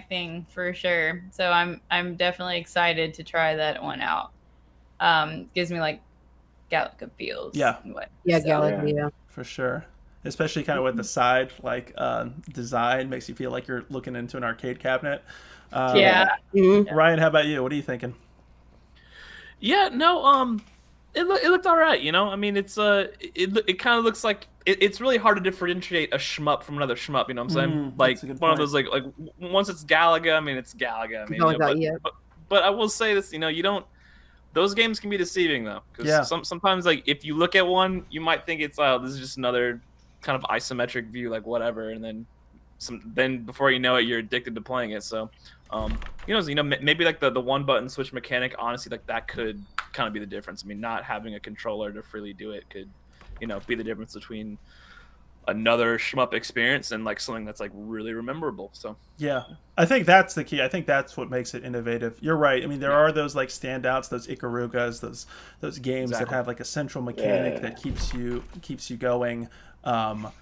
thing for sure. So I'm definitely excited to try that one out. Gives me like Galaga feels. Yeah. Yeah, Galaga. Yeah. For sure. Especially kind of with the side design makes you feel like you're looking into an arcade cabinet. Ryan, how about you? What are you thinking? Yeah, no, it looked all right. You know, I mean, it's it kind of looks like it's really hard to differentiate a shmup from another shmup. You know what I'm saying? Like one of those like once it's Galaga, I mean, it's Galaga. I mean, but I will say this, you know, you don't. Those games can be deceiving though, because sometimes like if you look at one, you might think it's this is just another kind of isometric view, like whatever, and then before you know it, you're addicted to playing it. So, maybe like the one button switch mechanic, honestly, like that could kind of be the difference. I mean, not having a controller to freely do it could, be the difference between another shmup experience and like something that's like really memorable. So yeah, I think that's the key. I think that's what makes it innovative. You're right. I mean, there are those like standouts, those Ikarugas, those games that have like a central mechanic that keeps you going. I'm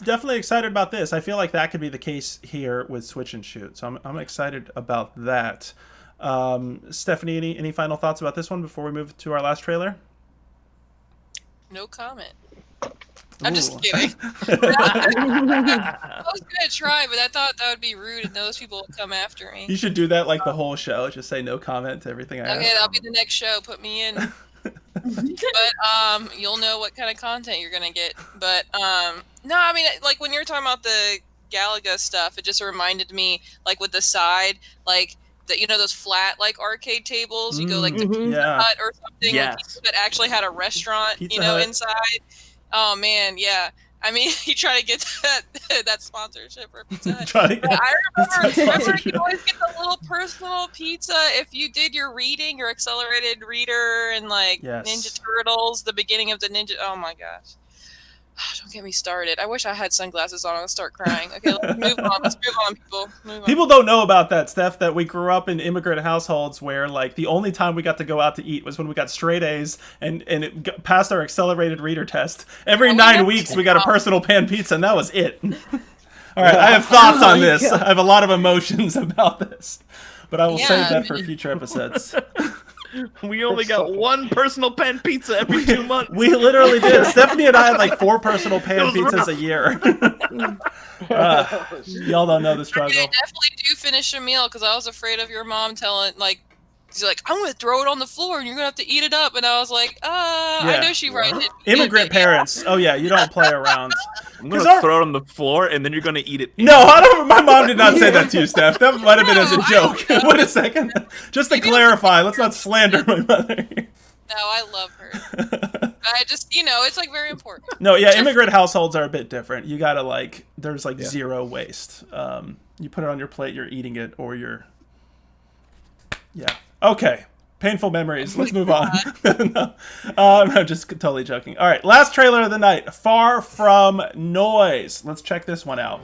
definitely excited about this. I feel like that could be the case here with Switch and Shoot. So I'm excited about that. Stephanie, any final thoughts about this one before we move to our last trailer? No comment. I'm just kidding. I was gonna try, but I thought that would be rude, and those people would come after me. You should do that like the whole show. Just say no comment to everything I ask. Okay, that'll be the next show. Put me in. But you'll know what kind of content you're gonna get. But no, I mean, like when you were talking about the Galaga stuff, it just reminded me, like with the side, like those flat like arcade tables. You go like to Pizza Hut or something. Yes. Like, that actually had a restaurant, Pizza Hut. inside. Oh man, yeah. I mean, you try to get that sponsorship for Pizza Hut. I remember you always get the little personal pizza if you did your reading, your accelerated reader, and like Ninja Turtles, the beginning of the Ninja. Oh my gosh. Don't get me started. I wish I had sunglasses on. I'll start crying. Okay, let's move on. People. Move on. People don't know about that, Steph, that we grew up in immigrant households where, like, the only time we got to go out to eat was when we got straight A's and it passed our accelerated reader test. Every 9 weeks, we got a personal pan pizza, and that was it. All right, I have thoughts on this. I have a lot of emotions about this, but I will save that for future episodes. We only got one personal pan pizza every 2 months. We literally did. Stephanie and I had like 4 personal pan pizzas a year. Y'all don't know the struggle. I definitely do finish a meal because I was afraid of your mom she's like, I'm going to throw it on the floor and you're going to have to eat it up. And I was like, I know she right. Immigrant parents. Oh, yeah, you don't play around. I'm going to throw it on the floor and then you're going to eat it. No, my mom did not say that to you, Steph. That might have been as a joke. Wait a second. Just to clarify, let's not slander my mother. No, I love her. I just, it's like very important. No, yeah, immigrant households are a bit different. You got to there's zero waste. You put it on your plate, you're eating it, or you're... Yeah. Okay. Painful memories. Let's move on. No, I'm just totally joking. All right. Last trailer of the night. Far From Noise. Let's check this one out.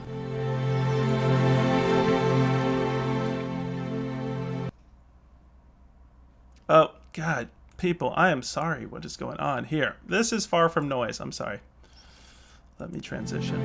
Oh, God. People, I am sorry. What is going on here? This is Far From Noise. I'm sorry. Let me transition.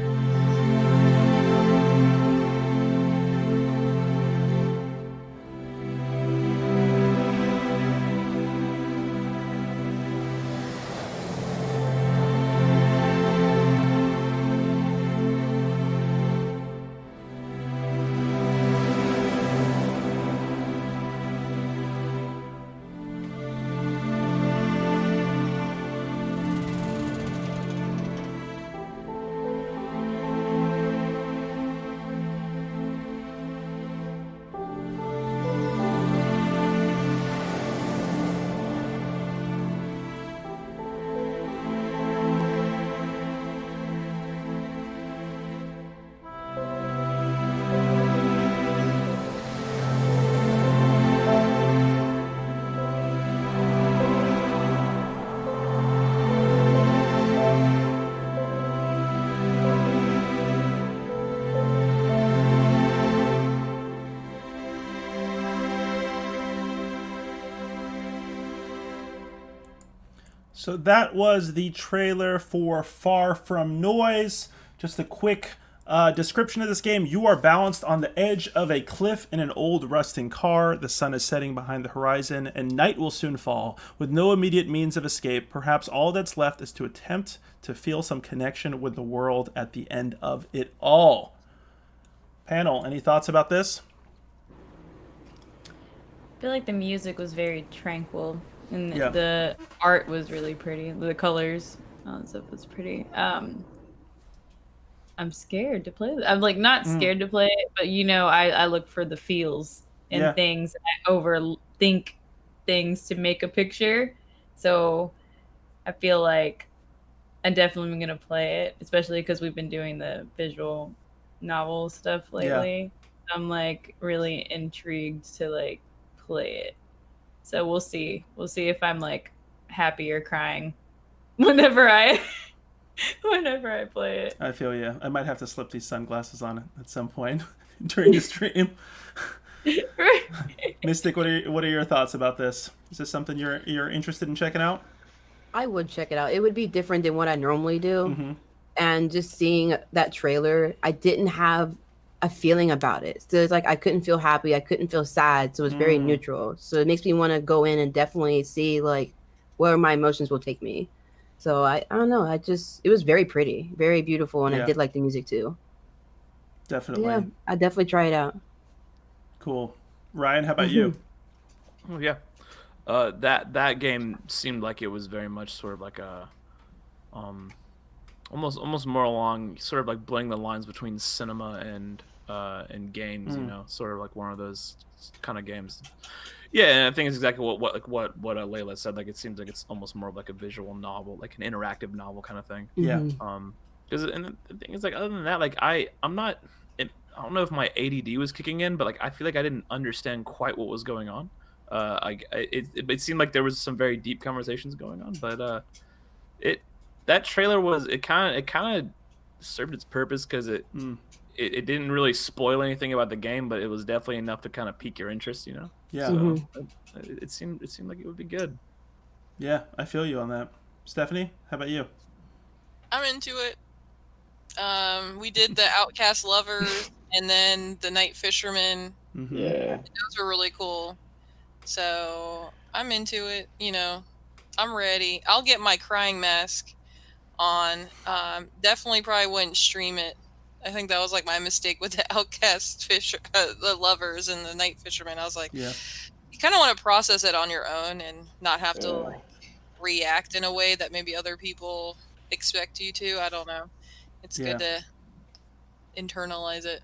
So that was the trailer for Far From Noise. Just a quick description of this game. You are balanced on the edge of a cliff in an old rusting car. The sun is setting behind the horizon, and night will soon fall. With no immediate means of escape, perhaps all that's left is to attempt to feel some connection with the world at the end of it all. Panel, any thoughts about this? I feel like the music was very tranquil, and the art was really pretty. The colors, all that stuff was pretty. I'm scared to play. I'm like not scared to play it, but I look for the feels and things. And I overthink things to make a picture, so I feel like I'm definitely gonna play it, especially because we've been doing the visual novel stuff lately. I'm like really intrigued to like play it. So we'll see. We'll see if I'm like happy or crying whenever I play it. I feel you. I might have to slip these sunglasses on at some point during the stream. Mystic, what are your thoughts about this? Is this something you're interested in checking out? I would check it out. It would be different than what I normally do. And just seeing that trailer, I didn't have a feeling about it. So it's like I couldn't feel happy, I couldn't feel sad. So it's very neutral. So it makes me want to go in and definitely see like where my emotions will take me. So I don't know. It was very pretty, very beautiful, and I did like the music too. Definitely. Yeah, I definitely try it out. Cool. Ryan, how about you? Oh yeah. That game seemed like it was very much sort of like a almost more along sort of like blurring the lines between cinema and games, sort of like one of those kind of games. Yeah, and I think it's exactly what Layla said. Like, it seems like it's almost more of like a visual novel, like an interactive novel kind of thing. Yeah. Because and the thing is, like, other than that, like I don't know if my ADD was kicking in, but like I feel like I didn't understand quite what was going on. It seemed like there was some very deep conversations going on, but that trailer it kind of served its purpose because it didn't really spoil anything about the game, but it was definitely enough to kind of pique your interest, Yeah. So it seemed like it would be good. Yeah, I feel you on that. Stephanie, how about you? I'm into it. We did the Outcast Lovers and then the Night Fisherman. Yeah. Those were really cool. So I'm into it. I'm ready. I'll get my crying mask on. Definitely probably wouldn't stream it. I think that was like my mistake with the Outcast the Lovers and the Night Fisherman. I was like, you kind of want to process it on your own and not have to like react in a way that maybe other people expect you to. I don't know. It's good to internalize it.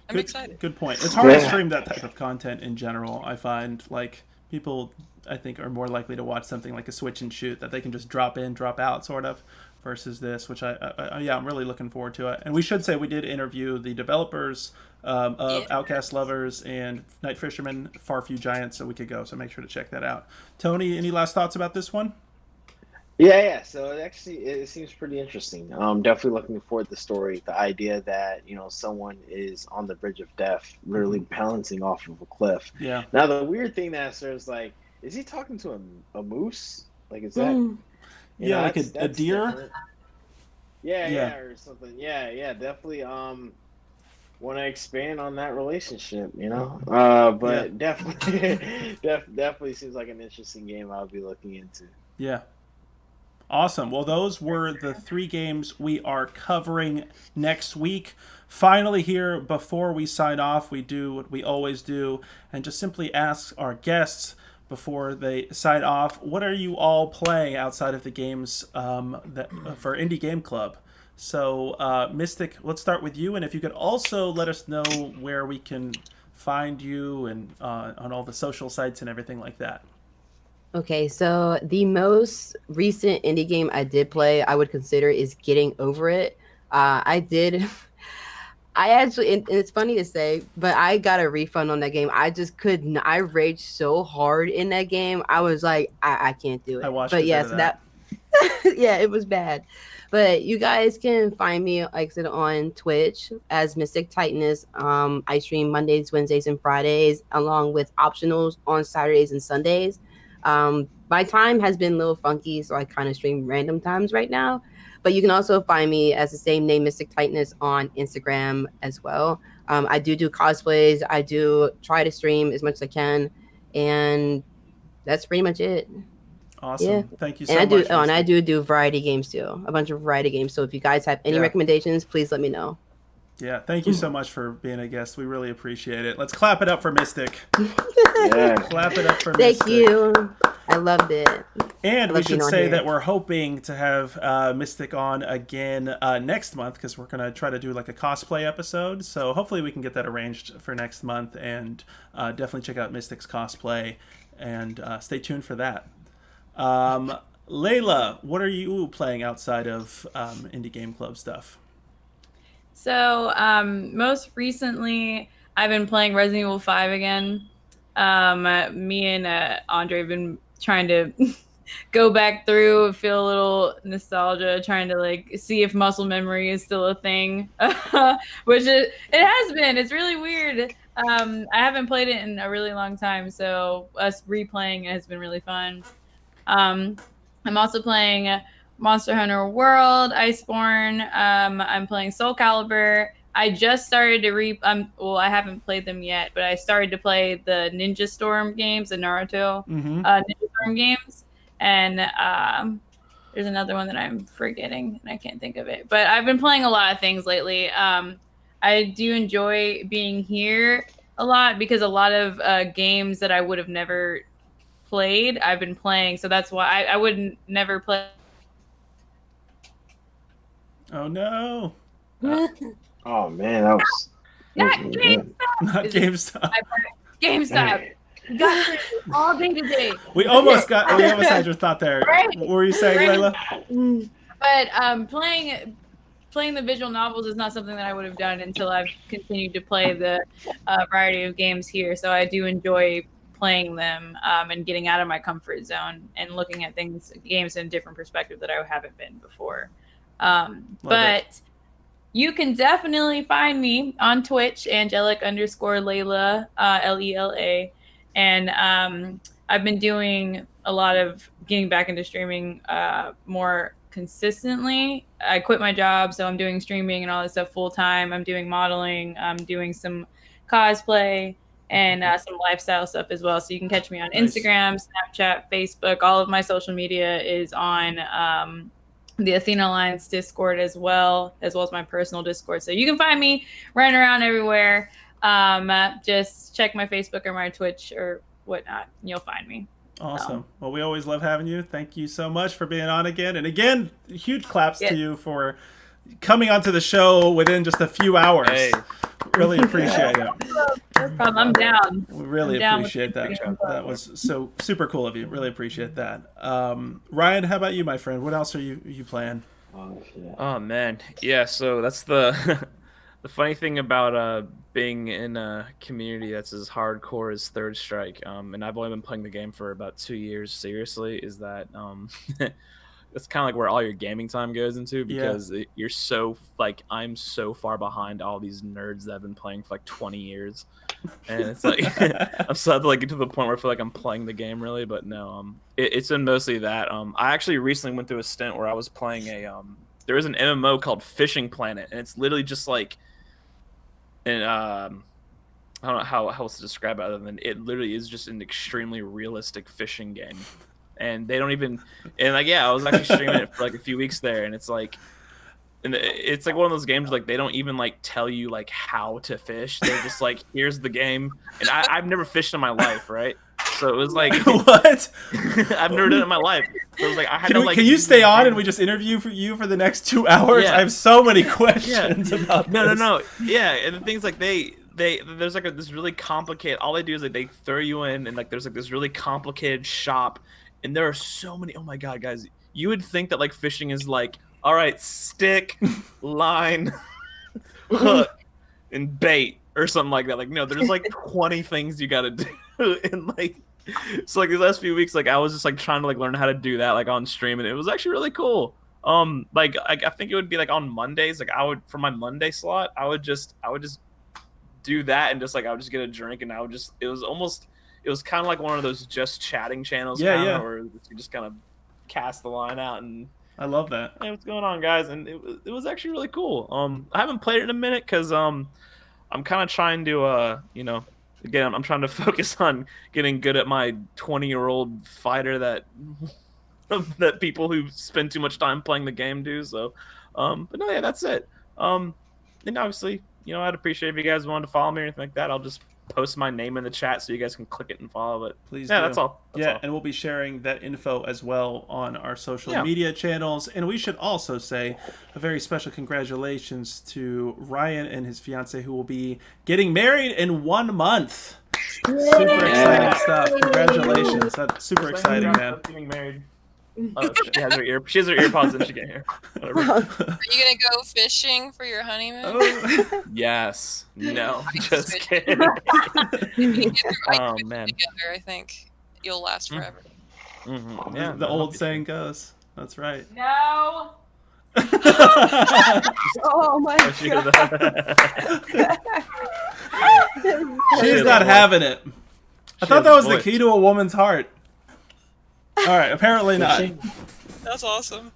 I'm excited. Good point. It's hard to stream that type of content in general. I find like people, I think, are more likely to watch something like a switch and shoot that they can just drop in, drop out, sort of, versus this, which I'm really looking forward to it. And we should say we did interview the developers of Outcast Lovers and Night Fisherman, Far Few Giants, a week ago. So make sure to check that out. Tony, any last thoughts about this one? Yeah. So it seems pretty interesting. Definitely looking forward to the story. The idea that someone is on the bridge of death, literally balancing off of a cliff. Yeah. Now the weird thing that is like, is he talking to a moose? Like, is that? Like a deer. Yeah, or something. Yeah, definitely. Want to expand on that relationship, but definitely seems like an interesting game I'll be looking into. Yeah. Awesome. Well, those were the 3 games we are covering next week. Finally here, before we sign off, we do what we always do and just simply ask our guests before they sign off, what are you all playing outside of the games for Indie Game Club? So, Mystic, let's start with you. And if you could also let us know where we can find you and on all the social sites and everything like that. Okay, so the most recent indie game I did play, I would consider, is Getting Over It. I actually, and it's funny to say, but I got a refund on that game. I just couldn't. I raged so hard in that game. I was like, I can't do it. I watched but it. Yes, that yeah, it was bad. But you guys can find me, like I said, on Twitch as Mystic Titaness. I stream Mondays, Wednesdays, and Fridays, along with optionals on Saturdays and Sundays. my time has been a little funky, so I kind of stream random times right now. But you can also find me as the same name, Mystic Tightness, on Instagram as well. I do cosplays. I do try to stream as much as I can, and that's pretty much it. Awesome. Yeah. Thank you so much. And I do variety games too, a bunch of variety games. So if you guys have any recommendations, please let me know. Yeah, thank you so much for being a guest. We really appreciate it. Let's clap it up for Mystic. Clap it up for Mystic. Thank you. I loved it. And we should say that we're hoping to have Mystic on again next month, because we're going to try to do like a cosplay episode. So hopefully we can get that arranged for next month, and definitely check out Mystic's cosplay, and stay tuned for that. Layla, what are you playing outside of Indie Game Club stuff? So most recently, I've been playing Resident Evil 5 again. Me and Andre have been trying to go back through, feel a little nostalgia, trying to like see if muscle memory is still a thing, which it has been. It's really weird. I haven't played it in a really long time, so us replaying it has been really fun. I'm also playing Monster Hunter World, Iceborne. I'm playing Soul Calibur. I just started to well, I haven't played them yet, but I started to play the Ninja Storm games, the Naruto Ninja Storm games, and there's another one that I'm forgetting and I can't think of it. But I've been playing a lot of things lately. I do enjoy being here a lot, because a lot of games that I would have never played, I've been playing, so that's why I wouldn't never play. Oh no! Oh man, that was not GameStop. Not GameStop. GameStop. Got it all day today. We almost had your thought there. Right? What were you saying, Layla? But playing the visual novels is not something that I would have done until I've continued to play the variety of games here. So I do enjoy playing them and getting out of my comfort zone and looking at games in a different perspective that I haven't been before. But you can definitely find me on Twitch, Angelic_Layla, Lela. And I've been doing a lot of getting back into streaming more consistently. I quit my job, so I'm doing streaming and all this stuff full time. I'm doing modeling. I'm doing some cosplay and some lifestyle stuff as well. So you can catch me on Instagram, Snapchat, Facebook. All of my social media is on the Athena Alliance Discord as well as my personal Discord. So you can find me running around everywhere. Just check my Facebook or my Twitch or whatnot, and you'll find me. Awesome. Well, we always love having you. Thank you so much for being on again. And again, huge claps to you for coming onto the show within just a few hours. Hey. Really appreciate it. No problem. I'm down. We really appreciate that. That was so super cool of you. Really appreciate that. Ryan, how about you, my friend? What else are you playing? Oh man, yeah. So that's the the funny thing about being in a community that's as hardcore as Third Strike, and I've only been playing the game for about 2 years seriously, is that that's kind of like where all your gaming time goes into, because you're so like, I'm so far behind all these nerds that have been playing for like 20 years, and it's like I'm sad to like get to the point where I feel like I'm playing the game really, but no, it's been mostly that. I actually recently went through a stint where I was playing there is an MMO called Fishing Planet, and it's literally just like, and I don't know how else to describe it other than it literally is just an extremely realistic fishing game. And they don't even, and like, I was actually streaming it for like a few weeks there, and it's like one of those games like they don't even like tell you like how to fish. They're just like, here's the game. And I've never fished in my life, right? So it was like, what? I've never done it in my life. So it was like, I had can you stay on and we just interview you for the next 2 hours? I have so many questions about this. No. Yeah, and the things like there's like this really complicated, all they do is like they throw you in, and like there's like this really complicated shop, and there are so many. Oh my god, guys, you would think that like fishing is like, all right, stick, line, hook, and bait or something like that. Like, no, there's like 20 things you gotta do. And like, so like these last few weeks, like I was just like trying to like learn how to do that like on stream, and it was actually really cool. Like I think it would be like on Mondays, like I would, for my Monday slot, I would just do that, and just like I would just get a drink, and it was it was kind of like one of those just chatting channels, where you just kind of cast the line out and. I love that. Hey, what's going on, guys? And it was actually really cool. I haven't played it in a minute because I'm kind of trying to again, I'm trying to focus on getting good at my 20-year-old fighter that people who spend too much time playing the game do. So, but no, yeah, that's it. And obviously, I'd appreciate if you guys wanted to follow me or anything like that. I'll just post my name in the chat so you guys can click it and follow it. Please. Yeah, do. that's all. That's all. And we'll be sharing that info as well on our social media channels. And we should also say a very special congratulations to Ryan and his fiance, who will be getting married in 1 month. Super exciting stuff. Congratulations. That's super exciting, man. Getting married. Oh, she has her earpods and she can't hear. Whatever. Are you gonna go fishing for your honeymoon? Yes. No. Just kidding. If you get the right Oh fish man. together, I think you'll last forever. Mm-hmm. Yeah. The old saying goes. That's right. No. Oh my god. She's not having it. I thought that was the key to a woman's heart. All right, apparently not. That's awesome.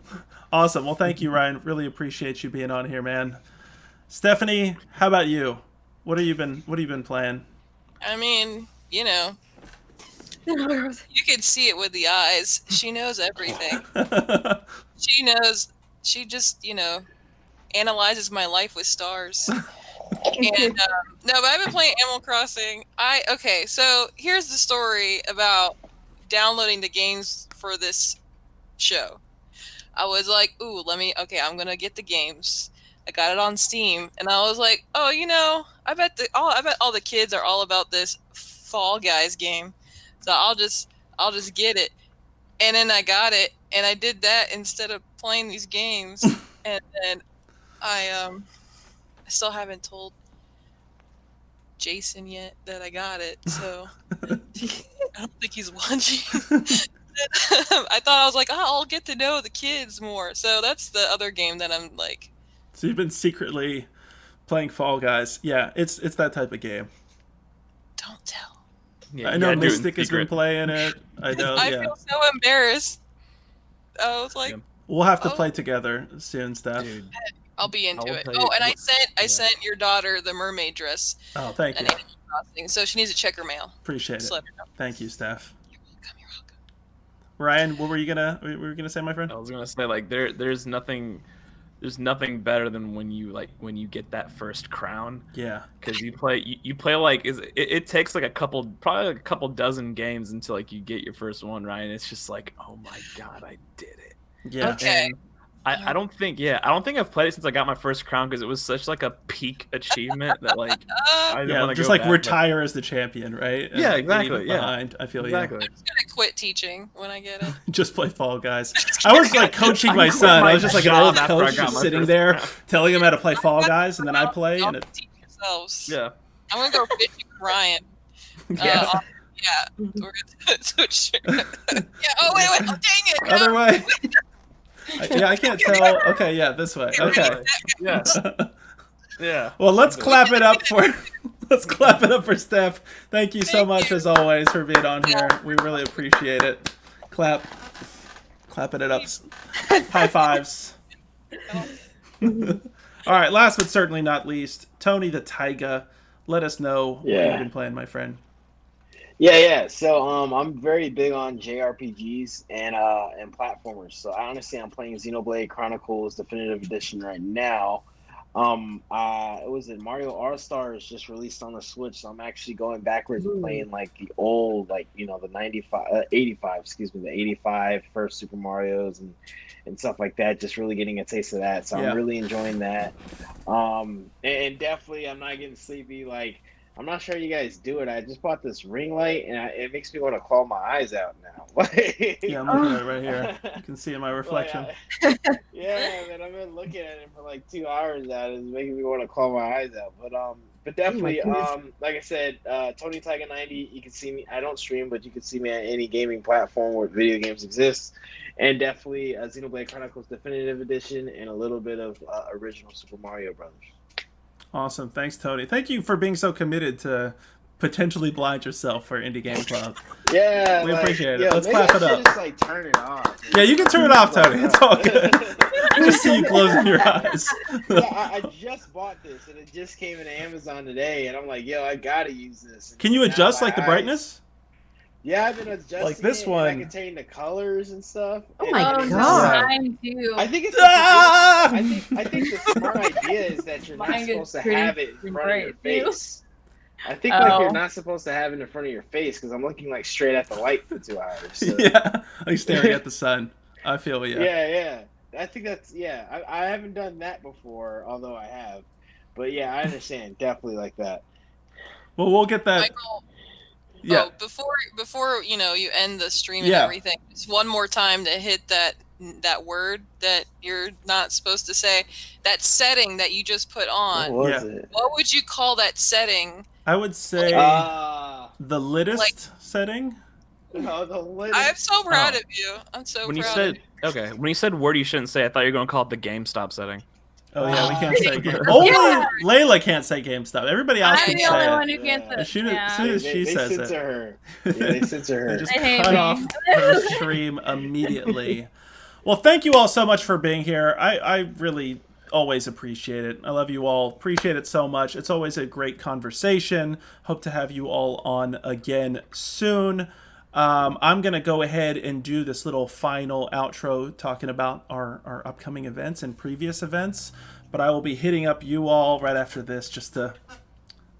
Awesome. Well, thank you, Ryan. Really appreciate you being on here, man. Stephanie, how about you? What have you been playing? I mean, you can see it with the eyes. She knows everything. She knows. She just, analyzes my life with stars. And no, but I've been playing Animal Crossing. Okay, so here's the story about downloading the games for this show. I was like, ooh, I'm gonna get the games. I got it on Steam, and I was like, oh, I bet all the kids are all about this Fall Guys game, so I'll just get it. And then I got it, and I did that instead of playing these games. And then I still haven't told Jason yet that I got it, so I don't think he's watching. I thought I was like, I'll get to know the kids more. So that's the other game that I'm like. So you've been secretly playing Fall Guys. Yeah, it's that type of game. Don't tell. Yeah, I know Mystic has been playing it. I know. I feel so embarrassed. I was like, we'll have to play together soon, Steph. Dude. I'll be into it. Oh, and I sent your daughter the mermaid dress. Oh, thank you. Animal Crossing, so she needs to check her mail. Appreciate it. Let her know. Thank you, Steph. You're welcome. Ryan, what were you gonna say, my friend? I was gonna say there's nothing better than when you get that first crown. Yeah. Because you play like it takes like probably a couple dozen games until like you get your first one, right? And it's just like, oh my god, I did it. Yeah. Okay. And I don't think I've played it since I got my first crown because it was such like a peak achievement that like I didn't want to just go like back, retire as the champion, right? Yeah, And exactly. leave it Yeah, behind. I feel exactly. I'm just gonna quit teaching when I get it. Just play Fall Guys. I was like coaching my son. I was just like an old coach just sitting there telling him how to play Fall Guys, and then I play. And teach yourselves. Yeah. I'm gonna go fishing with Ryan. Yeah. Yeah. We're gonna switch. Yeah. Oh wait. Oh, dang it. No. Other way. Yeah, I can't tell. Okay, yeah, this way. Okay. Yeah. Yeah. Well, let's clap it up for Steph. Thank you so much as always for being on here. We really appreciate it. Clapping it up. High fives. All right, last but certainly not least, Tony the Taiga. Let us know what you've been playing, my friend. Yeah. So I'm very big on JRPGs and platformers. So I'm playing Xenoblade Chronicles Definitive Edition right now. Mario All-Stars just released on the Switch, so I'm actually going backwards and playing like the old, the 85 first Super Marios and stuff like that, just really getting a taste of that. So I'm really enjoying that. And definitely I'm not getting sleepy. Like, I'm not sure you guys do it. I just bought this ring light, and it makes me want to claw my eyes out now. Yeah, I'm looking at it right here. You can see in my reflection. Yeah, man, I've been looking at it for like 2 hours now. It's making me want to claw my eyes out. But definitely, like I said, Tony Tiger 90. You can see me. I don't stream, but you can see me on any gaming platform where video games exist. And definitely Xenoblade Chronicles Definitive Edition and a little bit of original Super Mario Brothers. Awesome. Thanks, Tony. Thank you for being so committed to potentially blind yourself for Indie Game Club. Yeah, we appreciate it. Yo, Let's maybe clap I it up. should just like turn it off. Yeah, you can turn it off, Tony. It's all good. I just see you closing your eyes. Yeah, I just bought this and it just came into Amazon today, and I'm like, yo, I gotta use this. And Can you now adjust my like the eyes- brightness? Yeah, I've been adjusting Like this it, one. and I can change the colors and stuff. Oh and my it's God. Mine too. I think it's. Ah! I think the smart idea is that you're not Mine gets supposed to pretty have it in front of your bright, too. face. I think like you're Oh. not supposed to have it in front of your face because I'm looking like straight at the light for 2 hours. So. Yeah, like staring at the sun. I feel you. Yeah. I think that's I haven't done that before, although I have. But yeah, I understand. Definitely like that. Well, we'll get that. Michael, Yeah. before you end the stream and Yeah. everything, just one more time to hit that word that you're not supposed to say. That setting that you just put on. What was Yeah. it? What would you call that setting? I would say the littest like- setting. No, the lit. I'm so proud of you. I'm so When you proud. said when you said word you shouldn't say, I thought you were gonna call it the GameStop setting. Oh yeah, we can't say game. Only Layla can't say GameStop. Everybody else I'm can the say only it. one who can't As soon yeah. as she they says censor it, her. Yeah, they censor her. they just They hate cut me. off her stream immediately. Well, thank you all so much for being here. I really always appreciate it. I love you all. Appreciate it so much. It's always a great conversation. Hope to have you all on again soon. I'm going to go ahead and do this little final outro talking about our upcoming events and previous events. But I will be hitting up you all right after this just to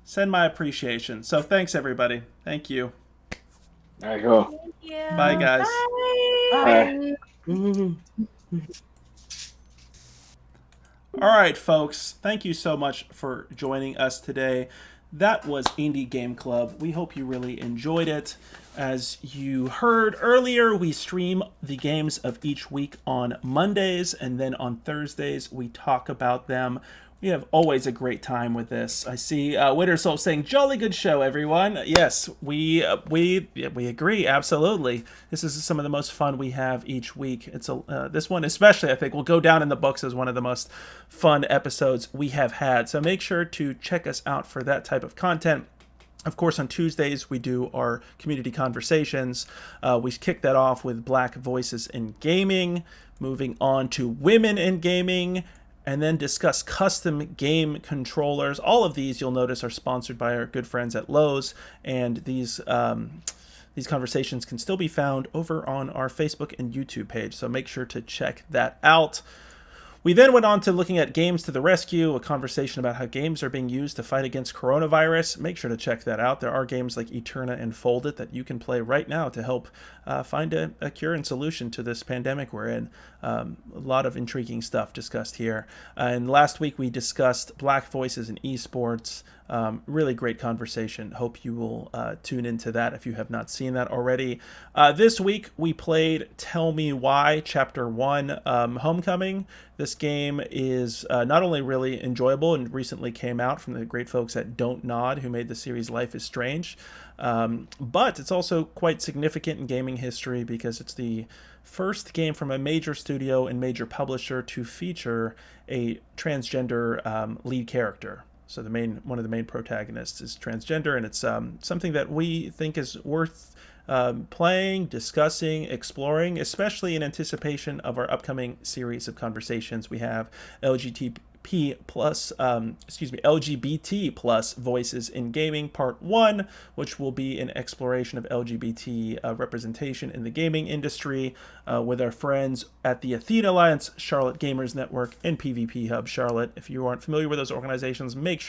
send my appreciation. So thanks, everybody. Thank you. All right, go. Bye, guys. Bye. All right, folks. Thank you so much for joining us today. That was Indie Game Club. We hope you really enjoyed it. As you heard earlier, we stream the games of each week on Mondays, and then on Thursdays we talk about them. We have always a great time with this. I see Wittersoul saying, "Jolly good show, everyone." Yes, we agree absolutely. This is some of the most fun we have each week. It's this one especially, I think, will go down in the books as one of the most fun episodes we have had. So make sure to check us out for that type of content. Of course, on Tuesdays, we do our community conversations. We kick that off with Black Voices in Gaming, moving on to Women in Gaming, and then discuss custom game controllers. All of these, you'll notice, are sponsored by our good friends at Lowe's, and these conversations can still be found over on our Facebook and YouTube page, so make sure to check that out. We then went on to looking at Games to the Rescue, a conversation about how games are being used to fight against coronavirus. Make sure to check that out. There are games like Eterna and Foldit that you can play right now to help find a cure and solution to this pandemic we're in. A lot of intriguing stuff discussed here. And last week we discussed Black Voices in Esports. Really great conversation. Hope you will tune into that if you have not seen that already. This week we played Tell Me Why Chapter 1 Homecoming. This game is not only really enjoyable and recently came out from the great folks at Don't Nod who made the series Life is Strange, but it's also quite significant in gaming history because it's the first game from a major studio and major publisher to feature a transgender lead character. So one of the main protagonists is transgender, and it's something that we think is worth playing, discussing, exploring, especially in anticipation of our upcoming series of conversations. We have LGBT plus voices in gaming part 1, which will be an exploration of LGBT representation in the gaming industry with our friends at the Athena Alliance, Charlotte Gamers Network, and PvP Hub Charlotte. If you aren't familiar with those organizations, make sure